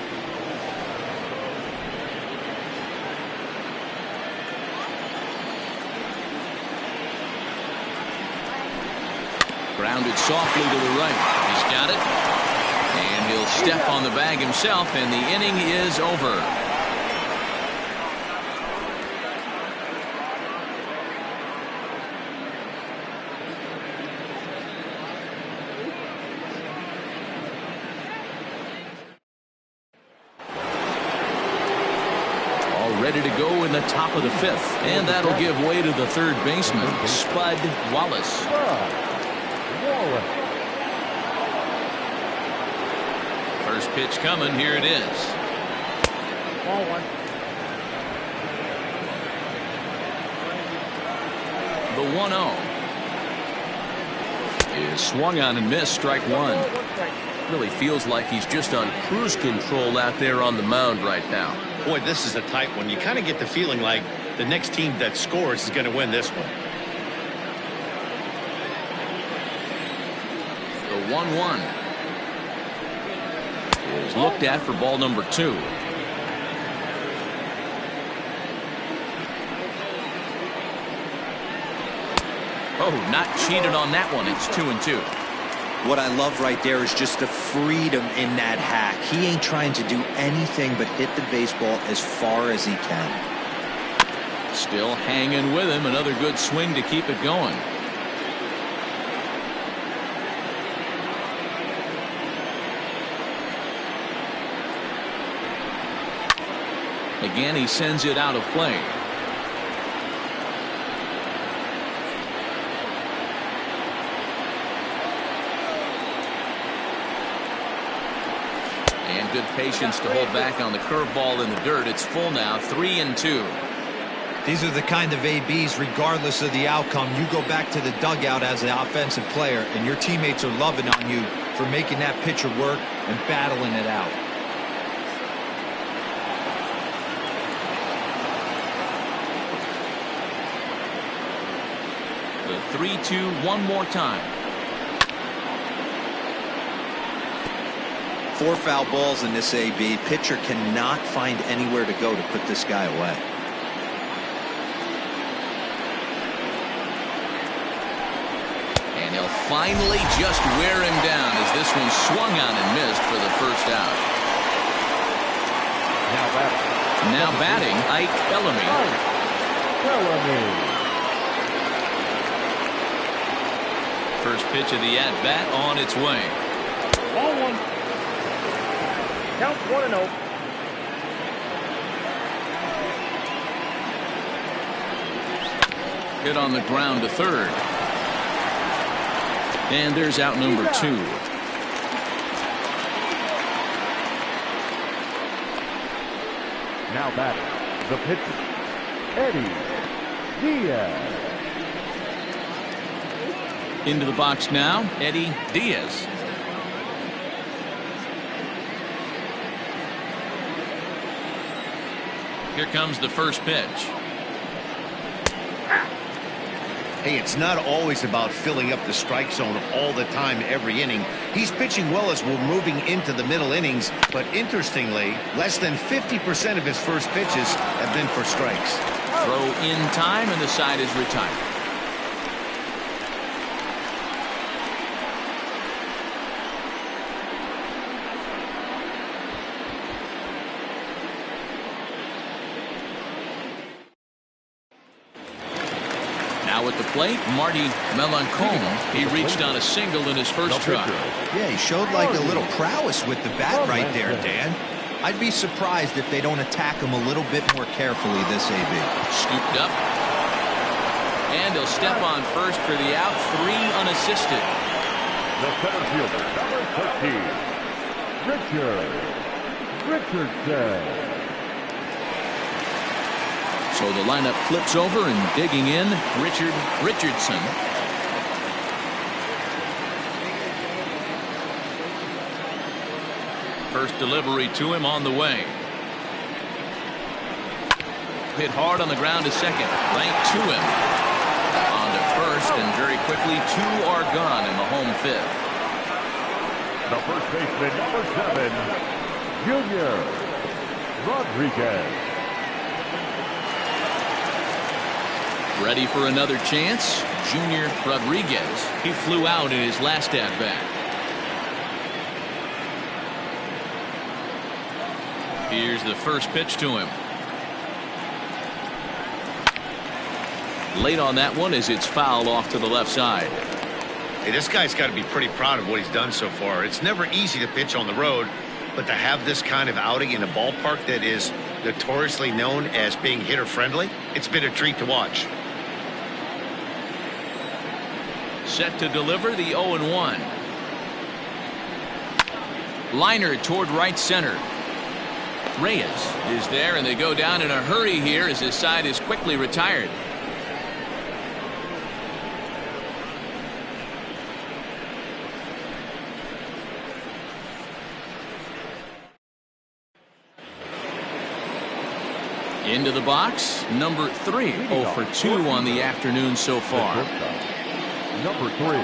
Grounded softly to the right. He's got it. And he'll step on the bag himself, and the inning is over. All ready to go in the top of the 5th, and that'll give way to the third baseman, Spud Wallace. First pitch coming. Here it is. Ball 1. The 1-0 is swung on and missed. Strike 1. Really feels like he's just on cruise control out there on the mound right now. Boy, this is a tight one. You kind of get the feeling like the next team that scores is going to win this one. The 1-1 is looked at for ball number 2. Oh, not cheated on that one. It's 2-2. What I love right there is just the freedom in that hack. He ain't trying to do anything but hit the baseball as far as he can. Still hanging with him. Another good swing to keep it going. Again, he sends it out of play. And good patience to hold back on the curveball in the dirt. It's full now, 3-2. These are the kind of ABs, regardless of the outcome. You go back to the dugout as an offensive player, and your teammates are loving on you for making that pitcher work and battling it out. The 3-2 one more time. 4 foul balls in this AB. Pitcher cannot find anywhere to go to put this guy away. And he'll finally just wear him down as this one swung on and missed for the first out. Now batting, Ike Bellamy. First pitch of the at-bat on its way. Ball 1. Count 1-0. Hit on the ground to third. And there's out number 2. Now batting, the pitcher, Eddie Diaz. Into the box now, Eddie Diaz. Here comes the first pitch. Hey, it's not always about filling up the strike zone all the time every inning. He's pitching well as we're moving into the middle innings, but interestingly, less than 50% of his first pitches have been for strikes. Throw in time, and the side is retired. Now at the plate, Marty Melancon. He reached on a single in his first try. Yeah, he showed like a little prowess with the bat right there, Dan. I'd be surprised if they don't attack him a little bit more carefully this AB. Scooped up. And he'll step on first for the out, 3 unassisted. The center fielder, number 13, Richardson. So the lineup flips over, and digging in, Richardson. First delivery to him on the way. Hit hard on the ground to second. Right to him. On to first, and very quickly 2 are gone in the home 5th. The first baseman, number 7, Junior Rodriguez. Ready for another chance, Junior Rodriguez. He flew out in his last at-bat. Here's the first pitch to him. Late on that one as it's fouled off to the left side. Hey, this guy's got to be pretty proud of what he's done so far. It's never easy to pitch on the road, but to have this kind of outing in a ballpark that is notoriously known as being hitter-friendly, it's been a treat to watch. Set to deliver the 0-1. Liner toward right center. Reyes is there, and they go down in a hurry here as his side is quickly retired. Into the box, number 3. 0 for 2 on the afternoon so far. Number 3.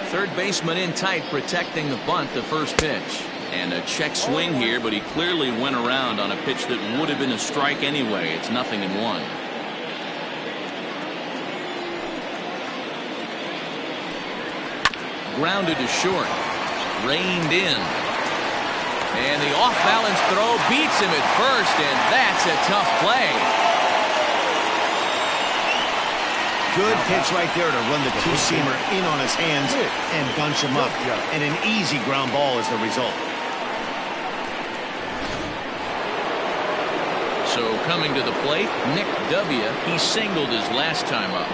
Third baseman in tight, protecting the bunt, the first pitch. And a check swing here, but he clearly went around on a pitch that would have been a strike anyway. It's 0-1. Grounded to short. Reined in. And the off-balance throw beats him at first, and that's a tough play. Good pitch right there to run the two-seamer in on his hands and bunch him up. And an easy ground ball is the result. So coming to the plate, Nick W. He singled his last time up.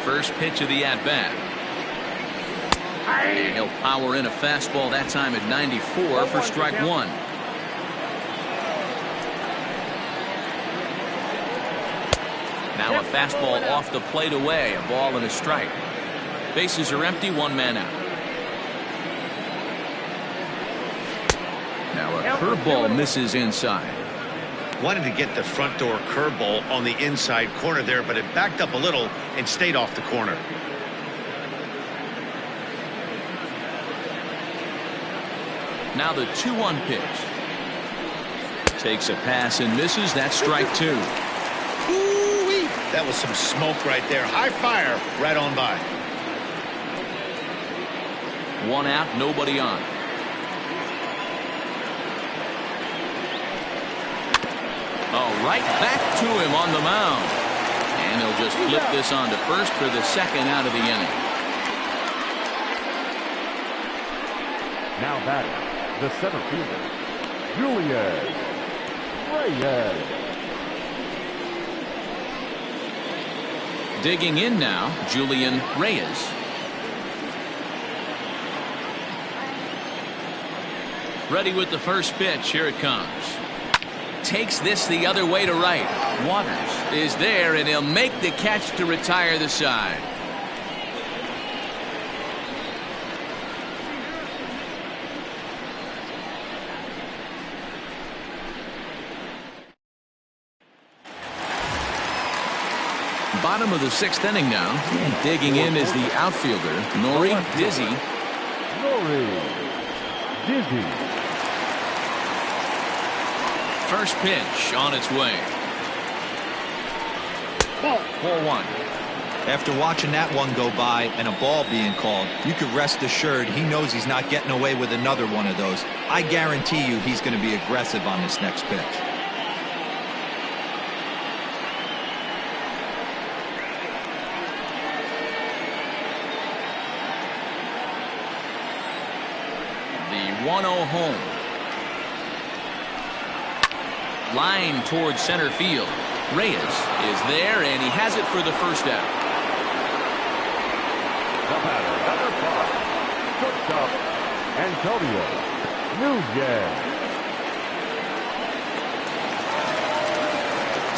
First pitch of the at-bat. And he'll power in a fastball that time at 94 for strike one. Now a fastball off the plate away. A ball and a strike. Bases are empty. One man out. Now a curveball misses inside. Wanted to get the front door curveball on the inside corner there, but it backed up a little and stayed off the corner. Now the 2-1 pitch. Takes a pass and misses. That's strike two. Ooh-wee. That was some smoke right there. High fire right on by. One out, nobody on. Oh, right back to him on the mound. And he'll just flip this on to first for the second out of the inning. Now batting, the center fielder, Julian Reyes. Digging in now, Julian Reyes. Ready with the first pitch. Here it comes. Takes this the other way to right. Waters is there, and he'll make the catch to retire the side. Bottom of the sixth inning now. And digging in is the outfielder, Nori Dizzy. First pitch on its way. 4-1. After watching that one go by and a ball being called, you could rest assured he knows he's not getting away with another one of those. I guarantee you he's going to be aggressive on this next pitch. The 1-0 home. Line towards center field. Reyes is there, and he has it for the first out. The batter, number 5, shortstop, Antonio Nunez.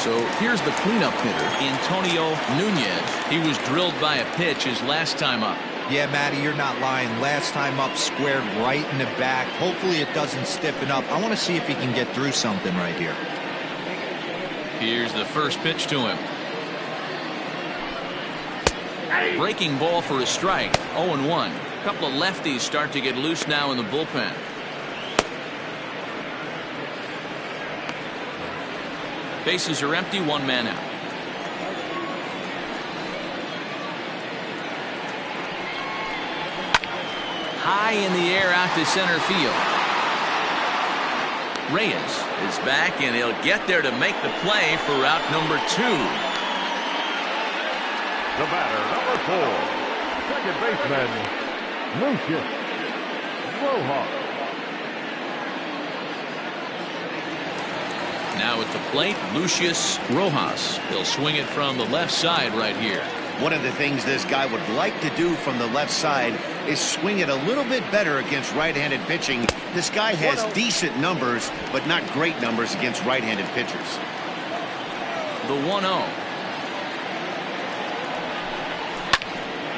So here's the cleanup hitter, Antonio Nunez. He was drilled by a pitch his last time up. Yeah, Matty, you're not lying. Last time up, squared right in the back. Hopefully it doesn't stiffen up. I want to see if he can get through something right here. Here's the first pitch to him. Breaking ball for a strike. 0-1. A couple of lefties start to get loose now in the bullpen. Bases are empty. One man out. High in the air out to center field. Reyes is back, and he'll get there to make the play for route number 2. The batter, number 4, second baseman, Lucius Rojas. Now at the plate, Lucius Rojas. He'll swing it from the left side right here. One of the things this guy would like to do from the left side is swing it a little bit better against right-handed pitching. This guy has decent numbers, but not great numbers against right-handed pitchers. The 1-0.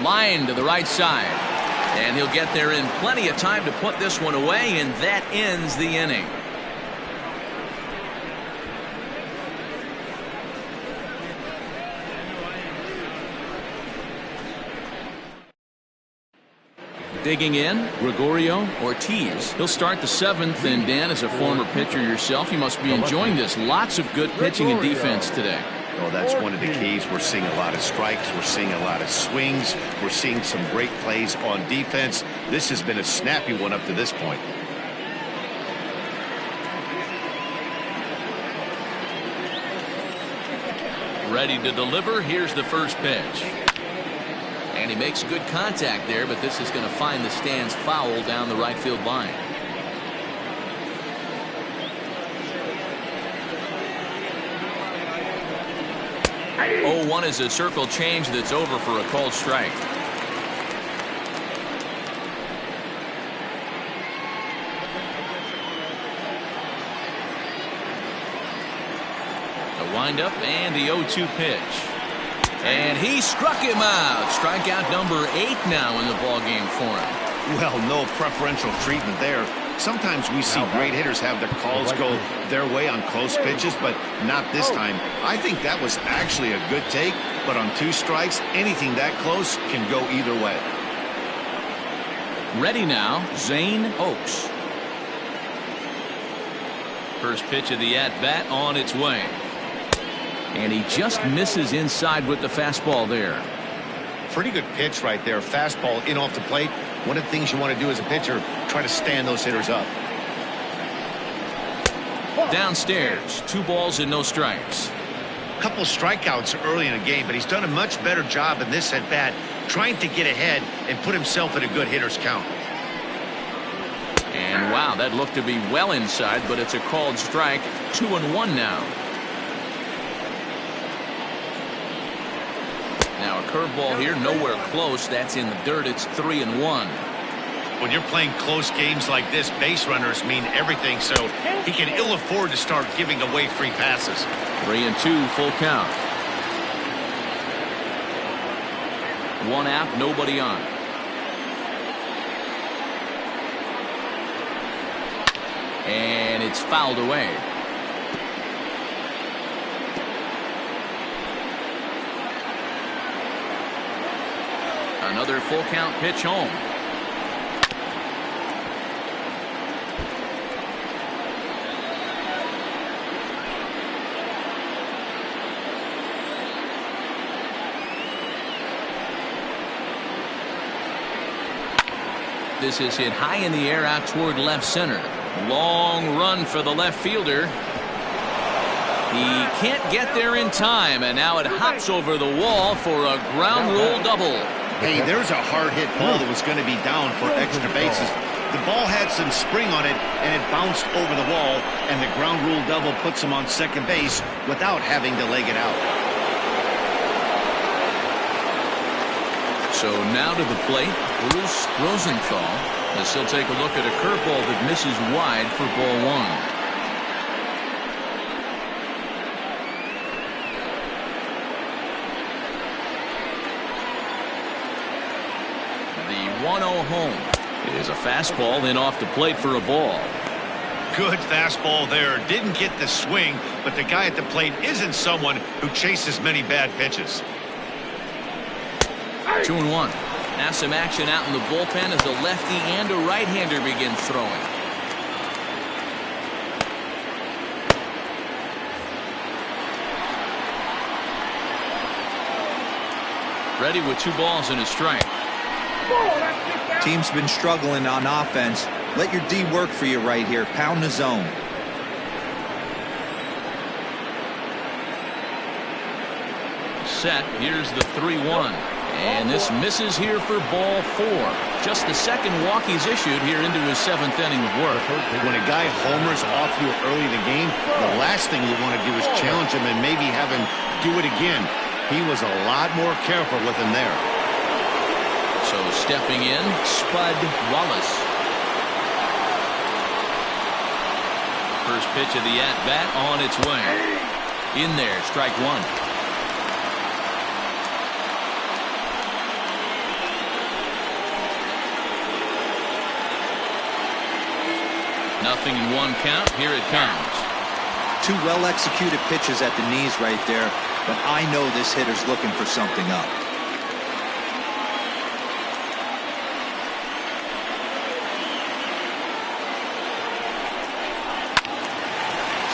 Line to the right side. And he'll get there in plenty of time to put this one away, and that ends the inning. Digging in, Gregorio Ortiz. He'll start the 7th, and Dan, as a former pitcher yourself, you must be enjoying this. Lots of good pitching and defense today. Oh, that's one of the keys. We're seeing a lot of strikes. We're seeing a lot of swings. We're seeing some great plays on defense. This has been a snappy one up to this point. Ready to deliver. Here's the first pitch. And he makes good contact there, but this is going to find the stands foul down the right field line. 0-1 is a circle change that's over for a called strike. The windup and the 0-2 pitch. And he struck him out. Strikeout number 8 now in the ballgame for him. Well, no preferential treatment there. Sometimes we see great hitters have their calls go their way on close pitches, but not this time. I think that was actually a good take, but on 2 strikes, anything that close can go either way. Ready now, Zayn Oaks. First pitch of the at-bat on its way. And he just misses inside with the fastball there. Pretty good pitch right there. Fastball in off the plate. One of the things you want to do as a pitcher, try to stand those hitters up. Downstairs, 2 balls and no strikes. Couple strikeouts early in the game, but he's done a much better job in this at bat, trying to get ahead and put himself in a good hitter's count. And wow, that looked to be well inside, but it's a called strike. 2-1 now. Now a curveball here, nowhere close. That's in the dirt. It's 3-1. When you're playing close games like this, base runners mean everything, so he can ill afford to start giving away free passes. 3-2, full count. 1 out, nobody on. And it's fouled away. Another full count pitch home. This is hit high in the air out toward left center. Long run for the left fielder. He can't get there in time, and now it hops over the wall for a ground rule double. Hey, there's a hard-hit ball that was going to be down for extra bases. The ball had some spring on it, and it bounced over the wall, and the ground rule double puts him on second base without having to leg it out. So now to the plate, Bruce Rosenthal, as he'll take a look at a curveball that misses wide for ball 1. The 1-0 home. It is a fastball then off the plate for a ball. Good fastball there. Didn't get the swing, but the guy at the plate isn't someone who chases many bad pitches. 2-1. Now some action out in the bullpen as a lefty and a right-hander begin throwing. Ready with 2 balls and a strike. Team's been struggling on offense. Let your D work for you right here. Pound the zone. Set. Here's the 3-1. And this misses here for ball 4. Just the second walk he's issued here into his 7th inning of work. When a guy homers off you early in the game, the last thing you want to do is challenge him and maybe have him do it again. He was a lot more careful with him there. So stepping in, Spud Wallace. First pitch of the at-bat on its way. In there, strike 1. Nothing in 1 count. Here it comes. 2 well-executed pitches at the knees right there, but I know this hitter's looking for something up.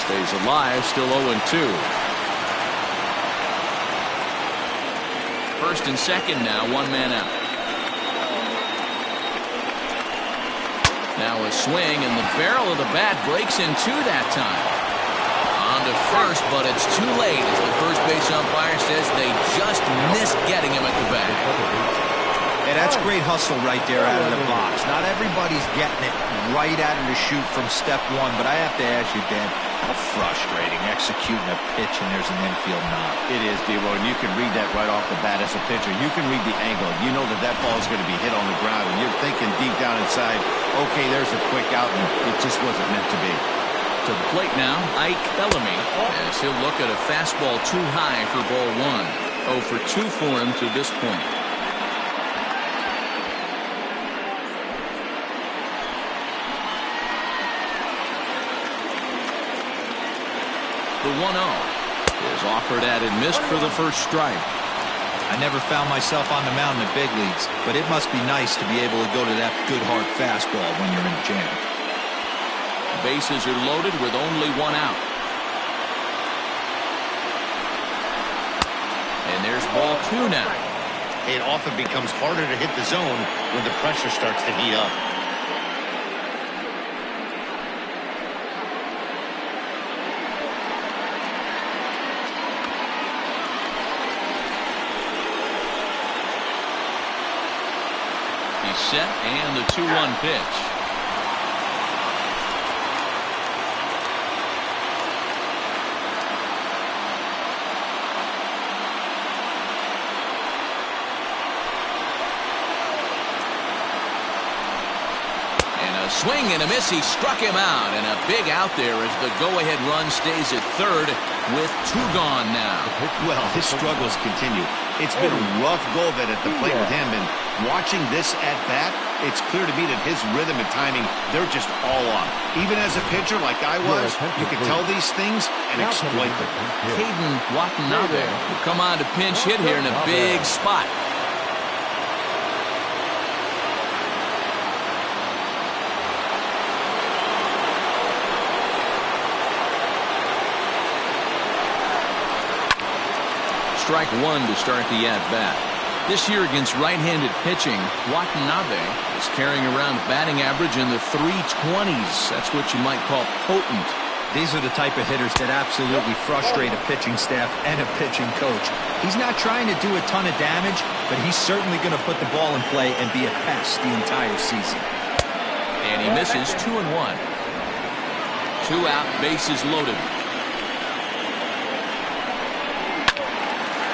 Stays alive, still 0-2. First and second now, 1 man out. Now a swing, and the barrel of the bat breaks in 2 that time. On to first, but it's too late as the first base umpire says they just missed getting him at the bat. Hey, that's great hustle right there out of the box. Not everybody's getting it right out of the chute from step one, but I have to ask you, Dan, how frustrating executing a pitch and there's an infield knock. It is, D-Roy, and you can read that right off the bat as a pitcher. You can read the angle. You know that that ball is going to be hit on the ground, and you're thinking deep down inside, okay, there's a quick out, and it just wasn't meant to be. To the plate now, Ike Bellamy, as he'll look at a fastball too high for ball one. 0 for 2 for him to this point. The 1-0 is offered at and missed for the first strike. I never found myself on the mound in the big leagues, but it must be nice to be able to go to that good hard fastball when you're in a jam. Bases are loaded with only 1 out. And there's ball 2 now. It often becomes harder to hit the zone when the pressure starts to heat up. He's set, and the 2-1 pitch. Swing and a miss. He struck him out, and a big out there as the go-ahead run stays at third with 2 gone now. Well, his struggles continue. It's been a rough go of it at the plate with him, and watching this at bat, it's clear to me that his rhythm and timing, they're just all off. Even as a pitcher like I was, you can tell these things and exploit them. Caden Watanabe will come on to pinch hit here in a big spot. Strike 1 to start the at-bat. This year against right-handed pitching, Watanabe is carrying around batting average in the 320s. That's what you might call potent. These are the type of hitters that absolutely frustrate a pitching staff and a pitching coach. He's not trying to do a ton of damage, but he's certainly going to put the ball in play and be a pest the entire season. And he misses 2-1. 2 out, bases loaded.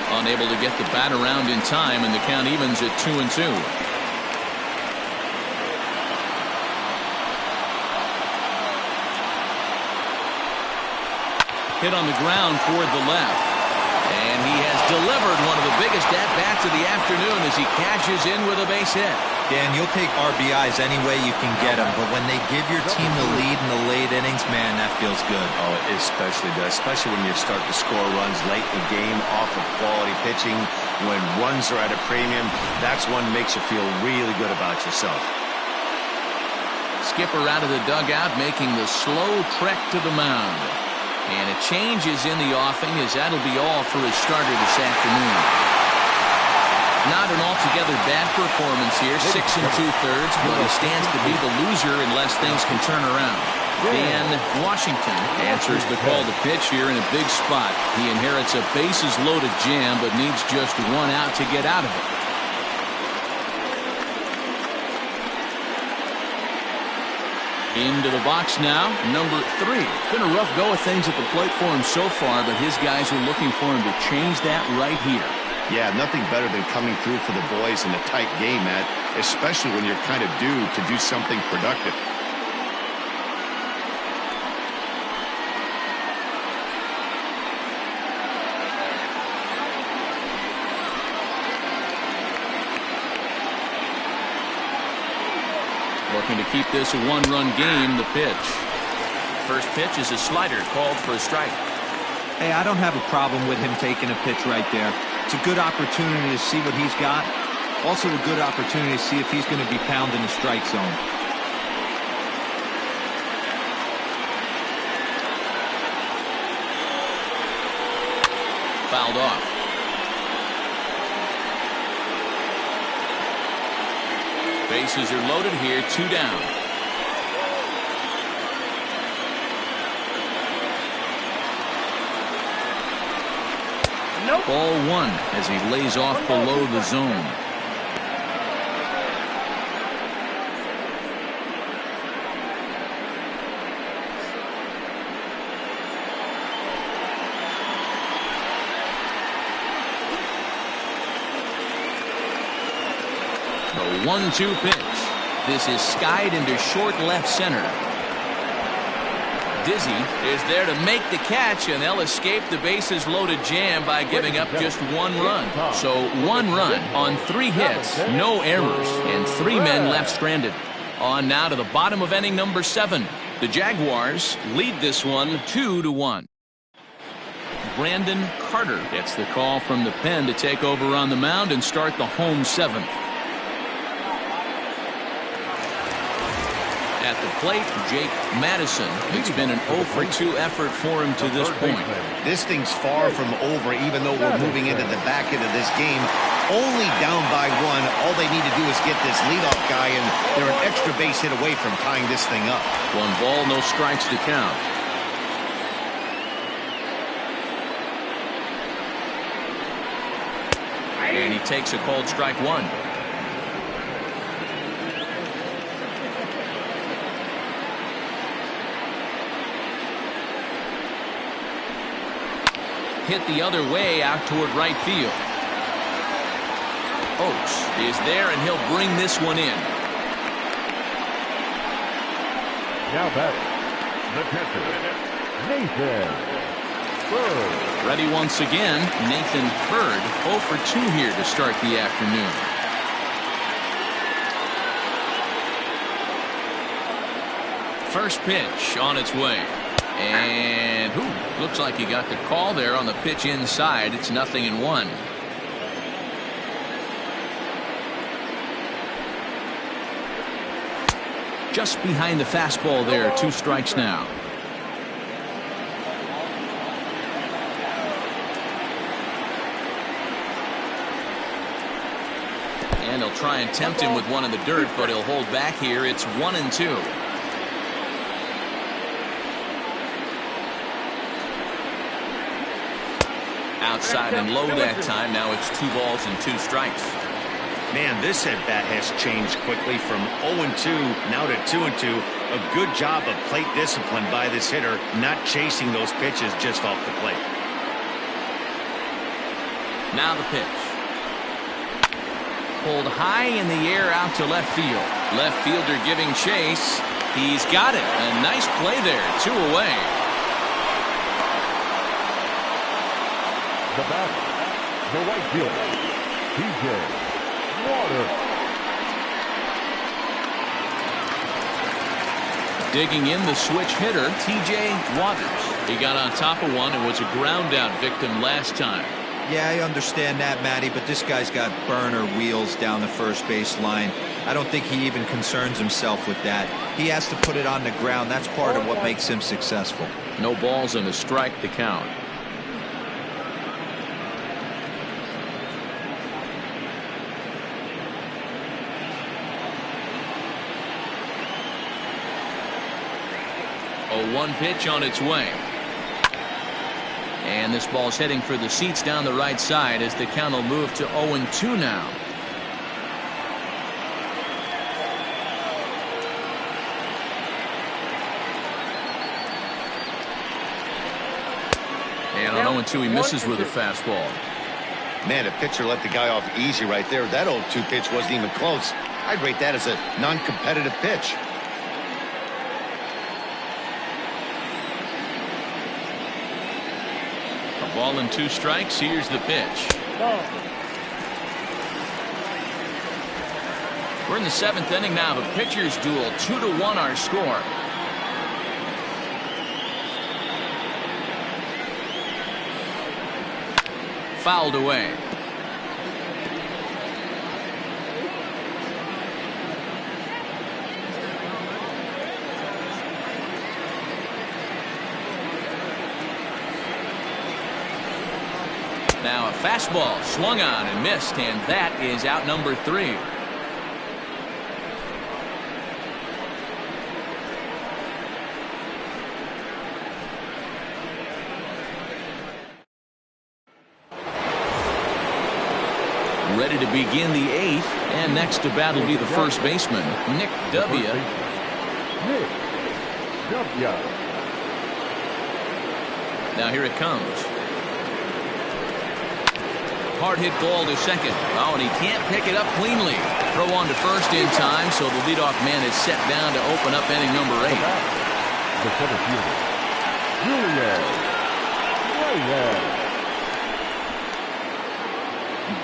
Unable to get the bat around in time, and the count evens at 2-2. Hit on the ground toward the left. And he has delivered one of the biggest at-bats of the afternoon as he cashes in with a base hit. Dan, you'll take RBIs any way you can get them, but when they give your team the lead in the late innings, man, that feels good. Oh, it especially does, especially when you start to score runs late in the game off of quality pitching. When runs are at a premium, that's when makes you feel really good about yourself. Skipper out of the dugout, making the slow trek to the mound. And a change is in the offing, as that'll be all for his starter this afternoon. Not an altogether bad performance here, 6 2/3, but he stands to be the loser unless things can turn around. Dan Washington answers the call to pitch here in a big spot. He inherits a bases-loaded jam, but needs just 1 out to get out of it. Into the box now, number 3. It's been a rough go of things at the plate for him so far, but his guys are looking for him to change that right here. Yeah, nothing better than coming through for the boys in a tight game, Matt, especially when you're kind of due to do something productive. Looking to keep this a 1-run game, the pitch. First pitch is a slider called for a strike. Hey, I don't have a problem with him taking a pitch right there. It's a good opportunity to see what he's got. Also a good opportunity to see if he's going to be pounding the strike zone. Fouled off. Bases are loaded here, 2 down. Nope. Ball 1 as he lays off below the zone. 1-2 pitch. This is skied into short left center. Dizzy is there to make the catch, and they'll escape the bases loaded jam by giving up just 1 run. So 1 run on 3 hits, no errors, and 3 men left stranded. On now to the bottom of inning number 7. The Jaguars lead this one 2-1. Brandon Carter gets the call from the pen to take over on the mound and start the home 7th. At the plate, Jake Madison. It's been an 0-for-2 effort for him to this point. This thing's far from over, even though we're moving into the back end of this game. Only down by 1. All they need to do is get this leadoff guy, and they're an extra base hit away from tying this thing up. 1 ball, no strikes to count. And he takes a called strike 1. Hit the other way out toward right field. Oaks is there, and he'll bring this one in. Now batting, the catcher, Nathan Bird. Ready once again, Nathan Bird, 0-for-2 here to start the afternoon. First pitch on its way. And looks like he got the call there on the pitch inside. It's 0-1. Just behind the fastball there. 2 strikes now. And he'll try and tempt him with one in the dirt, but he'll hold back here. It's 1-2. Outside and low that time. Now it's 2 balls and 2 strikes. Man, this at-bat has changed quickly from 0-2 now to 2-2. A good job of plate discipline by this hitter, not chasing those pitches just off the plate. Now the pitch. Pulled high in the air out to left field. Left fielder giving chase. He's got it. A nice play there. 2 away. The batter, the right fielder, TJ Waters. Digging in the switch hitter, TJ Waters. He got on top of one and was a ground out victim last time. Yeah, I understand that, Matty, but this guy's got burner wheels down the first base line. I don't think he even concerns himself with that. He has to put it on the ground. That's part of what makes him successful. No balls and a strike to count. A 1 pitch on its way. And this ball's heading for the seats down the right side as the count will move to 0-2 now. And on 0-2 he misses with a fastball. Man, a pitcher let the guy off easy right there. That 0-2 pitch wasn't even close. I'd rate that as a non-competitive pitch. A ball and 2 strikes. Here's the pitch. We're in the 7th inning now. The pitchers duel. 2-1 our score. Fouled away. Now a fastball swung on and missed, and that is out number 3. Ready to begin the 8th, and next to bat will be the first baseman, Nick W. Nick W. Now here it comes. Hard hit ball to second. Oh, and he can't pick it up cleanly. Throw on to first in time, so the leadoff man is set down to open up inning number 8. The center fielder, Julian Reyes.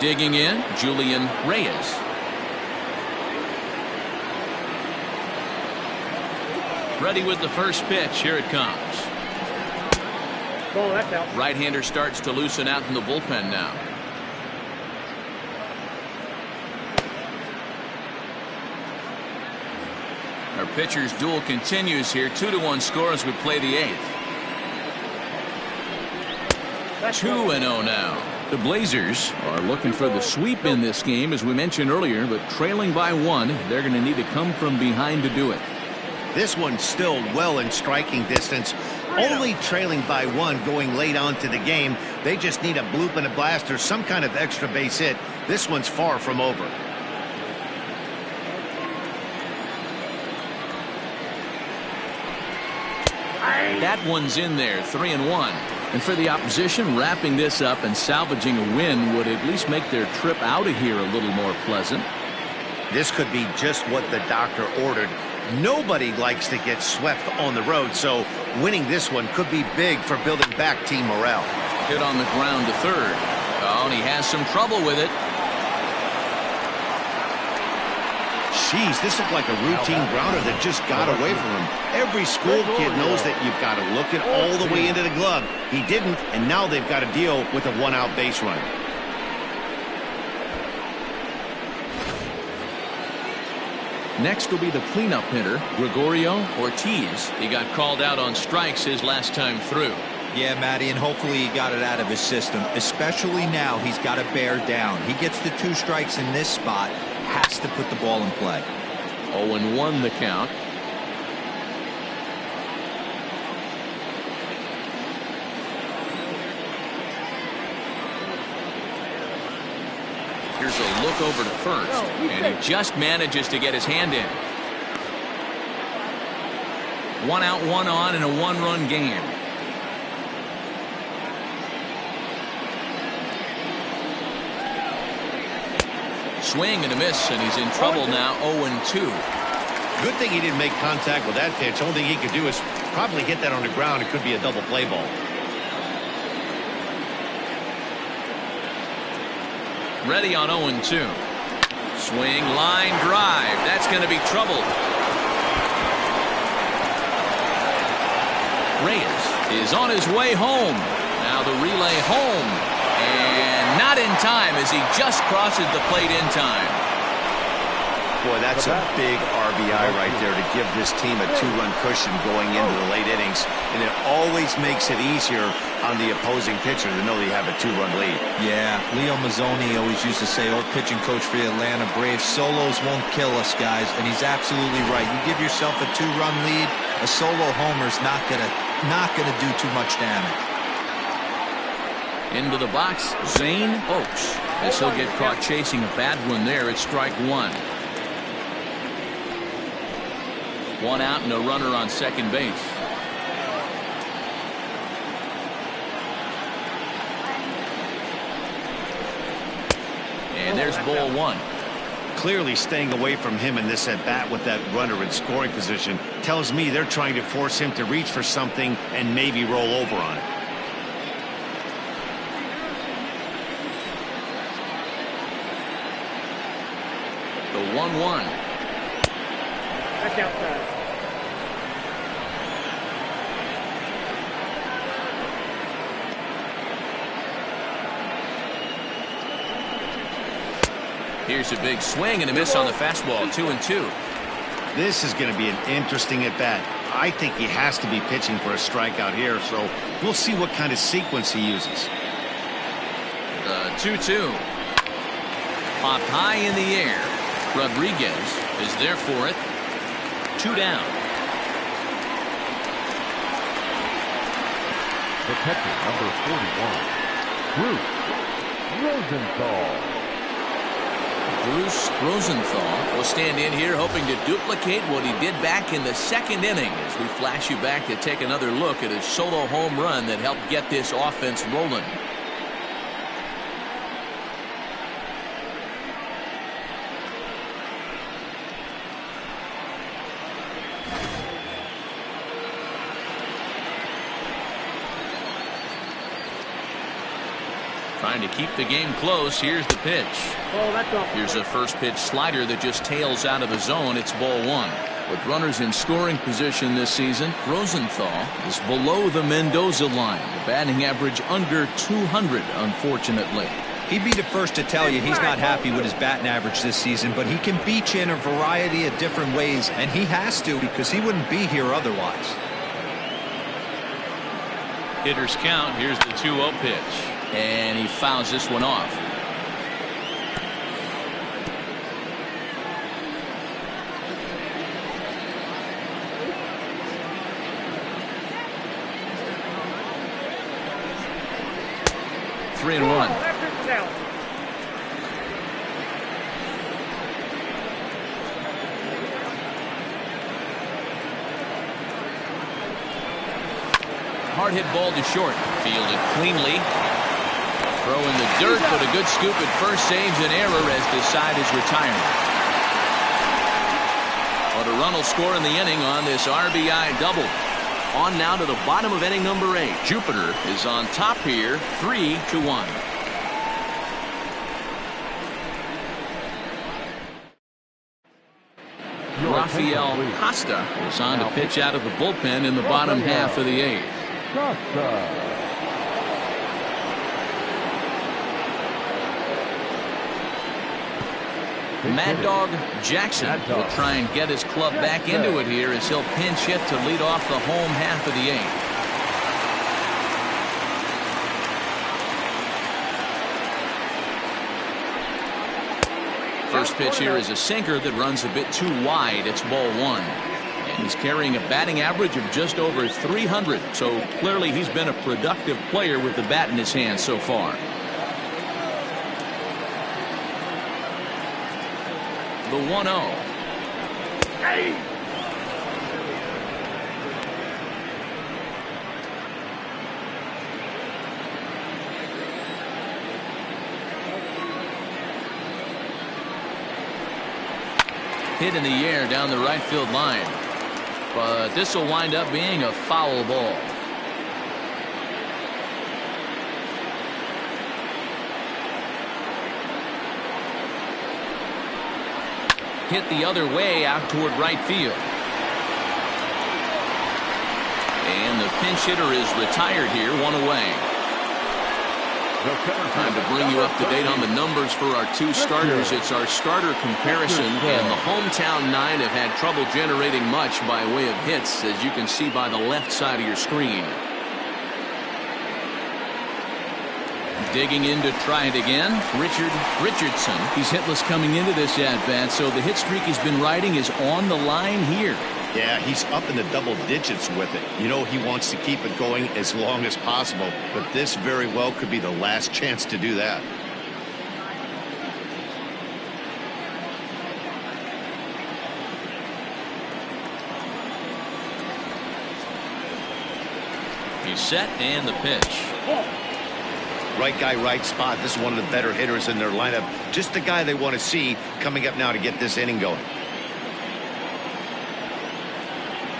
Digging in, Julian Reyes. Ready with the first pitch. Here it comes. Oh, that's out. Right-hander starts to loosen out in the bullpen now. Our pitcher's duel continues here. 2-1 score as we play the 8th. 2-0 now. The Blazers are looking for the sweep in this game, as we mentioned earlier, but trailing by 1, they're going to need to come from behind to do it. This one's still well in striking distance. Only trailing by 1 going late on to the game. They just need a bloop and a blast or some kind of extra base hit. This one's far from over. That one's in there, 3-1. And for the opposition, wrapping this up and salvaging a win would at least make their trip out of here a little more pleasant. This could be just what the doctor ordered. Nobody likes to get swept on the road, so winning this one could be big for building back team morale. Hit on the ground to third. Oh, and he has some trouble with it. Jeez, this looked like a routine grounder that just got away from him. Every school kid knows that you've got to look it all the way into the glove. He didn't, and now they've got to deal with a one-out base run. Next will be the cleanup hitter, Gregorio Ortiz. He got called out on strikes his last time through. Yeah, Matty, and hopefully he got it out of his system. Especially now, he's got to bear down. He gets the 2 strikes in this spot, has to put the ball in play. 0-1 the count. Here's a look over to first, and he just manages to get his hand in. 1 out, 1 on in a 1-run game. Swing and a miss, and he's in trouble now. 0-2. Good thing he didn't make contact with that pitch. Only thing he could do is probably hit that on the ground. It could be a double play ball. Ready on 0-2. Swing, line drive. That's going to be trouble. Reyes is on his way home. Now the relay home. And not in time as he just crosses the plate in time. Boy, that's a big RBI right there to give this team a 2-run cushion going into the late innings. And it always makes it easier on the opposing pitcher to know they have a 2-run lead. Yeah, Leo Mazzoni always used to say, old pitching coach for the Atlanta Braves, solos won't kill us, guys. And he's absolutely right. You give yourself a 2-run lead, a solo homer's not gonna do too much damage. Into the box, Zayn Oaks. As he'll get caught chasing a bad one there. It's strike 1. 1 out and a runner on second base. And there's ball 1. Clearly staying away from him in this at-bat with that runner in scoring position tells me they're trying to force him to reach for something and maybe roll over on it. The 1-1. That's outside. Here's a big swing and a miss on the fastball. 2-2. This is going to be an interesting at-bat. I think he has to be pitching for a strikeout here, so we'll see what kind of sequence he uses. The 2-2. Popped high in the air. Rodriguez is there for it. 2 down. The catcher, number 41, Bruce Rosenthal. Bruce Rosenthal will stand in here hoping to duplicate what he did back in the second inning as we flash you back to take another look at his solo home run that helped get this offense rolling. Trying to keep the game close. Here's the pitch. Oh, that's off. Here's a first pitch slider that just tails out of the zone. It's ball one. With runners in scoring position this season, Rosenthal is below the Mendoza line. The batting average under 200, unfortunately. He'd be the first to tell you he's not happy with his batting average this season, but he can beat you in a variety of different ways, and he has to because he wouldn't be here otherwise. Hitters count. Here's the 2-0 pitch. And he fouls this one off. Three and one. Hard hit ball to short. Fielded cleanly. Throw in the dirt, but a good scoop at first saves an error as the side is retiring. But a run will score in the inning on this RBI double. On now to the bottom of inning number 8. Jupiter is on top here, 3-1. Rafael Costa is on to pitch out of the bullpen in the bottom half of the 8th. Mad Dog Jackson will try and get his club back into it here as he'll pinch hit to lead off the home half of the 8th. First pitch here is a sinker that runs a bit too wide. It's ball one. And he's carrying a batting average of just over 300. So clearly he's been a productive player with the bat in his hand so far. The 1-0. Hey. Hit in the air down the right field line. But this will wind up being a foul ball. Hit the other way out toward right field. And the pinch hitter is retired here, one away. Time to bring you up to date on the numbers for our two starters. It's our starter comparison, and the hometown 9 have had trouble generating much by way of hits, as you can see by the left side of your screen. Digging in to try it again, Richardson. He's hitless coming into this at-bat, so the hit streak he's been riding is on the line here. Yeah, he's up in the double digits with it. You know he wants to keep it going as long as possible, but this very well could be the last chance to do that. He's set and the pitch. Right guy, right spot. This is one of the better hitters in their lineup. Just the guy they want to see coming up now to get this inning going.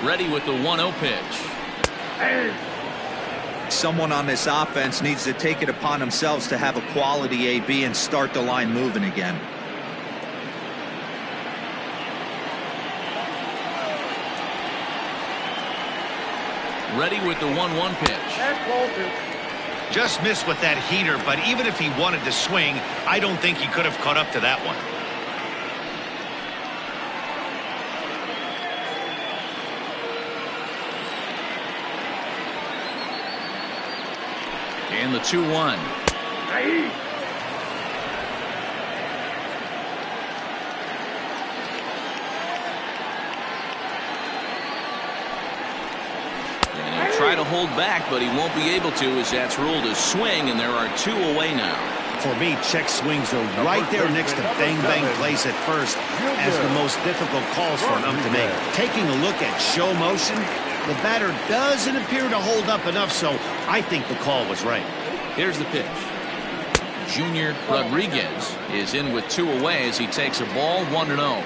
Ready with the 1-0 pitch. Someone on this offense needs to take it upon themselves to have a quality AB and start the line moving again. Ready with the 1-1 pitch. Just missed with that heater, but even if he wanted to swing, I don't think he could have caught up to that one. And the 2-1. Try to hold back, but he won't be able to, as that's ruled a swing, and there are 2 away now. For me, check swings are right there next to bang-bang plays at first as the most difficult calls for an ump to make. Taking a look at show motion, the batter doesn't appear to hold up enough, so I think the call was right. Here's the pitch. Junior Rodriguez is in with 2 away as he takes a ball, 1-0.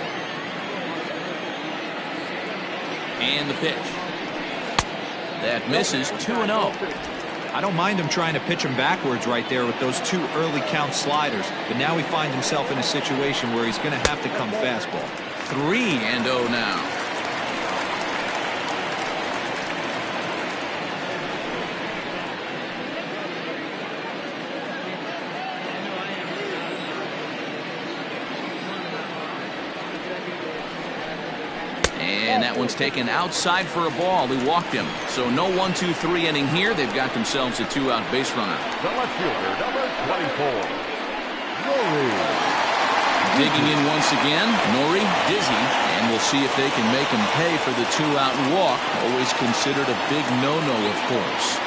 And the pitch. That misses, 2-0. I don't mind him trying to pitch him backwards right there with those 2 early count sliders, but now he finds himself in a situation where he's going to have to come fastball. 3-0 now. And that one's taken outside for a ball. He walked him. So no 1-2-3 inning here. They've got themselves a 2-out base runner. The left fielder, number 24, Nori. Digging in once again, Nori, dizzy, and we'll see if they can make him pay for the 2-out walk. Always considered a big no-no, of course.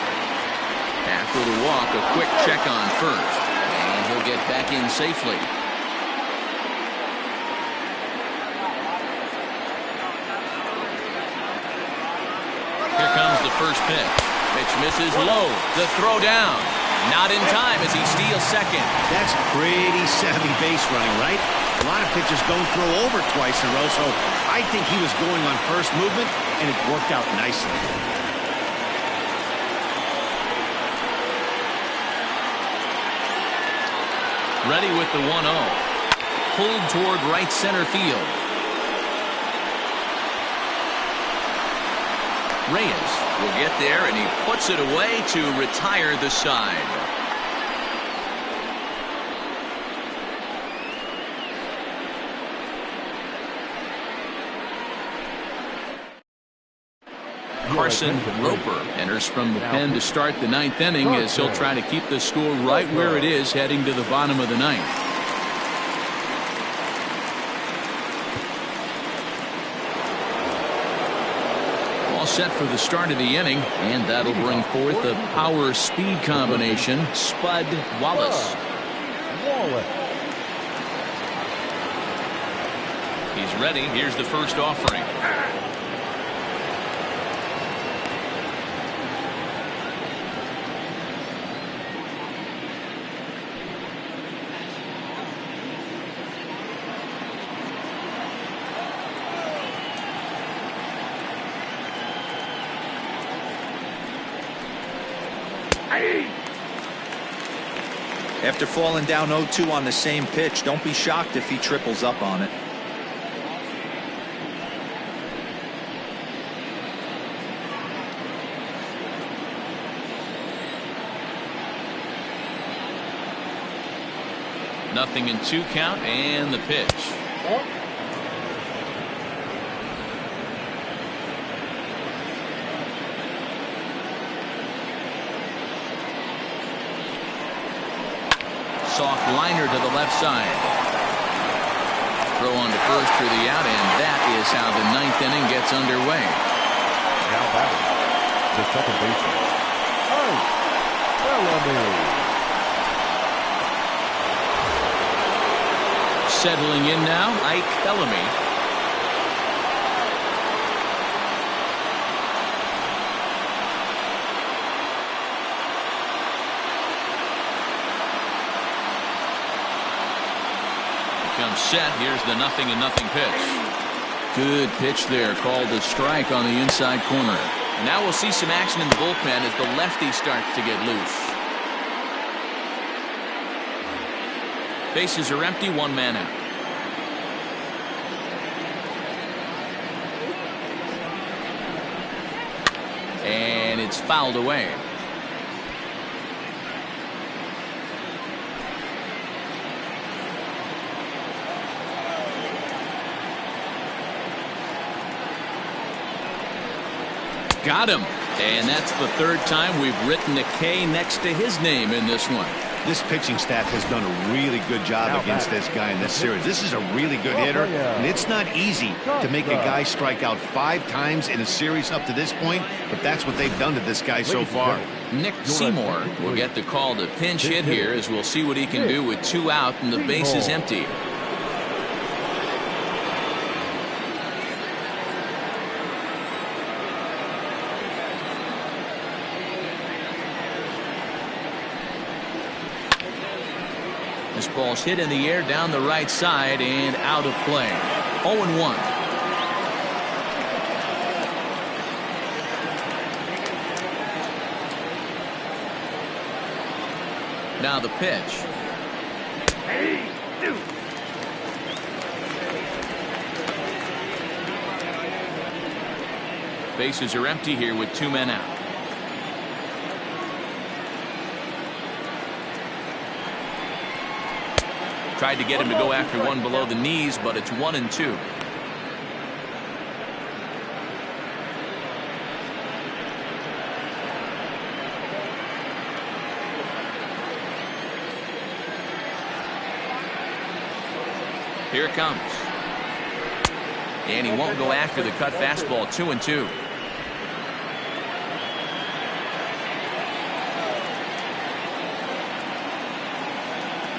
After the walk, a quick check on first, and he'll get back in safely. Here comes the first pitch. Pitch misses low. The throw down. Not in time as he steals second. That's pretty savvy base running, right? A lot of pitchers don't throw over twice in a row, so I think he was going on first movement, and it worked out nicely. Ready with the 1-0. Pulled toward right center field. Reyes will get there, and he puts it away to retire the side. Carson Roper enters from the pen to start the 9th inning as he'll try to keep the score right where it is heading to the bottom of the 9th. All set for the start of the inning, and that'll bring forth a power-speed combination. Spud Wallace. He's ready. Here's the first offering. After falling down 0-2 on the same pitch, don't be shocked if he triples up on it. Nothing in 2 count, and the pitch. Soft liner to the left side. Throw on to first for the out, and that is how the 9th inning gets underway. Now batting, the second baseman, Ike Bellamy. Settling in now, Ike Bellamy. Comes set. Here's the 0-0 pitch. Good pitch there, called a strike on the inside corner. Now we'll see some action in the bullpen as the lefty starts to get loose. Bases are empty, 1 man out. And it's fouled away. Got him. And that's the 3rd time we've written a K next to his name in this one. This pitching staff has done a really good job against this guy in this series. This is a really good hitter, and it's not easy to make a guy strike out 5 times in a series up to this point, but that's what they've done to this guy so far. Nick Seymour will get the call to pinch hit here as we'll see what he can do with 2 out and the base is empty. This ball's hit in the air down the right side and out of play. 0-1. Now the pitch. Bases are empty here with 2 men out. Tried to get him to go after one below the knees, but it's 1-2. Here it comes. And he won't go after the cut fastball. 2-2.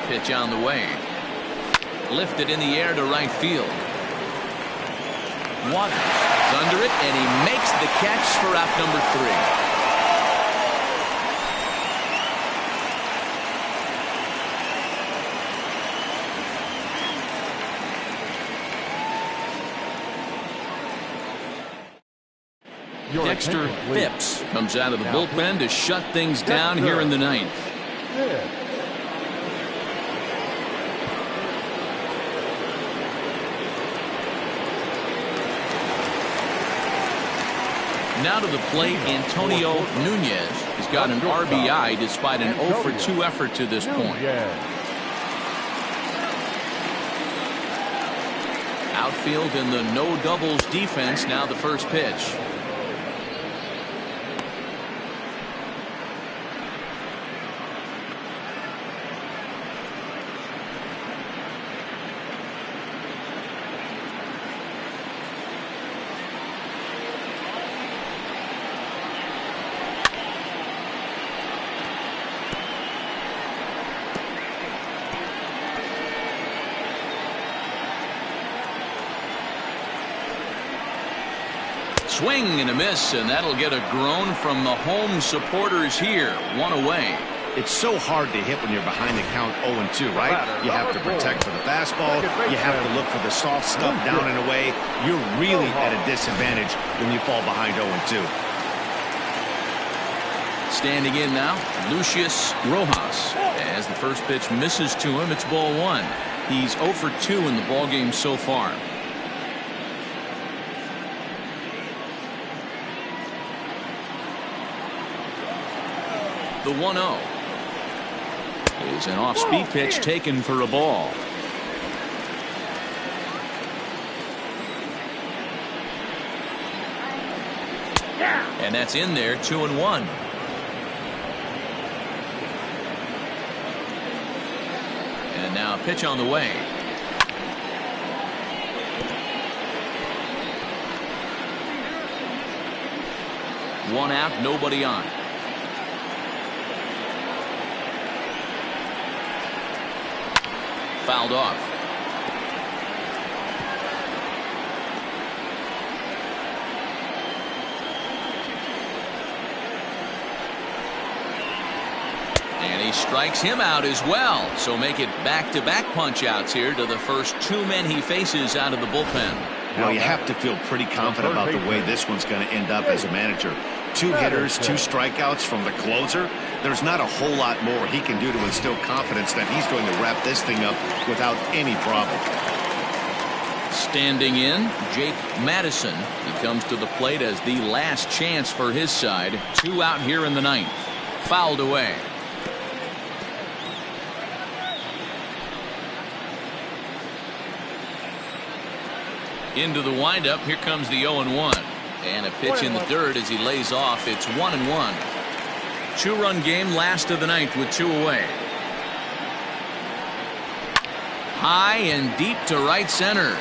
Pitch on the way. Lifted in the air to right field. Waters is under it, and he makes the catch for out number 3. Dexter Phipps comes out of the bullpen to shut things down here in the 9th. Now to the plate, Antonio Nunez has got an RBI despite an 0-for-2 effort to this point. Outfield in the no doubles defense. Now the first pitch. Swing and a miss, and that'll get a groan from the home supporters here. 1 away. It's so hard to hit when you're behind the count 0-2, right? You have to protect for the fastball. You have to look for the soft stuff down and away. You're really at a disadvantage when you fall behind 0-2. Standing in now, Lucius Rojas. As the first pitch misses to him, it's ball 1. He's 0-for-2 in the ballgame so far. The 1-0 is an off-speed pitch taken for a ball. And that's in there. 2-1. And now a pitch on the way. One out, nobody on. Fouled off. And he strikes him out as well. So make it back-to-back punch-outs here to the first 2 men he faces out of the bullpen. Well, you have to feel pretty confident about the way this one's going to end up as a manager. 2 hitters, 2 strikeouts from the closer. There's not a whole lot more he can do to instill confidence that he's going to wrap this thing up without any problem. Standing in, Jake Madison. He comes to the plate as the last chance for his side. 2 out here in the 9th. Fouled away. Into the windup. Here comes the 0-1. And a pitch in the dirt as he lays off. It's 1-1. 2-run game, last of the 9th with 2 away. High and deep to right center.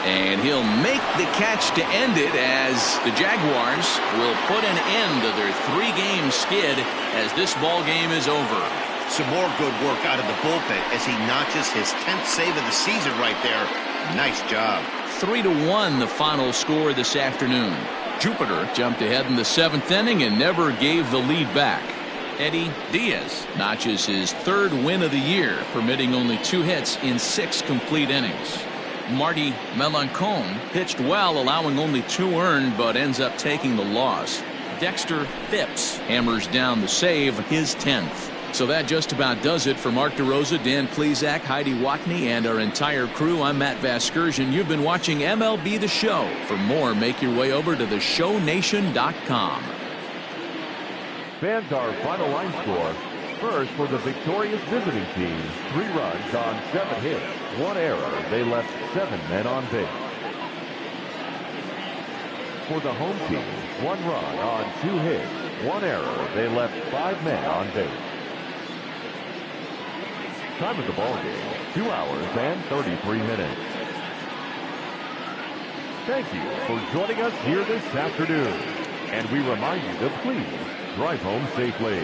And he'll make the catch to end it as the Jaguars will put an end to their 3-game skid as this ball game is over. Some more good work out of the bullpen as he notches his 10th save of the season right there. Nice job. 3-1 the final score this afternoon. Jupiter jumped ahead in the 7th inning and never gave the lead back. Eddie Diaz notches his 3rd win of the year, permitting only 2 hits in 6 complete innings. Marty Melancon pitched well, allowing only 2 earned, but ends up taking the loss. Dexter Phipps hammers down the save, his 10th. So that just about does it for Mark DeRosa, Dan Plesac, Heidi Watney, and our entire crew. I'm Matt Vasgersian. You've been watching MLB The Show. For more, make your way over to theshownation.com. Fans, our final line score. First, for the victorious visiting team, 3 runs on 7 hits, 1 error. They left 7 men on base. For the home team, 1 run on 2 hits, 1 error. They left 5 men on base. Time of the ball game, 2 hours and 33 minutes. Thank you for joining us here this afternoon. And we remind you to please drive home safely.